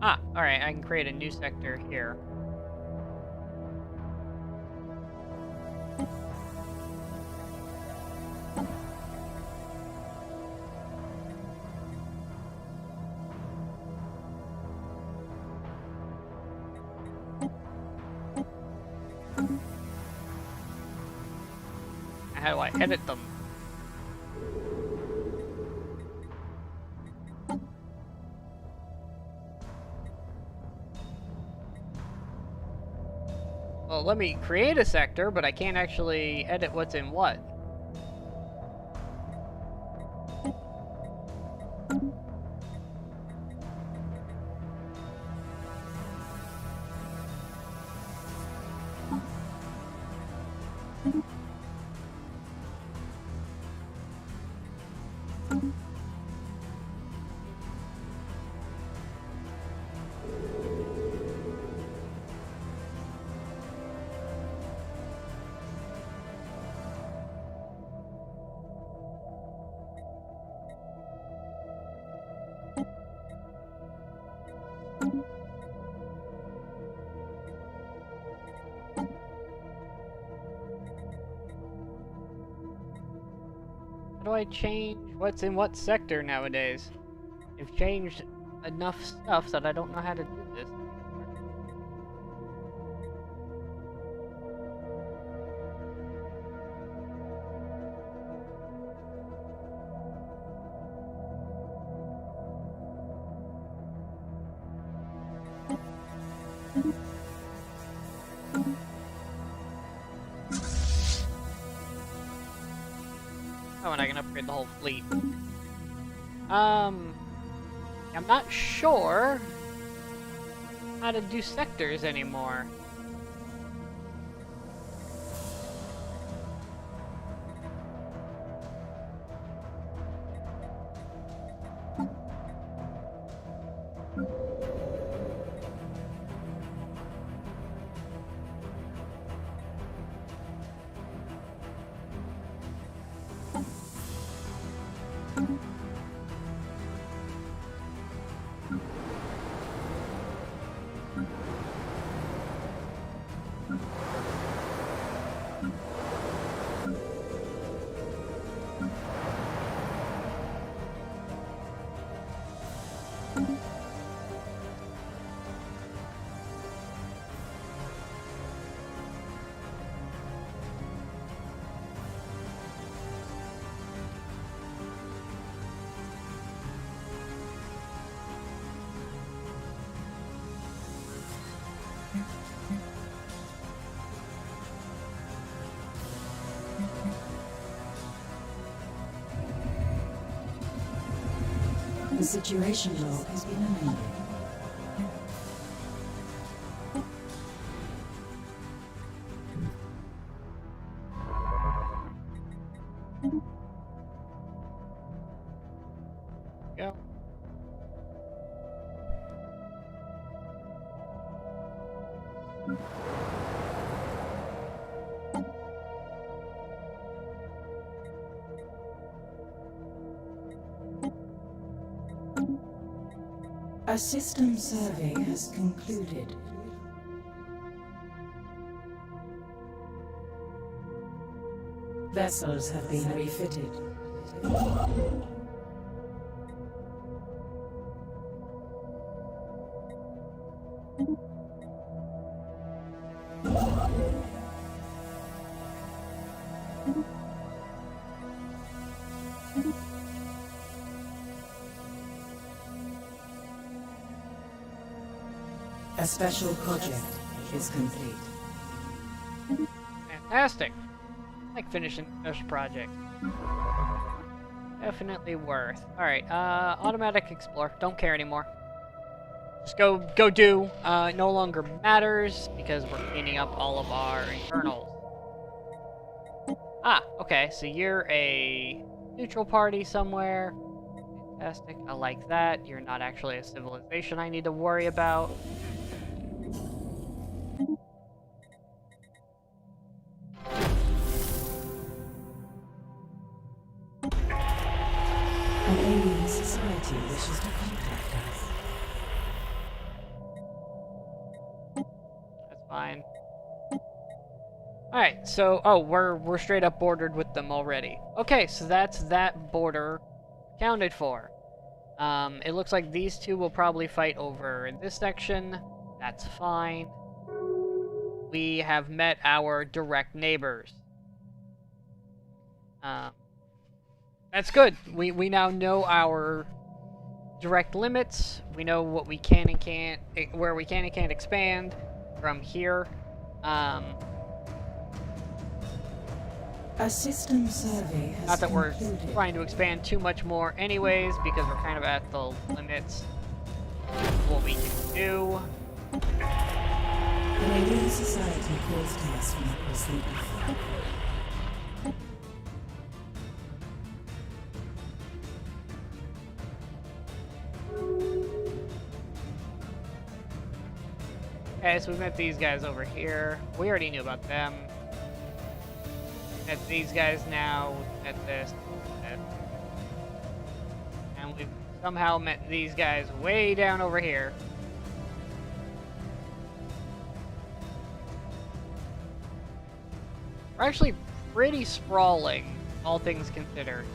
Ah, alright, I can create a new sector here. How do I edit them? Well, let me create a sector, but I can't actually edit what's in what. How do I change what's in what sector nowadays? They've changed enough stuff that I don't know how to do this. Oh, and I can upgrade the whole fleet. I'm not sure how to do sectors anymore. The situation log has been amended. Go. A system survey has concluded. Vessels have been refitted. A special project is complete. Fantastic. I like finishing this project. Definitely worth. Alright, automatic explore. Don't care anymore. Just go do. It no longer matters because we're cleaning up all of our internals. Ah, okay, so you're a neutral party somewhere. Fantastic, I like that. You're not actually a civilization I need to worry about. An alien society wishes to contact us. That's fine. Alright, so, oh, we're straight up bordered with them already. Okay, so that's that border accounted for. It looks like these two will probably fight over in this section. That's fine. We have met our direct neighbors. That's good. We now know our direct limits. We know what we can and can't, where we can and can't expand from here. A system survey has Not that we're concluded. trying to expand too much more anyways, because we're kind of at the limits of what we can do. An alien society calls to us from across the ether. Okay, so we met these guys over here. We already knew about them. Met these guys now. Met this. Met. And we've somehow met these guys way down over here. We're actually pretty sprawling, all things considered.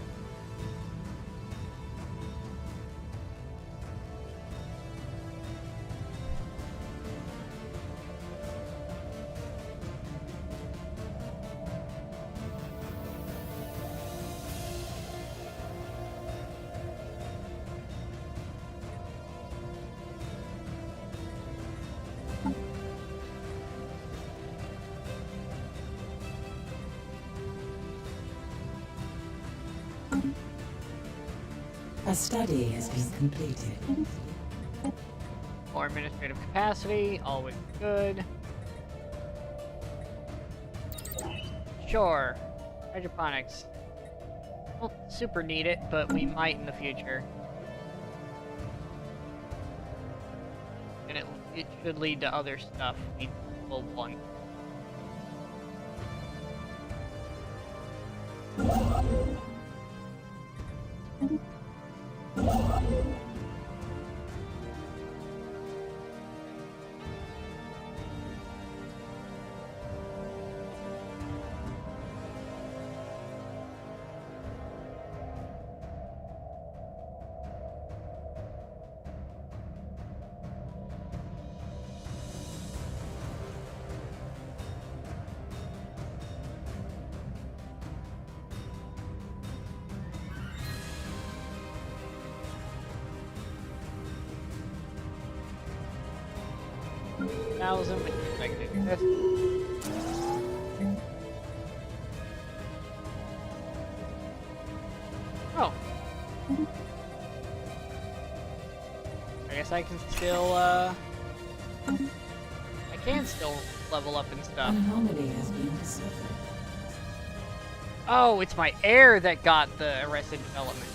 A study has been completed. More administrative capacity, always good. Sure. Hydroponics. Don't super need it, but we might in the future. And it should lead to other stuff we will want. Thousand, which is like this. Oh. I guess I can still, I can still level up and stuff. An anomaly has been discovered. Oh, it's my heir that got the Arrested Development.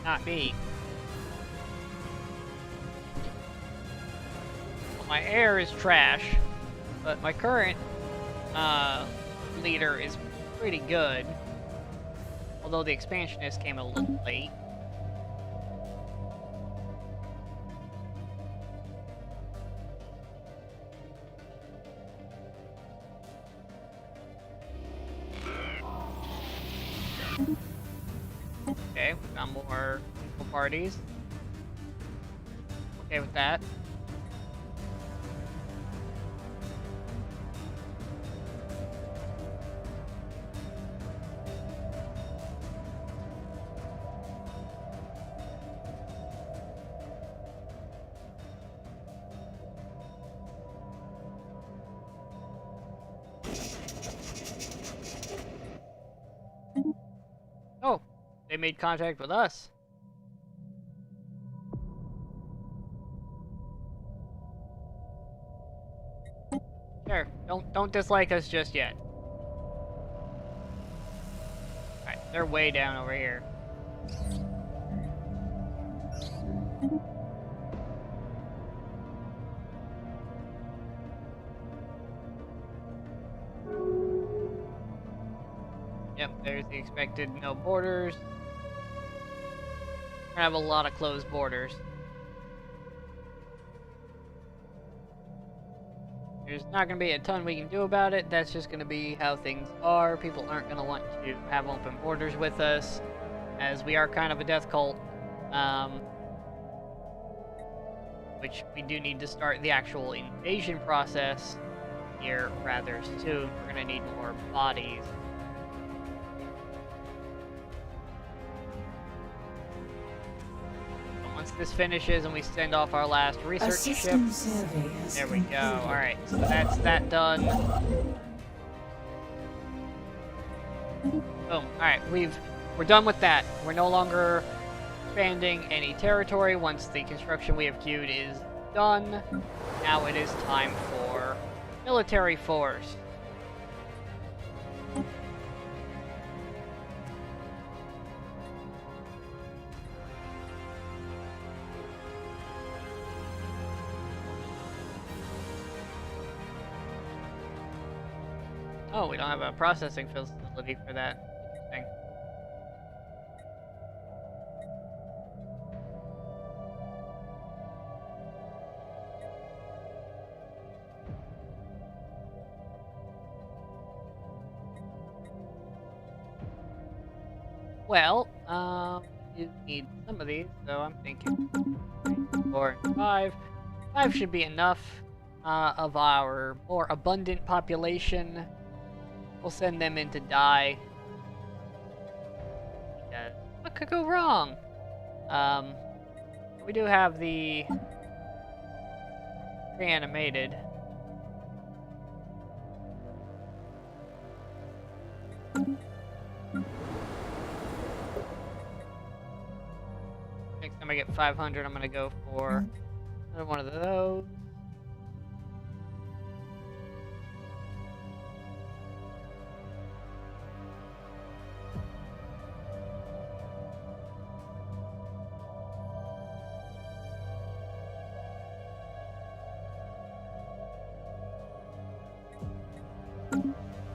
Not me. My heir is trash, but my current leader is pretty good. Although the expansionist came a little late. Okay, we got more equal parties. Okay with that. Oh, they made contact with us. Sure, don't dislike us just yet. Alright, they're way down over here. Yep, there's the expected no borders. We're gonna have a lot of closed borders. There's not gonna be a ton we can do about it. That's just gonna be how things are. People aren't gonna want to have open borders with us, as we are kind of a death cult. Which we do need to start the actual invasion process here rather soon. We're gonna need more bodies. Once this finishes and we send off our last research ship, Survey has there we go. concluded. Alright, so that's that done. Boom. Alright, we're done with that. We're no longer expanding any territory. Once the construction we have queued is done, now it is time for military force. Oh, we don't have a processing facility for that. Interesting. Well, you need some of these, so I'm thinking 3, 4, and 5. 5 should be enough of our more abundant population. We'll send them in to die. Because what could go wrong? We do have the reanimated. Next time I get 500, I'm gonna go for another one of those.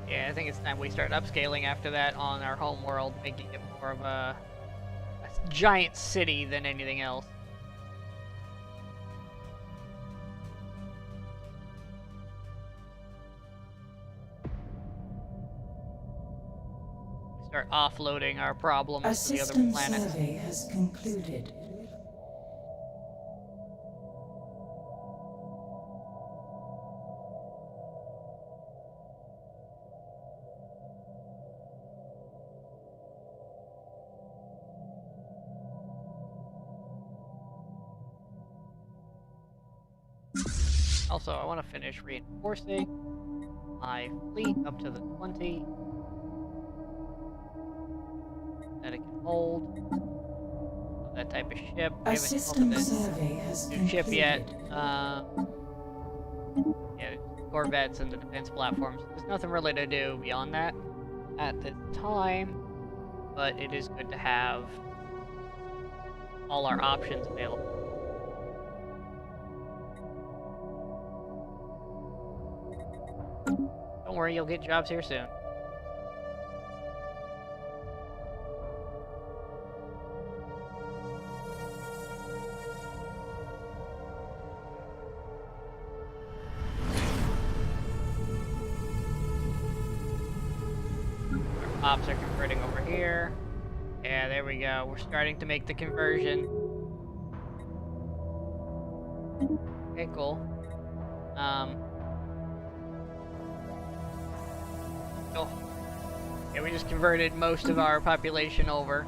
Yeah, I think it's time we start upscaling after that on our home world, making it more of a giant city than anything else. Start offloading our problems to the other planets. A system survey has concluded. Also, I want to finish reinforcing my fleet up to the 20 that it can hold. That type of ship. We A haven't system built survey has this new ship yet. concluded. Yeah, corvettes and the defense platforms. There's nothing really to do beyond that at this time, but it is good to have all our options available. Don't worry, you'll get jobs here soon. Our ops are converting over here. Yeah, there we go. We're starting to make the conversion. Okay, cool. Oh. Yeah, we just converted most of our population over.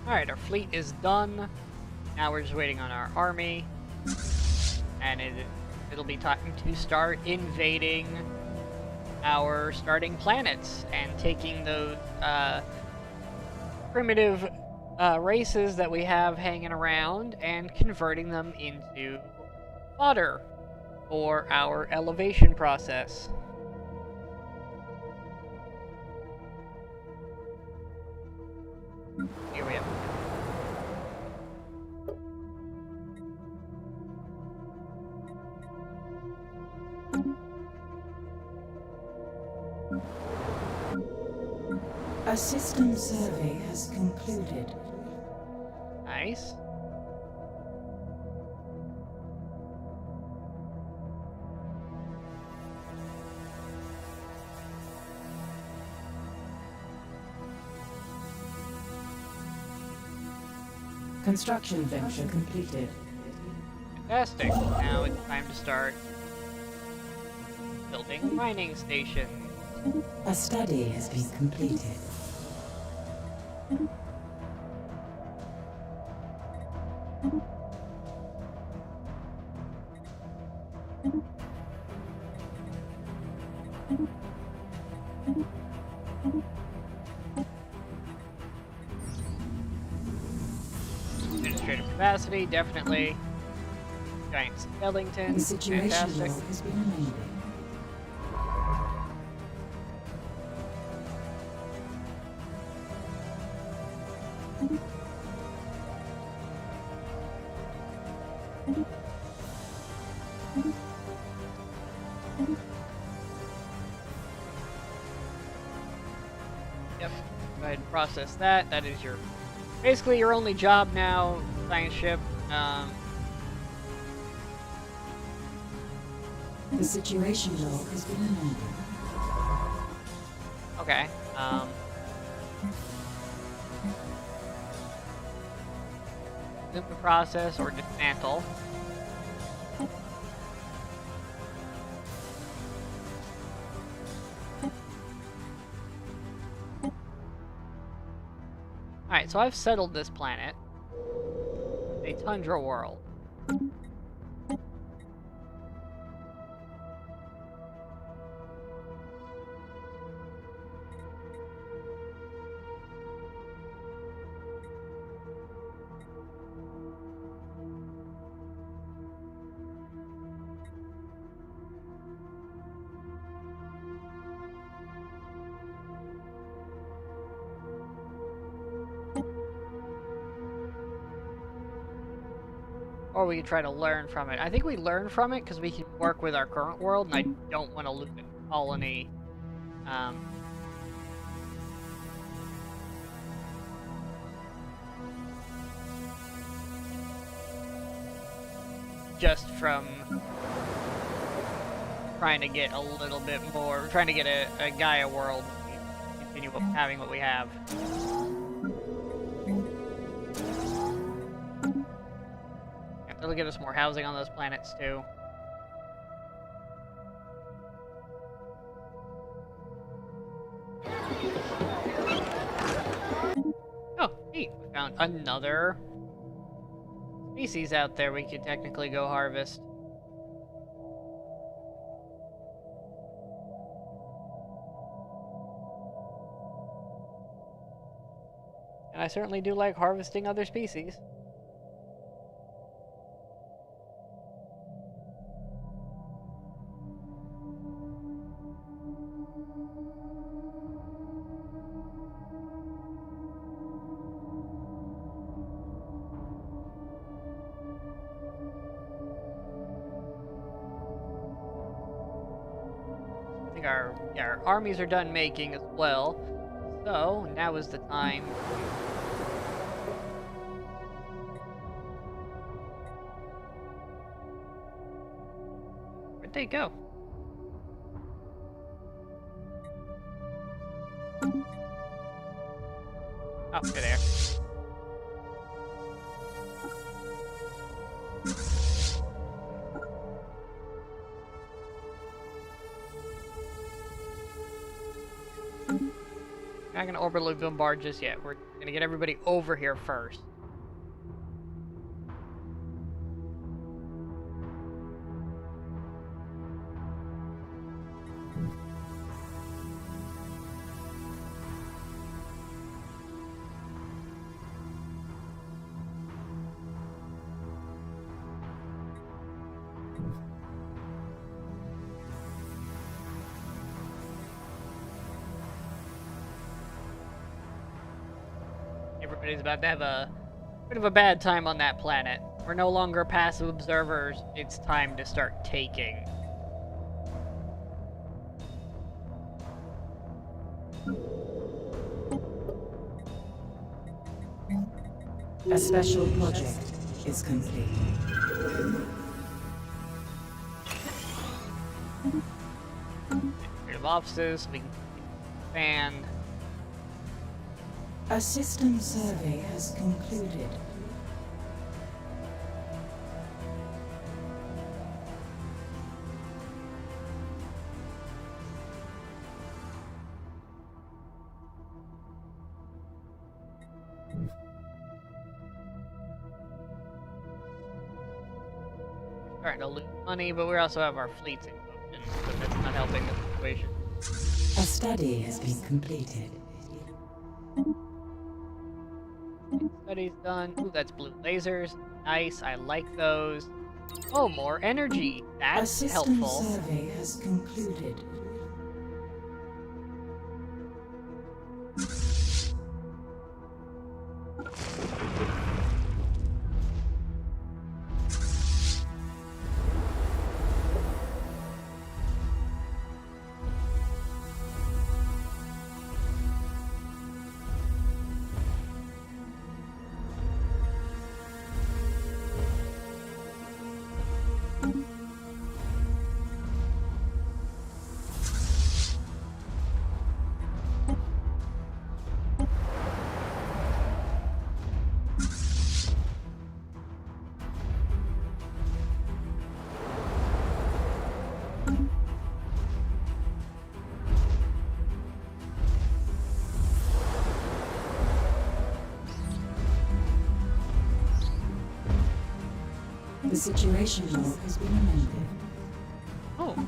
Alright, our fleet is done. Now we're just waiting on our army. And it'll be time to start invading our starting planets and taking those primitive races that we have hanging around and converting them into fodder for our elevation process. Here we go. A system survey has concluded. Nice. Construction venture completed. Fantastic. Now it's time to start building mining stations. A study has been completed. Administrative capacity. capacity, definitely. Giant skeleton, The situation fantastic. log has been amended. Yep. Go ahead and process that. That is your basically your only job now, science ship. The situation log has been amended. Okay. Loop the process or dismantle. Alright, so I've settled this planet. A tundra world. Or we could try to learn from it. I think we learn from it because we can work with our current world, and I don't want to lose a colony. Just from trying to get a little bit more, trying to get a Gaia world, continue having what we have. That'll get us more housing on those planets too. Oh, neat. We found another species out there we could technically go harvest. And I certainly do like harvesting other species. Our armies are done making as well, so now is the time. Where'd they go? Oh, they're there. Not gonna orbitally bombard just yet. We're gonna get everybody over here first. Everybody's about to have a bit of a bad time on that planet. We're no longer passive observers. It's time to start taking. A special project is complete. Rid of offices, we can expand. A system survey has concluded. We're starting to lose money, but we also have our fleets in motion, so that's not helping the situation. A study has been completed. Studies done. Ooh, that's blue lasers. Nice, I like those. Oh, more energy. A That's system helpful. survey has concluded. The situation log has been amended. Oh.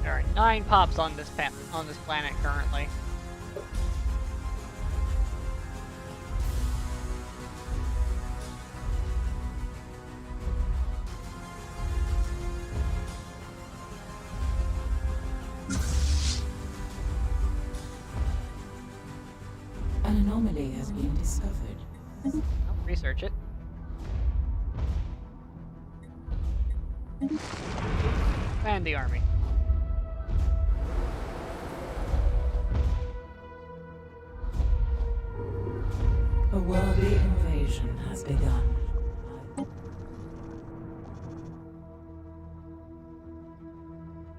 There are 9 pops on this planet currently. An anomaly has been discovered. I'll research it. And the army. A worldly invasion has begun.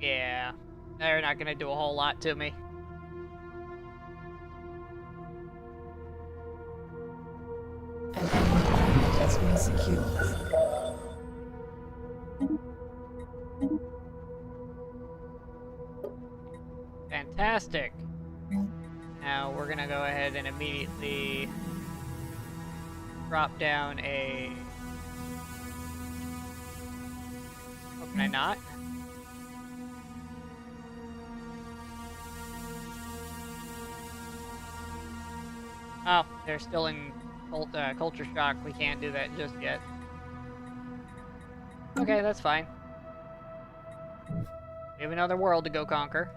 Yeah, they're not gonna do a whole lot to me. An enemy planet has been secured. Fantastic. Now we're gonna go ahead and immediately drop down a... Oh, can I not? Oh, they're still in culture shock. We can't do that just yet. Okay, that's fine. We have another world to go conquer.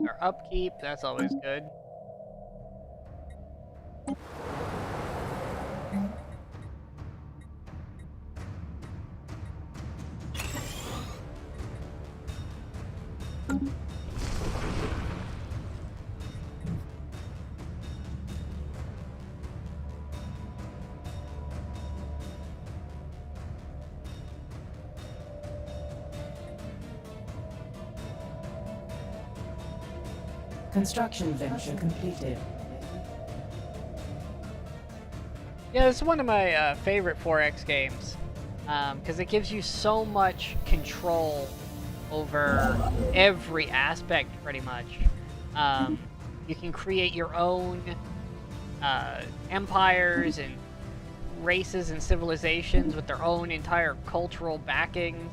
Our upkeep, that's always good. Construction venture completed. Yeah, this is one of my favorite 4X games, because it gives you so much control over every aspect, pretty much. You can create your own empires and races and civilizations with their own entire cultural backing.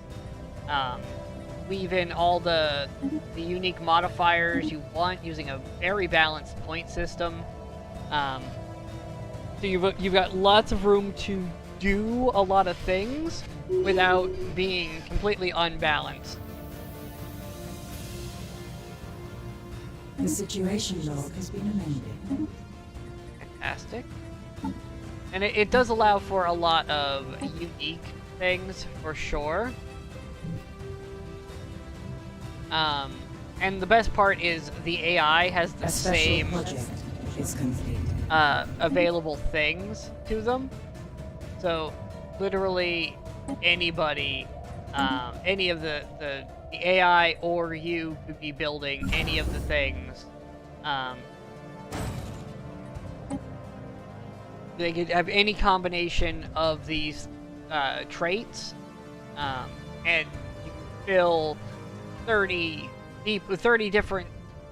Weave in all the unique modifiers you want using a very balanced point system. So you've got lots of room to do a lot of things without being completely unbalanced. The situation log has been amended. Fantastic. And it does allow for a lot of unique things, for sure. And the best part is the AI has the A special same project is complete. available things to them. So literally anybody, any of the AI or you could be building any of the things. They could have any combination of these traits, and you can fill 30 different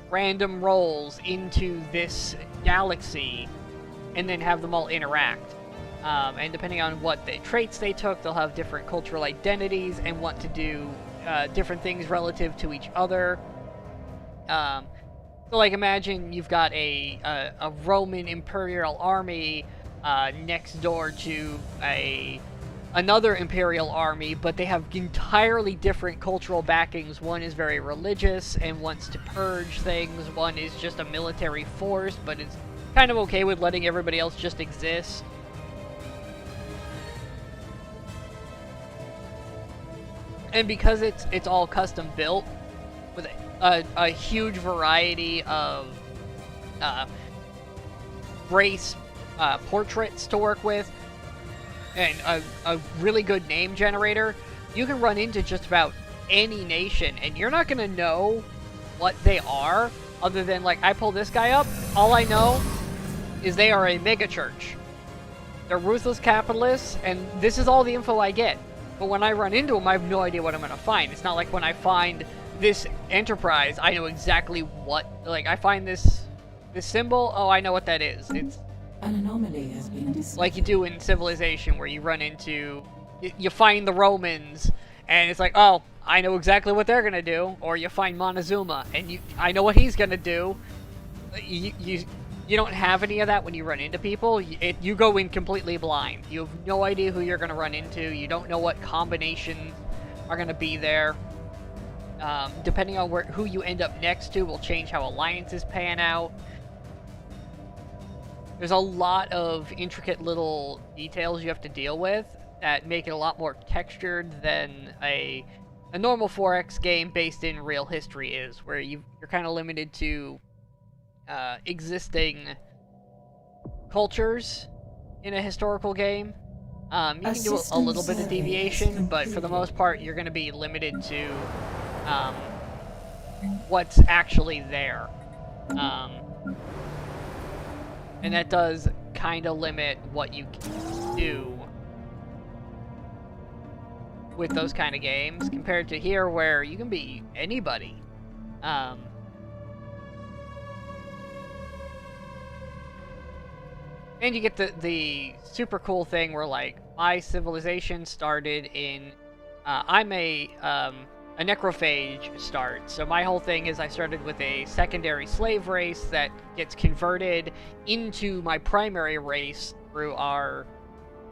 random roles into this galaxy, and then have them all interact. And depending on what the traits they took, they'll have different cultural identities and want to do different things relative to each other. So, like, imagine you've got a Roman Imperial army next door to another Imperial army, but they have entirely different cultural backings. One is very religious and wants to purge things. One is just a military force, but is kind of okay with letting everybody else just exist. And because it's all custom built with a huge variety of race portraits to work with, and a really good name generator, you can run into just about any nation, and you're not going to know what they are, other than, like, I pull this guy up, all I know is they are a megachurch. They're ruthless capitalists, and this is all the info I get. But when I run into them, I have no idea what I'm going to find. It's not like when I find this enterprise, I know exactly what, like, I find this symbol, oh, I know what that is. It's An anomaly has been discovered. like you do in Civilization, where you run into, you find the Romans, and it's like, oh, I know exactly what they're gonna do. Or you find Montezuma, and I know what he's gonna do. You don't have any of that when you run into people. You go in completely blind. You have no idea who you're gonna run into. You don't know what combinations are gonna be there. Depending on who you end up next to will change how alliances pan out. There's a lot of intricate little details you have to deal with that make it a lot more textured than a normal 4X game based in real history is, where you're kind of limited to existing cultures in a historical game. You can do a little bit of deviation, but for the most part, you're going to be limited to what's actually there. And that does kind of limit what you can do with those kind of games, compared to here, where you can be anybody. And you get the super cool thing where, like, my civilization started in... I'm a necrophage start, so my whole thing is I started with a secondary slave race that gets converted into my primary race through our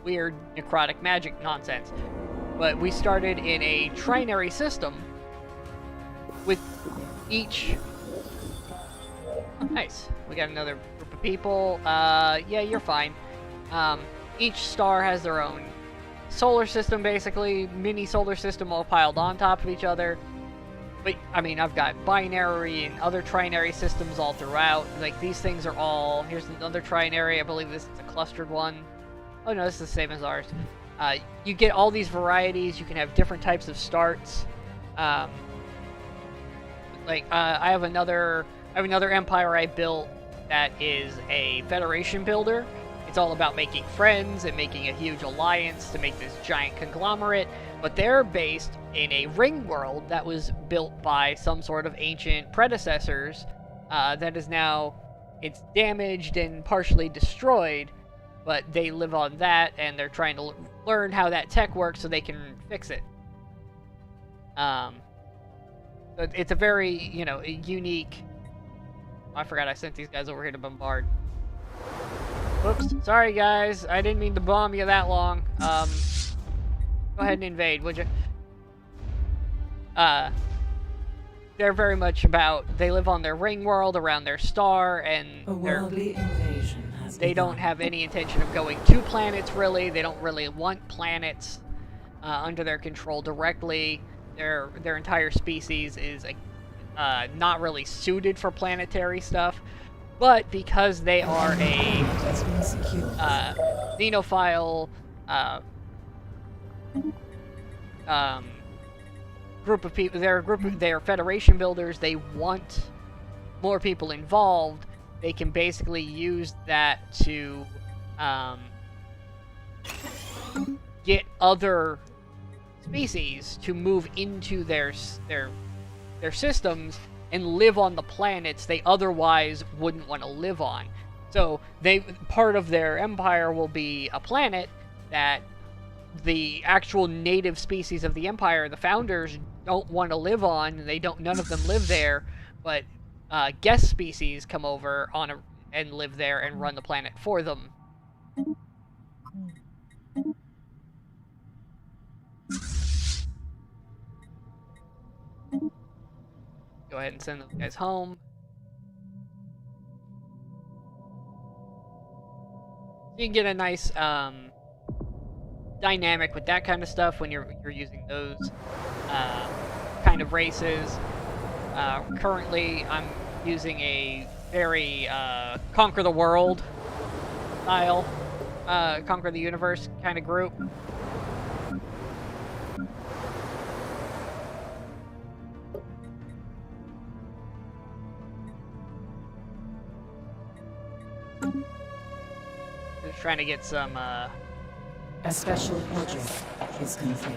weird necrotic magic nonsense. But we started in a trinary system with each... Oh, nice. We got another group of people. Yeah, you're fine. Each star has their own solar system, basically. Mini solar system all piled on top of each other. But, I mean, I've got binary and other trinary systems all throughout. Like, these things are all... Here's another trinary. I believe this is a clustered one. Oh, no, this is the same as ours. You get all these varieties. You can have different types of starts. I have another empire I built that is a Federation builder. It's all about making friends and making a huge alliance to make this giant conglomerate, but they're based in a ring world that was built by some sort of ancient predecessors that is now, it's damaged and partially destroyed, but they live on that, and they're trying to learn how that tech works so they can fix it. It's a very, unique... I forgot I sent these guys over here to bombard. Whoops. Sorry, guys. I didn't mean to bomb you that long. Go ahead and invade, would you? They're very much about... They live on their ring world, around their star, and A worldly invasion has they begun. don't have any intention of going to planets, really. They don't really want planets under their control directly. Their entire species is not really suited for planetary stuff. But because they are a Has been secured. xenophile group of people, they're Federation builders, they want more people involved, they can basically use that to get other species to move into their systems and live on the planets they otherwise wouldn't want to live on. So part of their empire will be a planet that the actual native species of the empire, the founders, don't want to live on. None of them live there, but guest species come over and live there and run the planet for them. Go ahead and send those guys home. So you can get a nice dynamic with that kind of stuff when you're using those kind of races. Currently, I'm using a very conquer the world style, conquer the universe kind of group. Just trying to get some A special project is complete.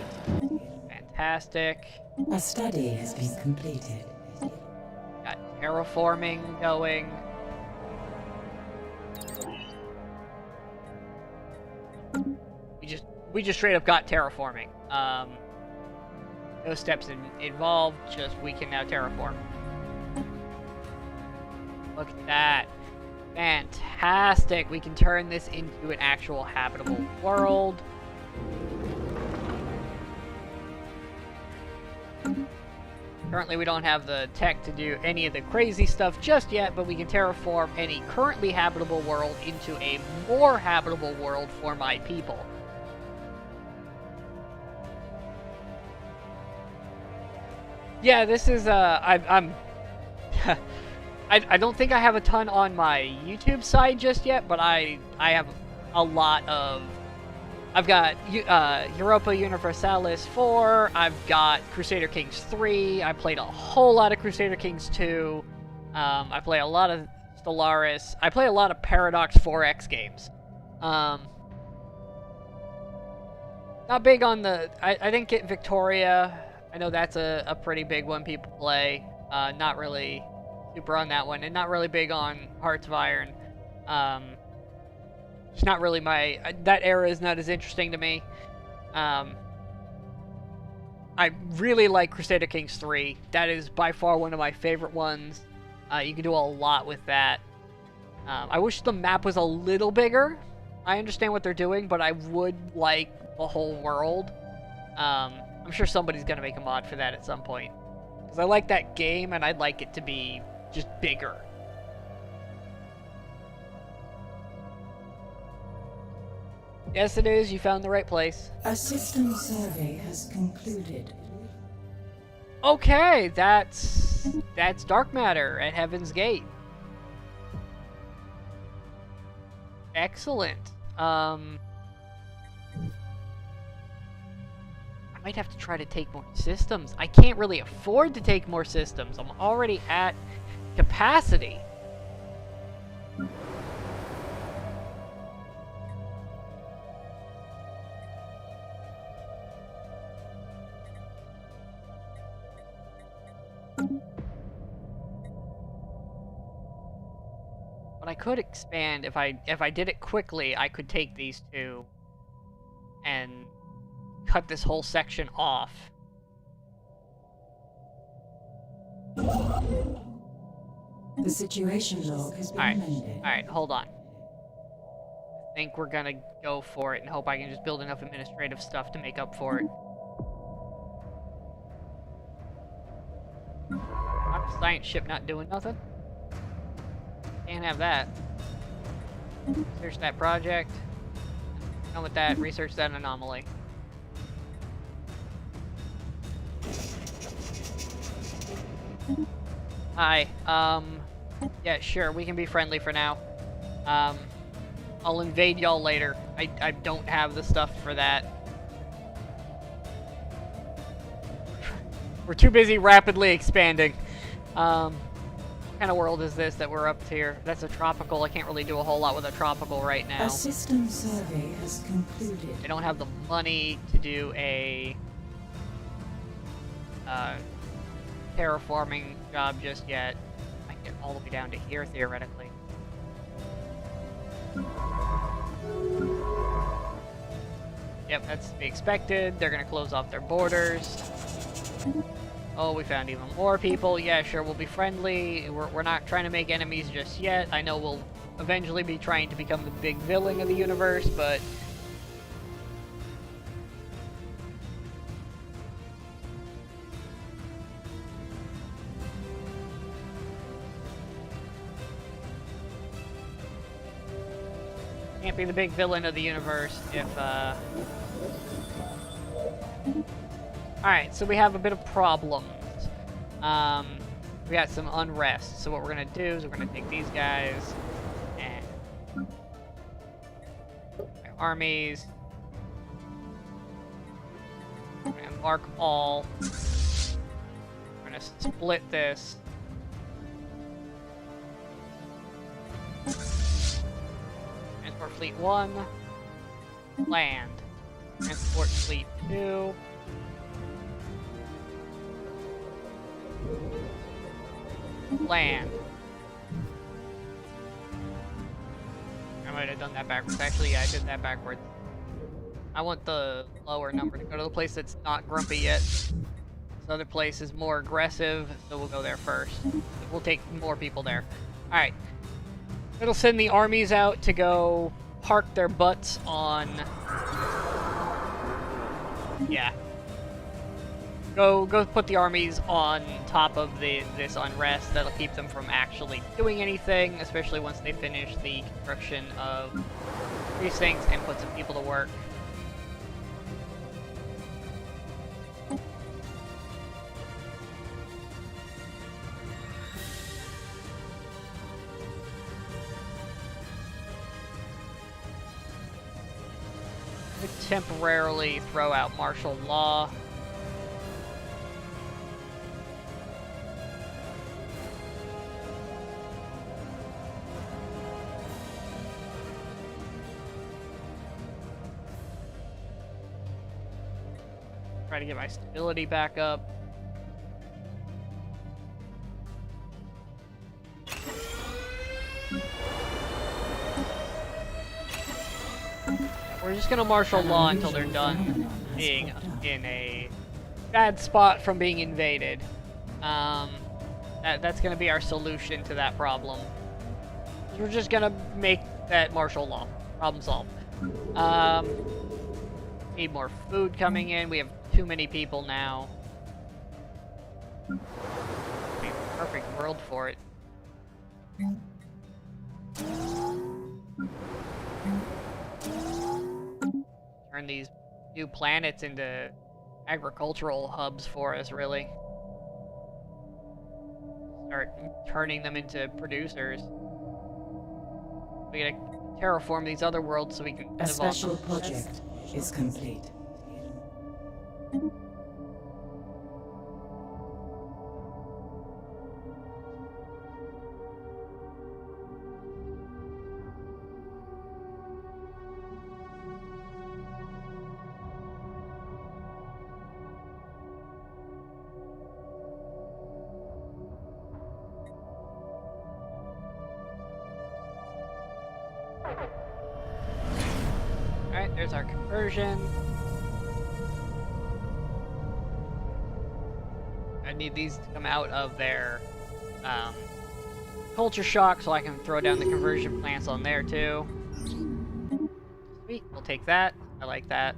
fantastic. A study has been completed. Got terraforming going. We just straight up got terraforming. No steps involved, just we can now terraform. Look at that. Fantastic. We can turn this into an actual habitable world. Currently, we don't have the tech to do any of the crazy stuff just yet, but we can terraform any currently habitable world into a more habitable world for my people. Yeah, this is, I'm I don't think I have a ton on my YouTube side just yet, but I have a lot of... I've got Europa Universalis 4, I've got Crusader Kings 3, I played a whole lot of Crusader Kings 2, I play a lot of Stellaris, I play a lot of Paradox 4X games. Not big on the... I didn't get Victoria, I know that's a pretty big one people play, not really super on that one, and not really big on Hearts of Iron. It's not really that era is not as interesting to me. I really like Crusader Kings 3. That is by far one of my favorite ones. You can do a lot with that. I wish the map was a little bigger. I understand what they're doing, but I would like the whole world. I'm sure somebody's gonna make a mod for that at some point. Because I like that game, and I'd like it to be just bigger. Yes, it is. You found the right place. A system survey has concluded. Okay, that's dark matter at Heaven's Gate. Excellent. I might have to try to take more systems. I can't really afford to take more systems. I'm already at capacity. But I could expand if I did it quickly. I could take these two and cut this whole section off. The situation log has been amended. Alright, hold on. I think we're gonna go for it and hope I can just build enough administrative stuff to make up for it. Science ship not doing nothing. Can't have that. Research that project. Done with that, research that anomaly. Hi. Yeah, sure, we can be friendly for now. I'll invade y'all later. I don't have the stuff for that. We're too busy rapidly expanding. What kind of world is this that we're up to here? That's a tropical. I can't really do a whole lot with a tropical right now. A system survey has concluded. I don't have the money to do a terraforming job just yet. I can get all the way down to here theoretically. Yep, that's to be expected. They're gonna close off their borders. Oh, we found even more people. Yeah, sure, we'll be friendly. We're not trying to make enemies just yet. I know we'll eventually be trying to become the big villain of the universe, but... can't be the big villain of the universe if, Alright, so we have a bit of problems. We got some unrest. So what we're gonna do is we're gonna take these guys and my armies. We're gonna mark all. We're gonna split this. Transport Fleet 1. Land. Transport Fleet 2. Land. I might have done that backwards. Actually, yeah, I did that backwards. I want the lower number to go to the place that's not grumpy yet. This other place is more aggressive, so we'll go there first. We'll take more people there. Alright. It'll send the armies out to go park their butts on... yeah. Go put the armies on top of this unrest. That'll keep them from actually doing anything, especially once they finish the construction of precincts and put some people to work. Temporarily throw out martial law. Try to get my stability back up. We're just gonna martial law until they're done being in a bad spot from being invaded. That's gonna be our solution to that problem. We're just gonna make that martial law. Problem solved. Need more food coming in. We have too many people now. Be a perfect world for it. Turn these new planets into agricultural hubs for us, really. Start turning them into producers. We gotta terraform these other worlds so we can live A special on them. project is complete. Alright, there's our conversion. I need these to come out of their culture shock so I can throw down the conversion plants on there too. Sweet, we'll take that. I like that.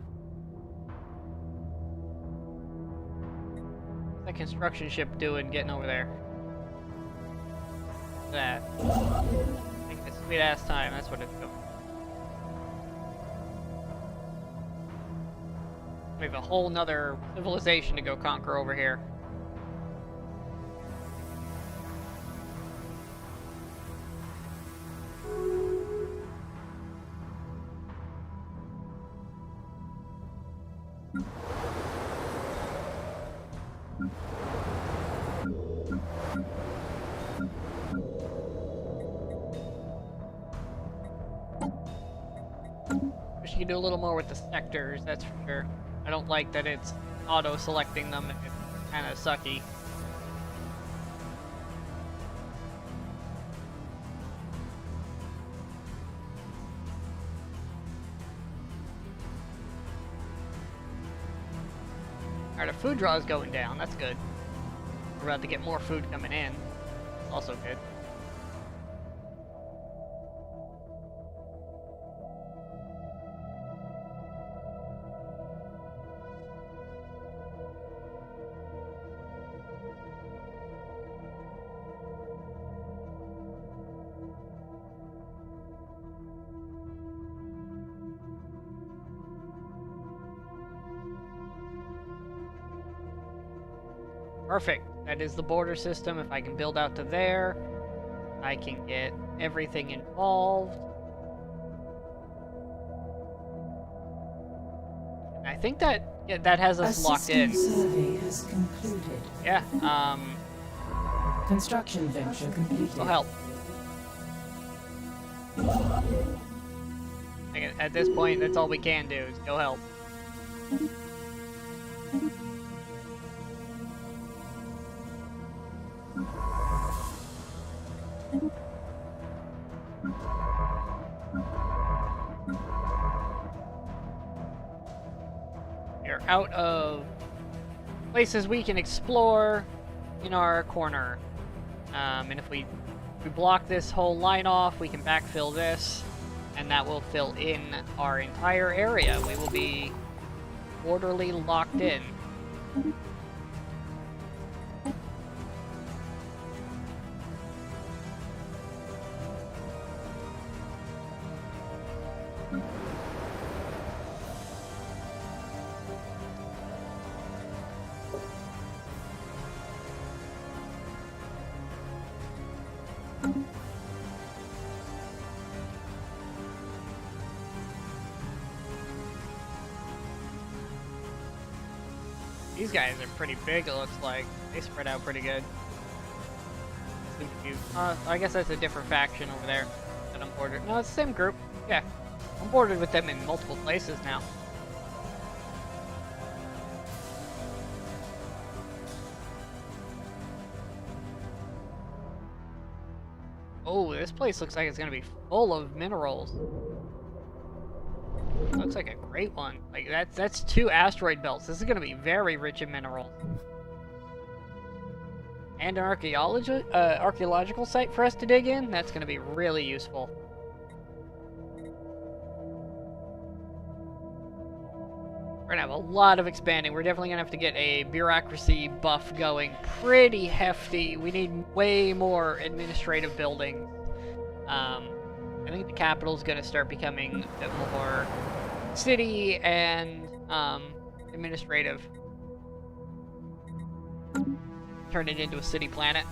What's that construction ship doing getting over there? Look at that. Take a sweet ass time, that's what it's doing. We have a whole nother civilization to go conquer over here. Wish you could do a little more with the sectors, that's for sure. I don't like that it's auto-selecting them. It's kind of sucky. Alright, our food draw is going down. That's good. We're about to get more food coming in. Also good. Perfect. That is the border system. If I can build out to there, I can get everything involved. And I think that that has us locked in. Survey has concluded. Yeah. Construction venture completed. Will help. At this point, that's all we can do is go help. We're out of places we can explore in our corner. And if we block this whole line off, we can backfill this, and that will fill in our entire area. We will be orderly locked in. These guys are pretty big, it looks like. They spread out pretty good. I guess that's a different faction over there that I'm bordered. No, it's the same group. Yeah. I'm bordered with them in multiple places now. Oh, this place looks like it's gonna be full of minerals. Looks like a great one. Like that's 2 asteroid belts. This is gonna be very rich in minerals. And an archaeological site for us to dig in. That's gonna be really useful. We're gonna have a lot of expanding. We're definitely gonna have to get a bureaucracy buff going. Pretty hefty. We need way more administrative buildings. I think the capital's gonna start becoming a bit more city and administrative. Turn it into a city planet.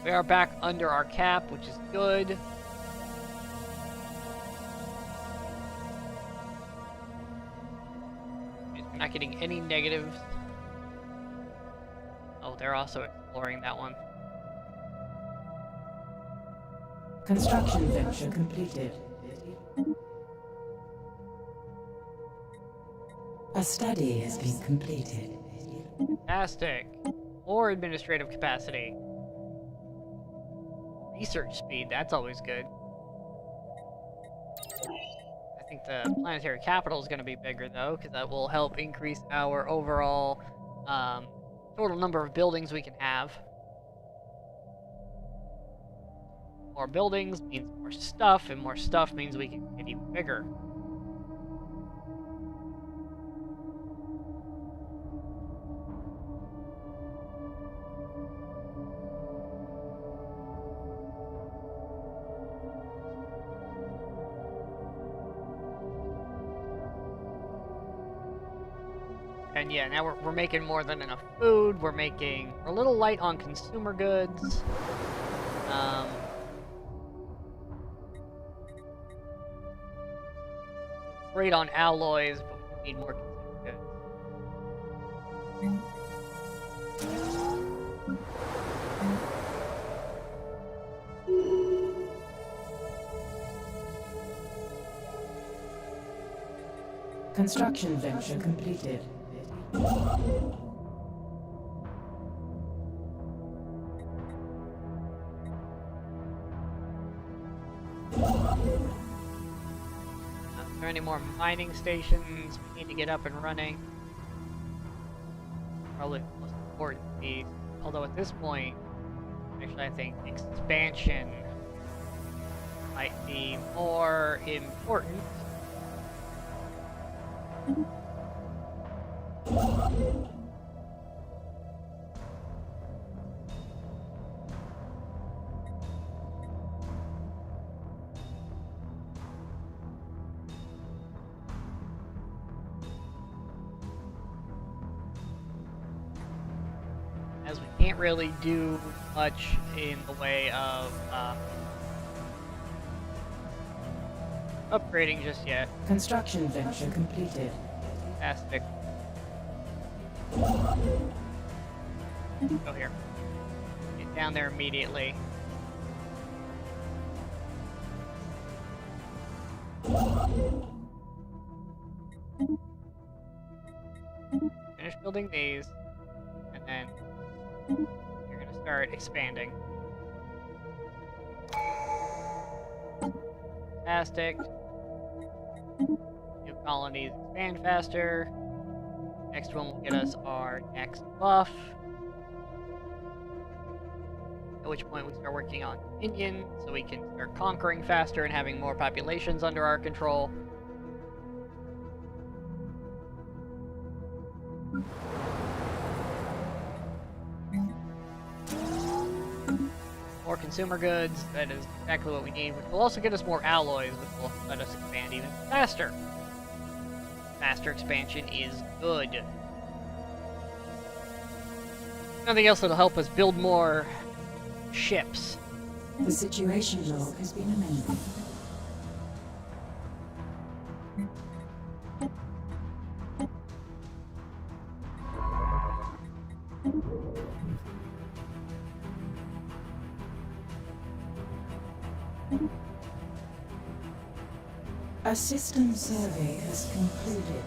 We are back under our cap, which is good. We're not getting any negatives. Oh, they're also exploring that one. Construction venture completed. A study has been completed. Fantastic. More administrative capacity. Research speed, that's always good. I think the planetary capital is going to be bigger, though, because that will help increase our overall total number of buildings we can have. More buildings means more stuff, and more stuff means we can get even bigger. And yeah, now we're making more than enough food. We're a little light on consumer goods. great on alloys, but we need more consumer goods. Construction venture completed. Are there any more mining stations we need to get up and running? Probably the most important piece. Although at this point, actually I think expansion might be more important. As we can't really do much in the way of upgrading just yet. Construction venture completed. Fantastic. Go here. Get down there immediately. Finish building these, and then you're gonna start expanding. Fantastic. New colonies expand faster. Next one will get us our next buff. At which point we start working on Dominion, so we can start conquering faster and having more populations under our control. More consumer goods, that is exactly what we need, which will also get us more alloys, which will let us expand even faster. Faster expansion is good. Nothing else that'll help us build more ships. The situation log has been amended. A system survey has concluded.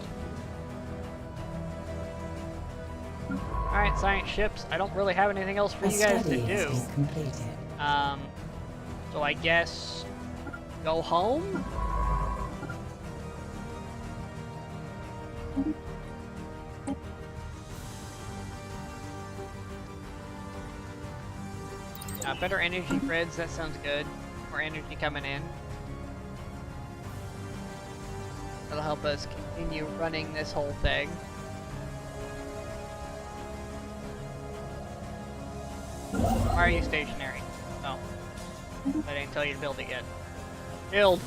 Alright, science ships. I don't really have anything else for you guys to A study has do. been completed. So I guess go home? Better energy grids, that sounds good. More energy coming in. That'll help us continue running this whole thing. Why are you stationary? Oh. I didn't tell you to build it yet. Build!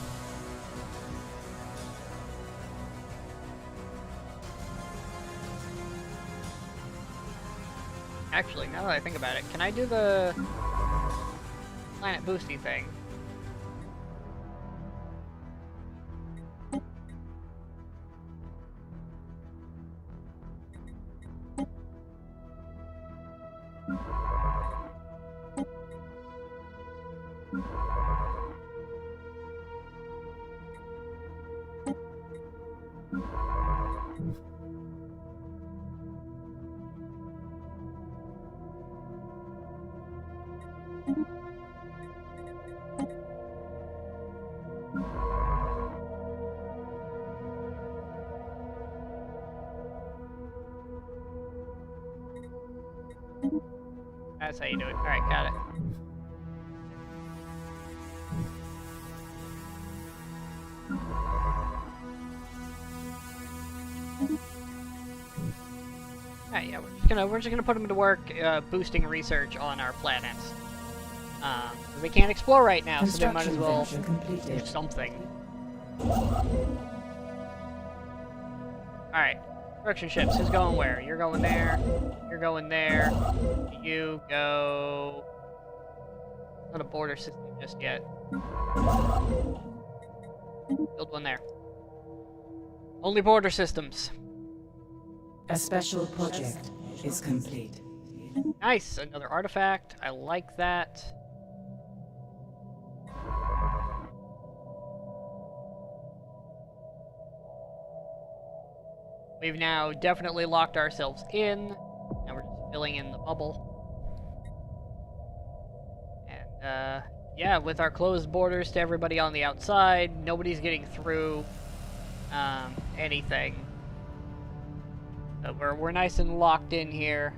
Actually, now that I think about it, can I do the planet boosty thing? That's how you do it. Alright, got it. Alright, yeah, we're just gonna put them to work boosting research on our planets. They can't explore right now, so they might as well do something. Alright. Construction ships, who's going where? You're going there. You're going there. You go... Not a border system just yet. Build one there. Only border systems. A special project is complete. Nice, another artifact. I like that. We've now definitely locked ourselves in, and we're just filling in the bubble. And, yeah, with our closed borders to everybody on the outside, nobody's getting through anything. So we're nice and locked in here,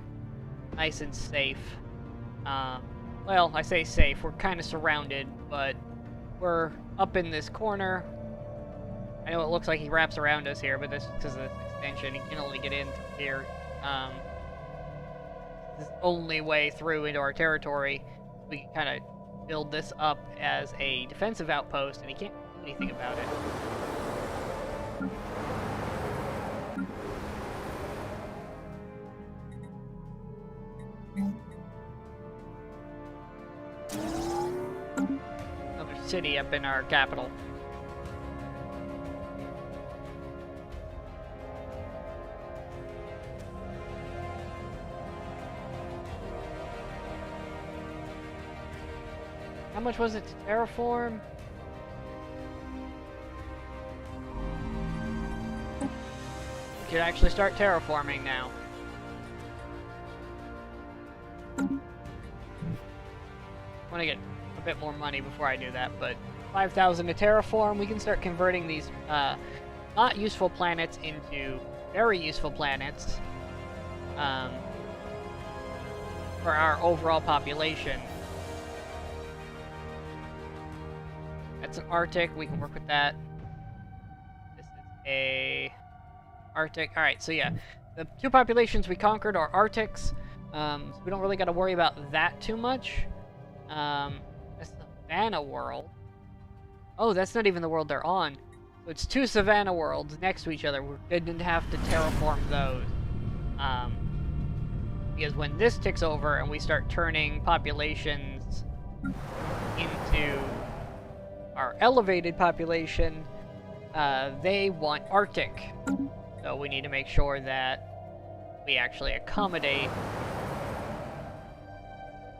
nice and safe. Well, I say safe, we're kind of surrounded, but we're up in this corner. I know it looks like he wraps around us here, but this is because of this extension. He can only get in through here. This is the only way through into our territory. We can kind of build this up as a defensive outpost, and he can't do anything about it. Another city up in our capital. How much was it to terraform? We could actually start terraforming now. I want to get a bit more money before I do that, but 5,000 to terraform, we can start converting these not useful planets into very useful planets for our overall population. That's an Arctic, we can work with that. This is a Arctic. Alright, so yeah, the two populations we conquered are Arctics, so we don't really got to worry about that too much. That's the Savannah world. Oh, that's not even the world they're on. So it's two Savannah worlds next to each other. We didn't have to terraform those. Because when this ticks over and we start turning populations into our elevated population, they want Arctic. So we need to make sure that we actually accommodate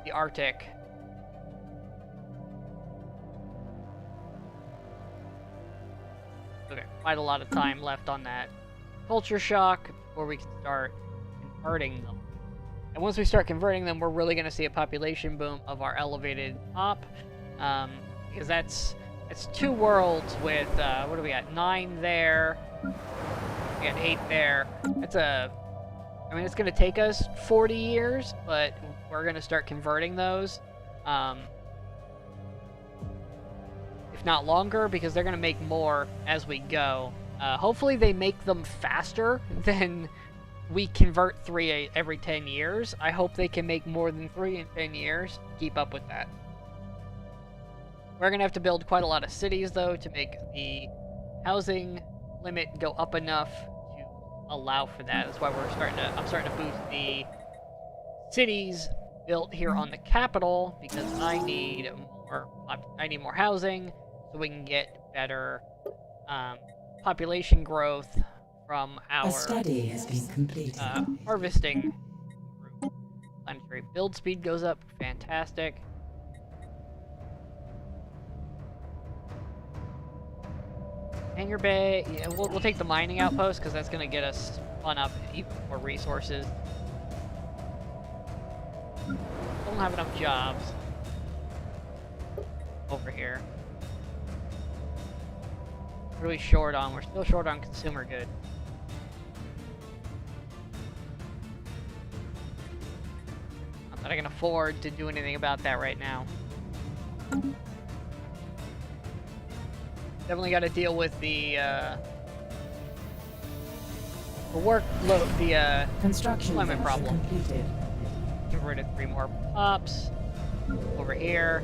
the Arctic. Okay, quite a lot of time left on that culture shock before we can start converting them. And once we start converting them, we're really going to see a population boom of our elevated pop. Because that's two worlds with, what do we got? 9 there. We got 8 there. That's I mean, it's going to take us 40 years, but we're going to start converting those. If not longer, because they're going to make more as we go. Hopefully they make them faster than we convert 3 every 10 years. I hope they can make more than 3 in 10 years. Keep up with that. We're going to have to build quite a lot of cities, though, to make the housing limit go up enough to allow for that. That's why I'm starting to boost the cities built here on the capital, because I need more housing, so we can get better population growth from our A study has been completed. harvesting group. Planetary build speed goes up. Fantastic. Hangar Bay, yeah, we'll take the mining outpost, because that's going to get us spun up even more resources. Don't have enough jobs over here. What are we short on? We're still short on consumer goods. Not that I can afford to do anything about that right now. Definitely got to deal with the workload, the Construction employment problem. completed. Converted 3 more pops over here.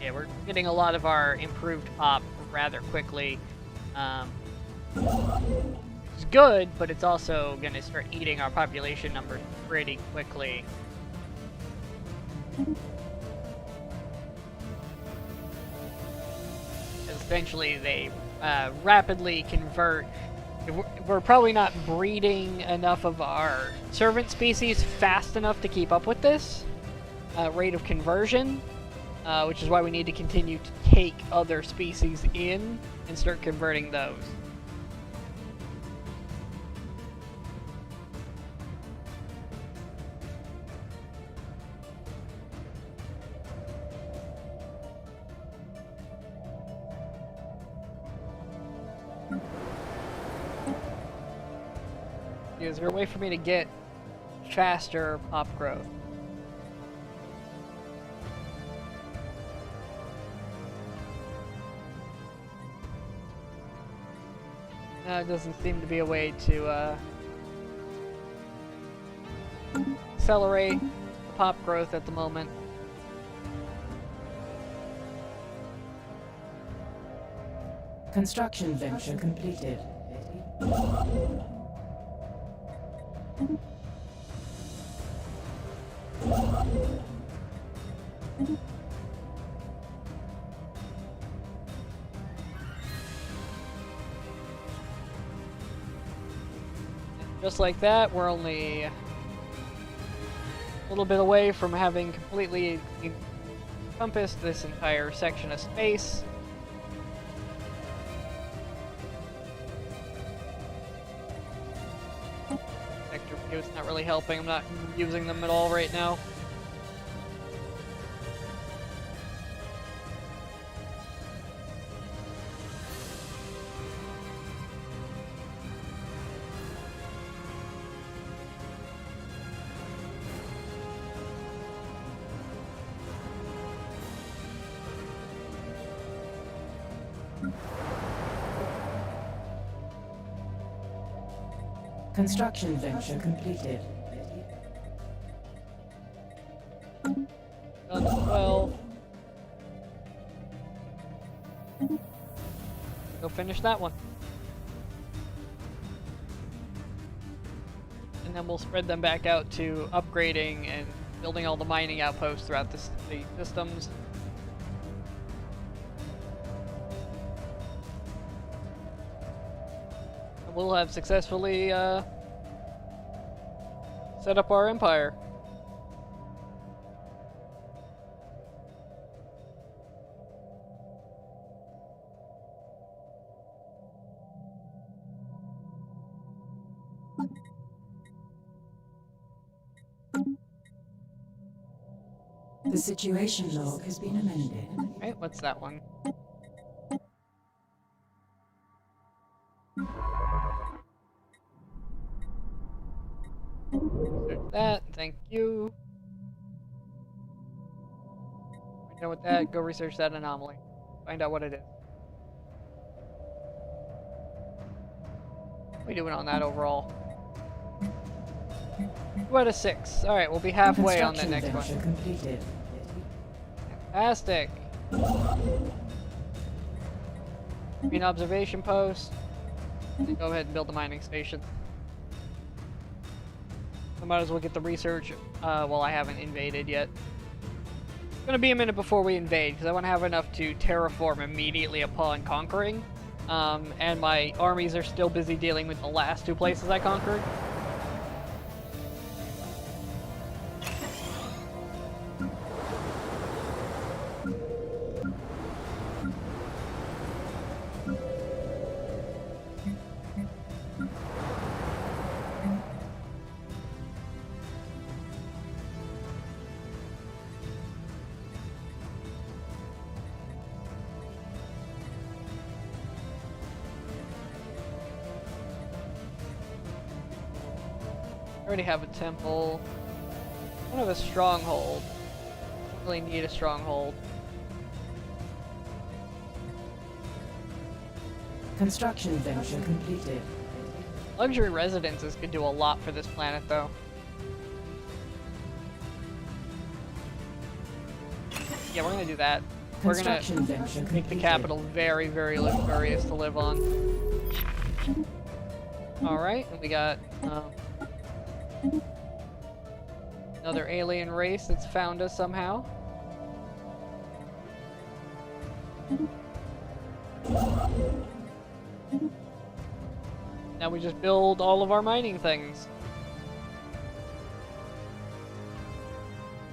Yeah, we're getting a lot of our improved pop rather quickly. It's good, but it's also going to start eating our population numbers pretty quickly. eventually they rapidly convert. We're probably not breeding enough of our servant species fast enough to keep up with this rate of conversion, which is why we need to continue to take other species in and start converting those. Is there a way for me to get faster pop growth? No, it doesn't seem to be a way to accelerate the pop growth at the moment. Construction venture completed. Just like that, we're only a little bit away from having completely encompassed this entire section of space. Sector view is not really helping. I'm not using them at all right now. Construction venture completed. Done as well. Go finish that one. And then we'll spread them back out to upgrading and building all the mining outposts throughout the systems. We'll have successfully set up our empire. The situation log has been amended. Right, what's that one? Research that, thank you. We're done with that, go research that anomaly. Find out what it is. What are we doing on that overall? 2 out of 6. Alright, we'll be halfway on the next one. Completed. Fantastic! Green observation post. And go ahead and build the mining station. I might as well get the research while I haven't invaded yet. It's gonna be a minute before we invade, because I want to have enough to terraform immediately upon conquering. And my armies are still busy dealing with the last 2 places I conquered. I already have a temple. I don't have a stronghold. Don't really need a stronghold. Construction venture completed. Luxury residences could do a lot for this planet, though. Yeah, we're gonna do that. We're gonna make the capital very, very luxurious to live on. Alright, and we got another alien race that's found us somehow. Now we just build all of our mining things.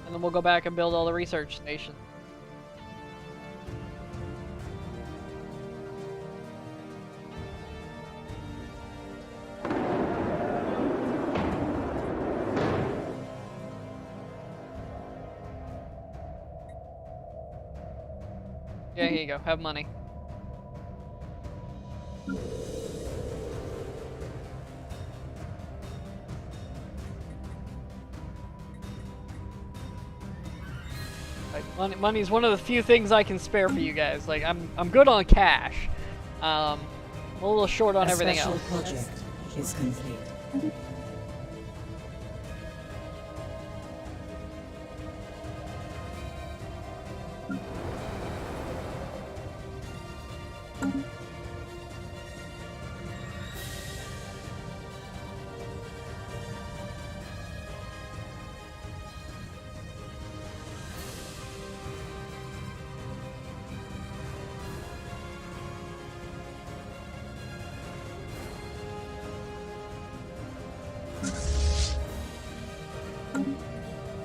And then we'll go back and build all the research stations. Yeah, here you go. Have money. Like, money is one of the few things I can spare for you guys. Like, I'm good on cash. I'm a little short on everything else. A special project is complete.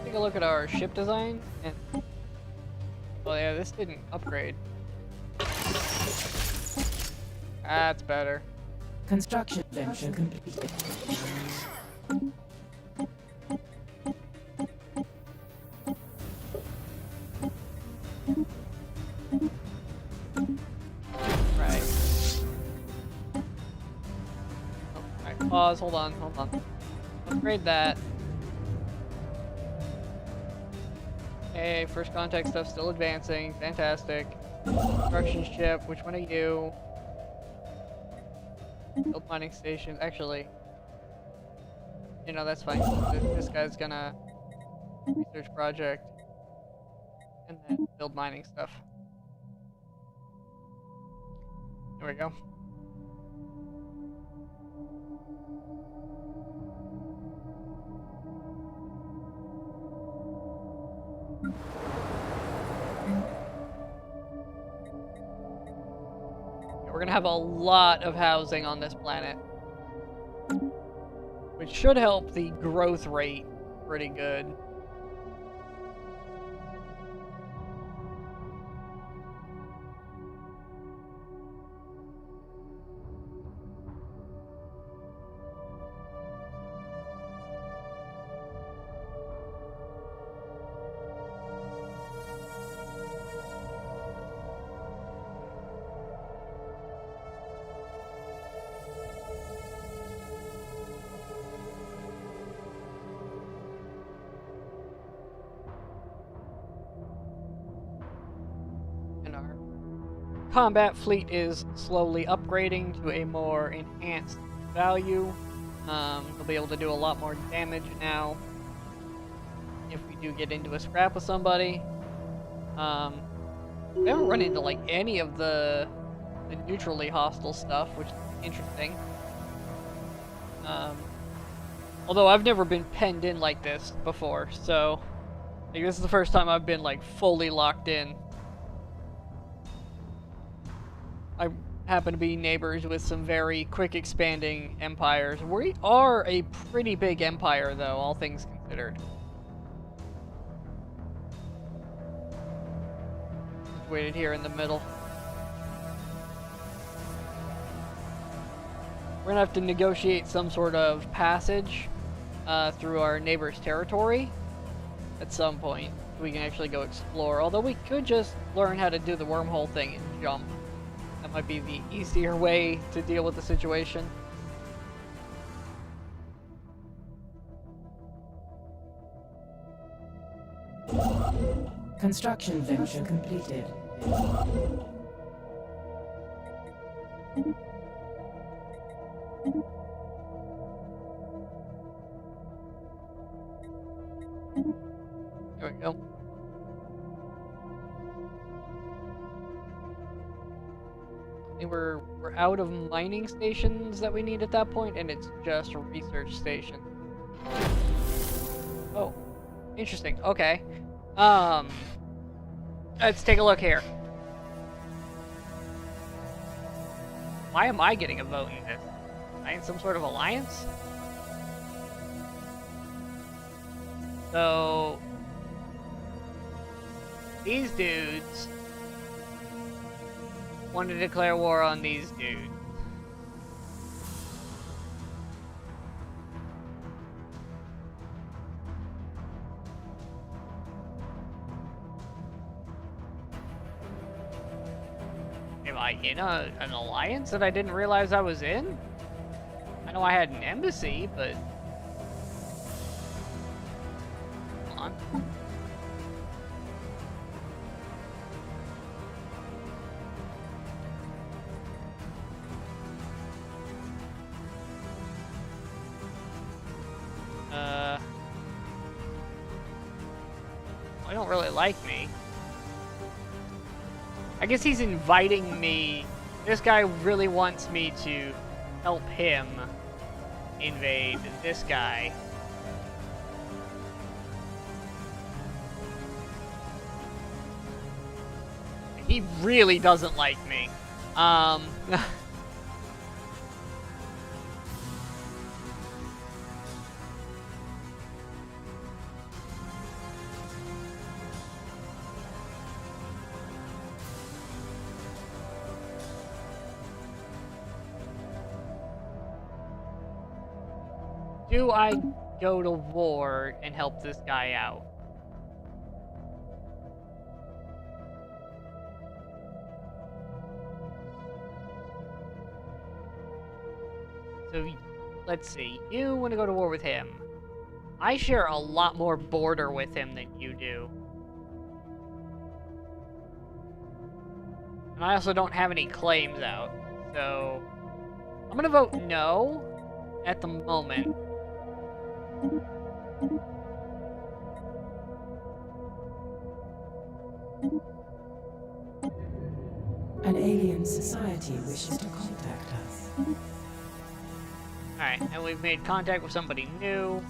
Take a look at our ship design. And oh yeah, this didn't upgrade. That's better. Construction venture completed. Right. Oh, right. Pause. Hold on. Upgrade that. Hey, first contact stuff still advancing. Fantastic. Construction ship. Which one are you? Build mining station. Actually, you know, that's fine. This guy's gonna research project and then build mining stuff. There we go. We're gonna have a lot of housing on this planet, which should help the growth rate pretty good. Combat fleet is slowly upgrading to a more enhanced value. They'll be able to do a lot more damage now if we do get into a scrap with somebody. We haven't run into like any of the neutrally hostile stuff, which is interesting. Although I've never been penned in like this before, so like, this is the first time I've been like fully locked in. I happen to be neighbors with some very quick expanding empires. We are a pretty big empire though, all things considered. Situated here in the middle. We're gonna have to negotiate some sort of passage through our neighbor's territory at some point. We can actually go explore, although we could just learn how to do the wormhole thing and jump. That might be the easier way to deal with the situation. Construction venture completed. There we go. I think we're out of mining stations that we need at that point, and it's just a research station. Oh, interesting. Okay. Let's take a look here. Why am I getting a vote in this? Am I in some sort of alliance? So... these dudes want to declare war on these dudes. Am I in an alliance that I didn't realize I was in? I know I had an embassy, but... come on. They don't really like me. I guess he's inviting me. This guy really wants me to help him invade this guy. He really doesn't like me. Do I go to war and help this guy out? So, let's see. You want to go to war with him. I share a lot more border with him than you do. And I also don't have any claims out. So, I'm gonna vote no at the moment. An alien society wishes to contact us. Alright, and we've made contact with somebody new.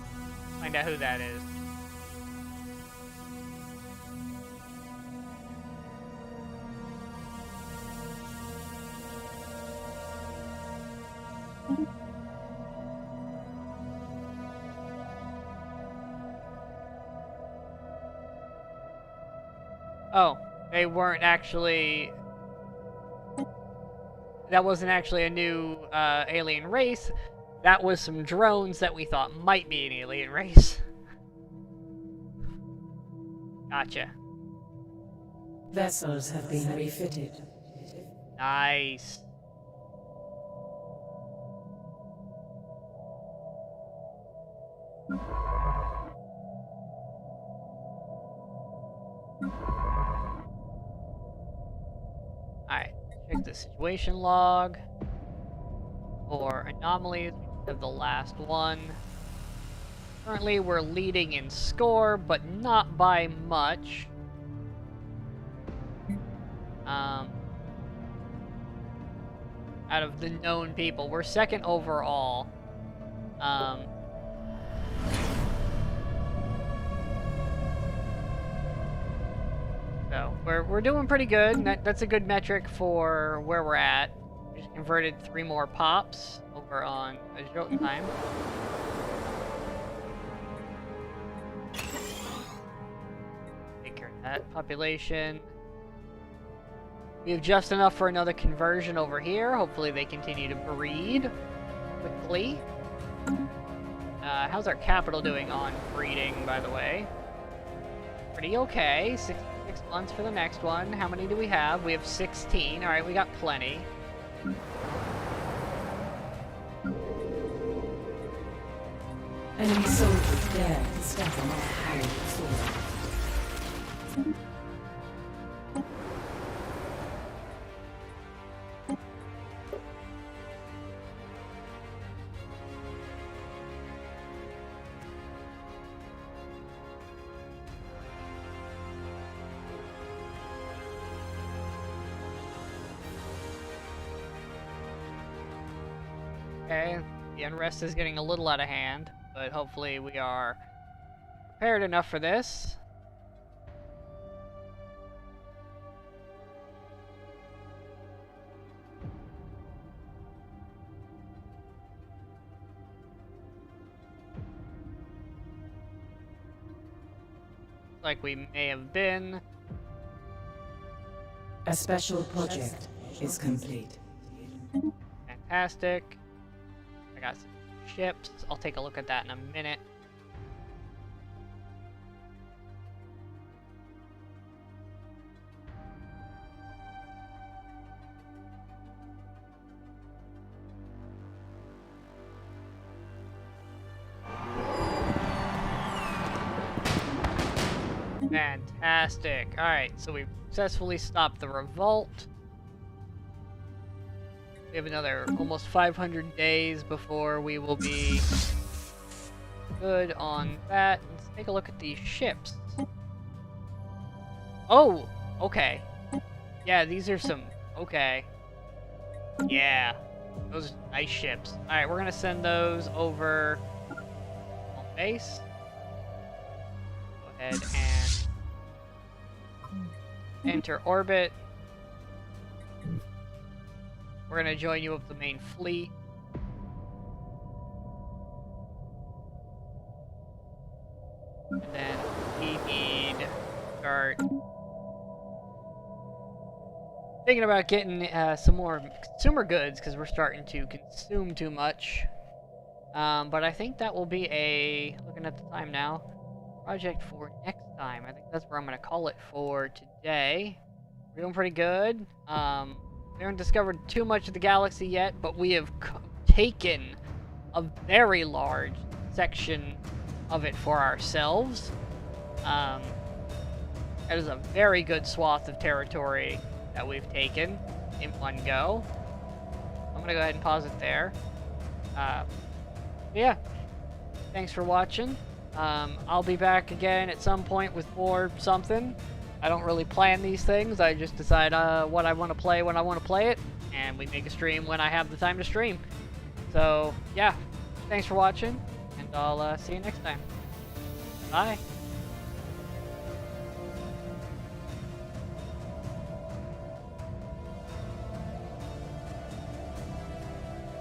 Find out who that is. Oh, they weren't actually... that wasn't actually a new alien race. That was some drones that we thought might be an alien race. Gotcha. Vessels have been refitted. Nice. Alright, check the situation log. For anomalies, we have the last one. Currently, we're leading in score, but not by much. Out of the known people, we're second overall. So we're doing pretty good. That's a good metric for where we're at. We just converted 3 more pops over on Jotunheim. Take care of that population. We have just enough for another conversion over here. Hopefully they continue to breed quickly. How's our capital doing on breeding, by the way? Pretty okay. 6 months for the next one. How many do we have? We have 16. Alright, we got plenty. Enemy soldiers dare to step on our hallowed soil. Okay, the unrest is getting a little out of hand, but hopefully we are prepared enough for this. like we may have been. A special project is complete. Fantastic. I got some ships. I'll take a look at that in a minute. Fantastic. Alright, so we've successfully stopped the revolt. We have another almost 500 days before we will be good on that. Let's take a look at these ships. Oh, okay. Yeah, these are some... Okay. Yeah. Those are nice ships. Alright, we're gonna send those over on base. Go ahead and enter orbit. We're gonna join you with the main fleet. And then we need to start thinking about getting some more consumer goods because we're starting to consume too much. But I think that will be a, looking at the time now, project for next time. I think that's where I'm gonna call it for today. We're doing pretty good. We haven't discovered too much of the galaxy yet, but we have taken a very large section of it for ourselves. That is a very good swath of territory that we've taken in one go. I'm gonna go ahead and pause it there. Yeah, thanks for watching. I'll be back again at some point with more something. I don't really plan these things. I just decide what I want to play when I want to play it, and we make a stream when I have the time to stream. So, yeah, thanks for watching, and I'll see you next time. Bye.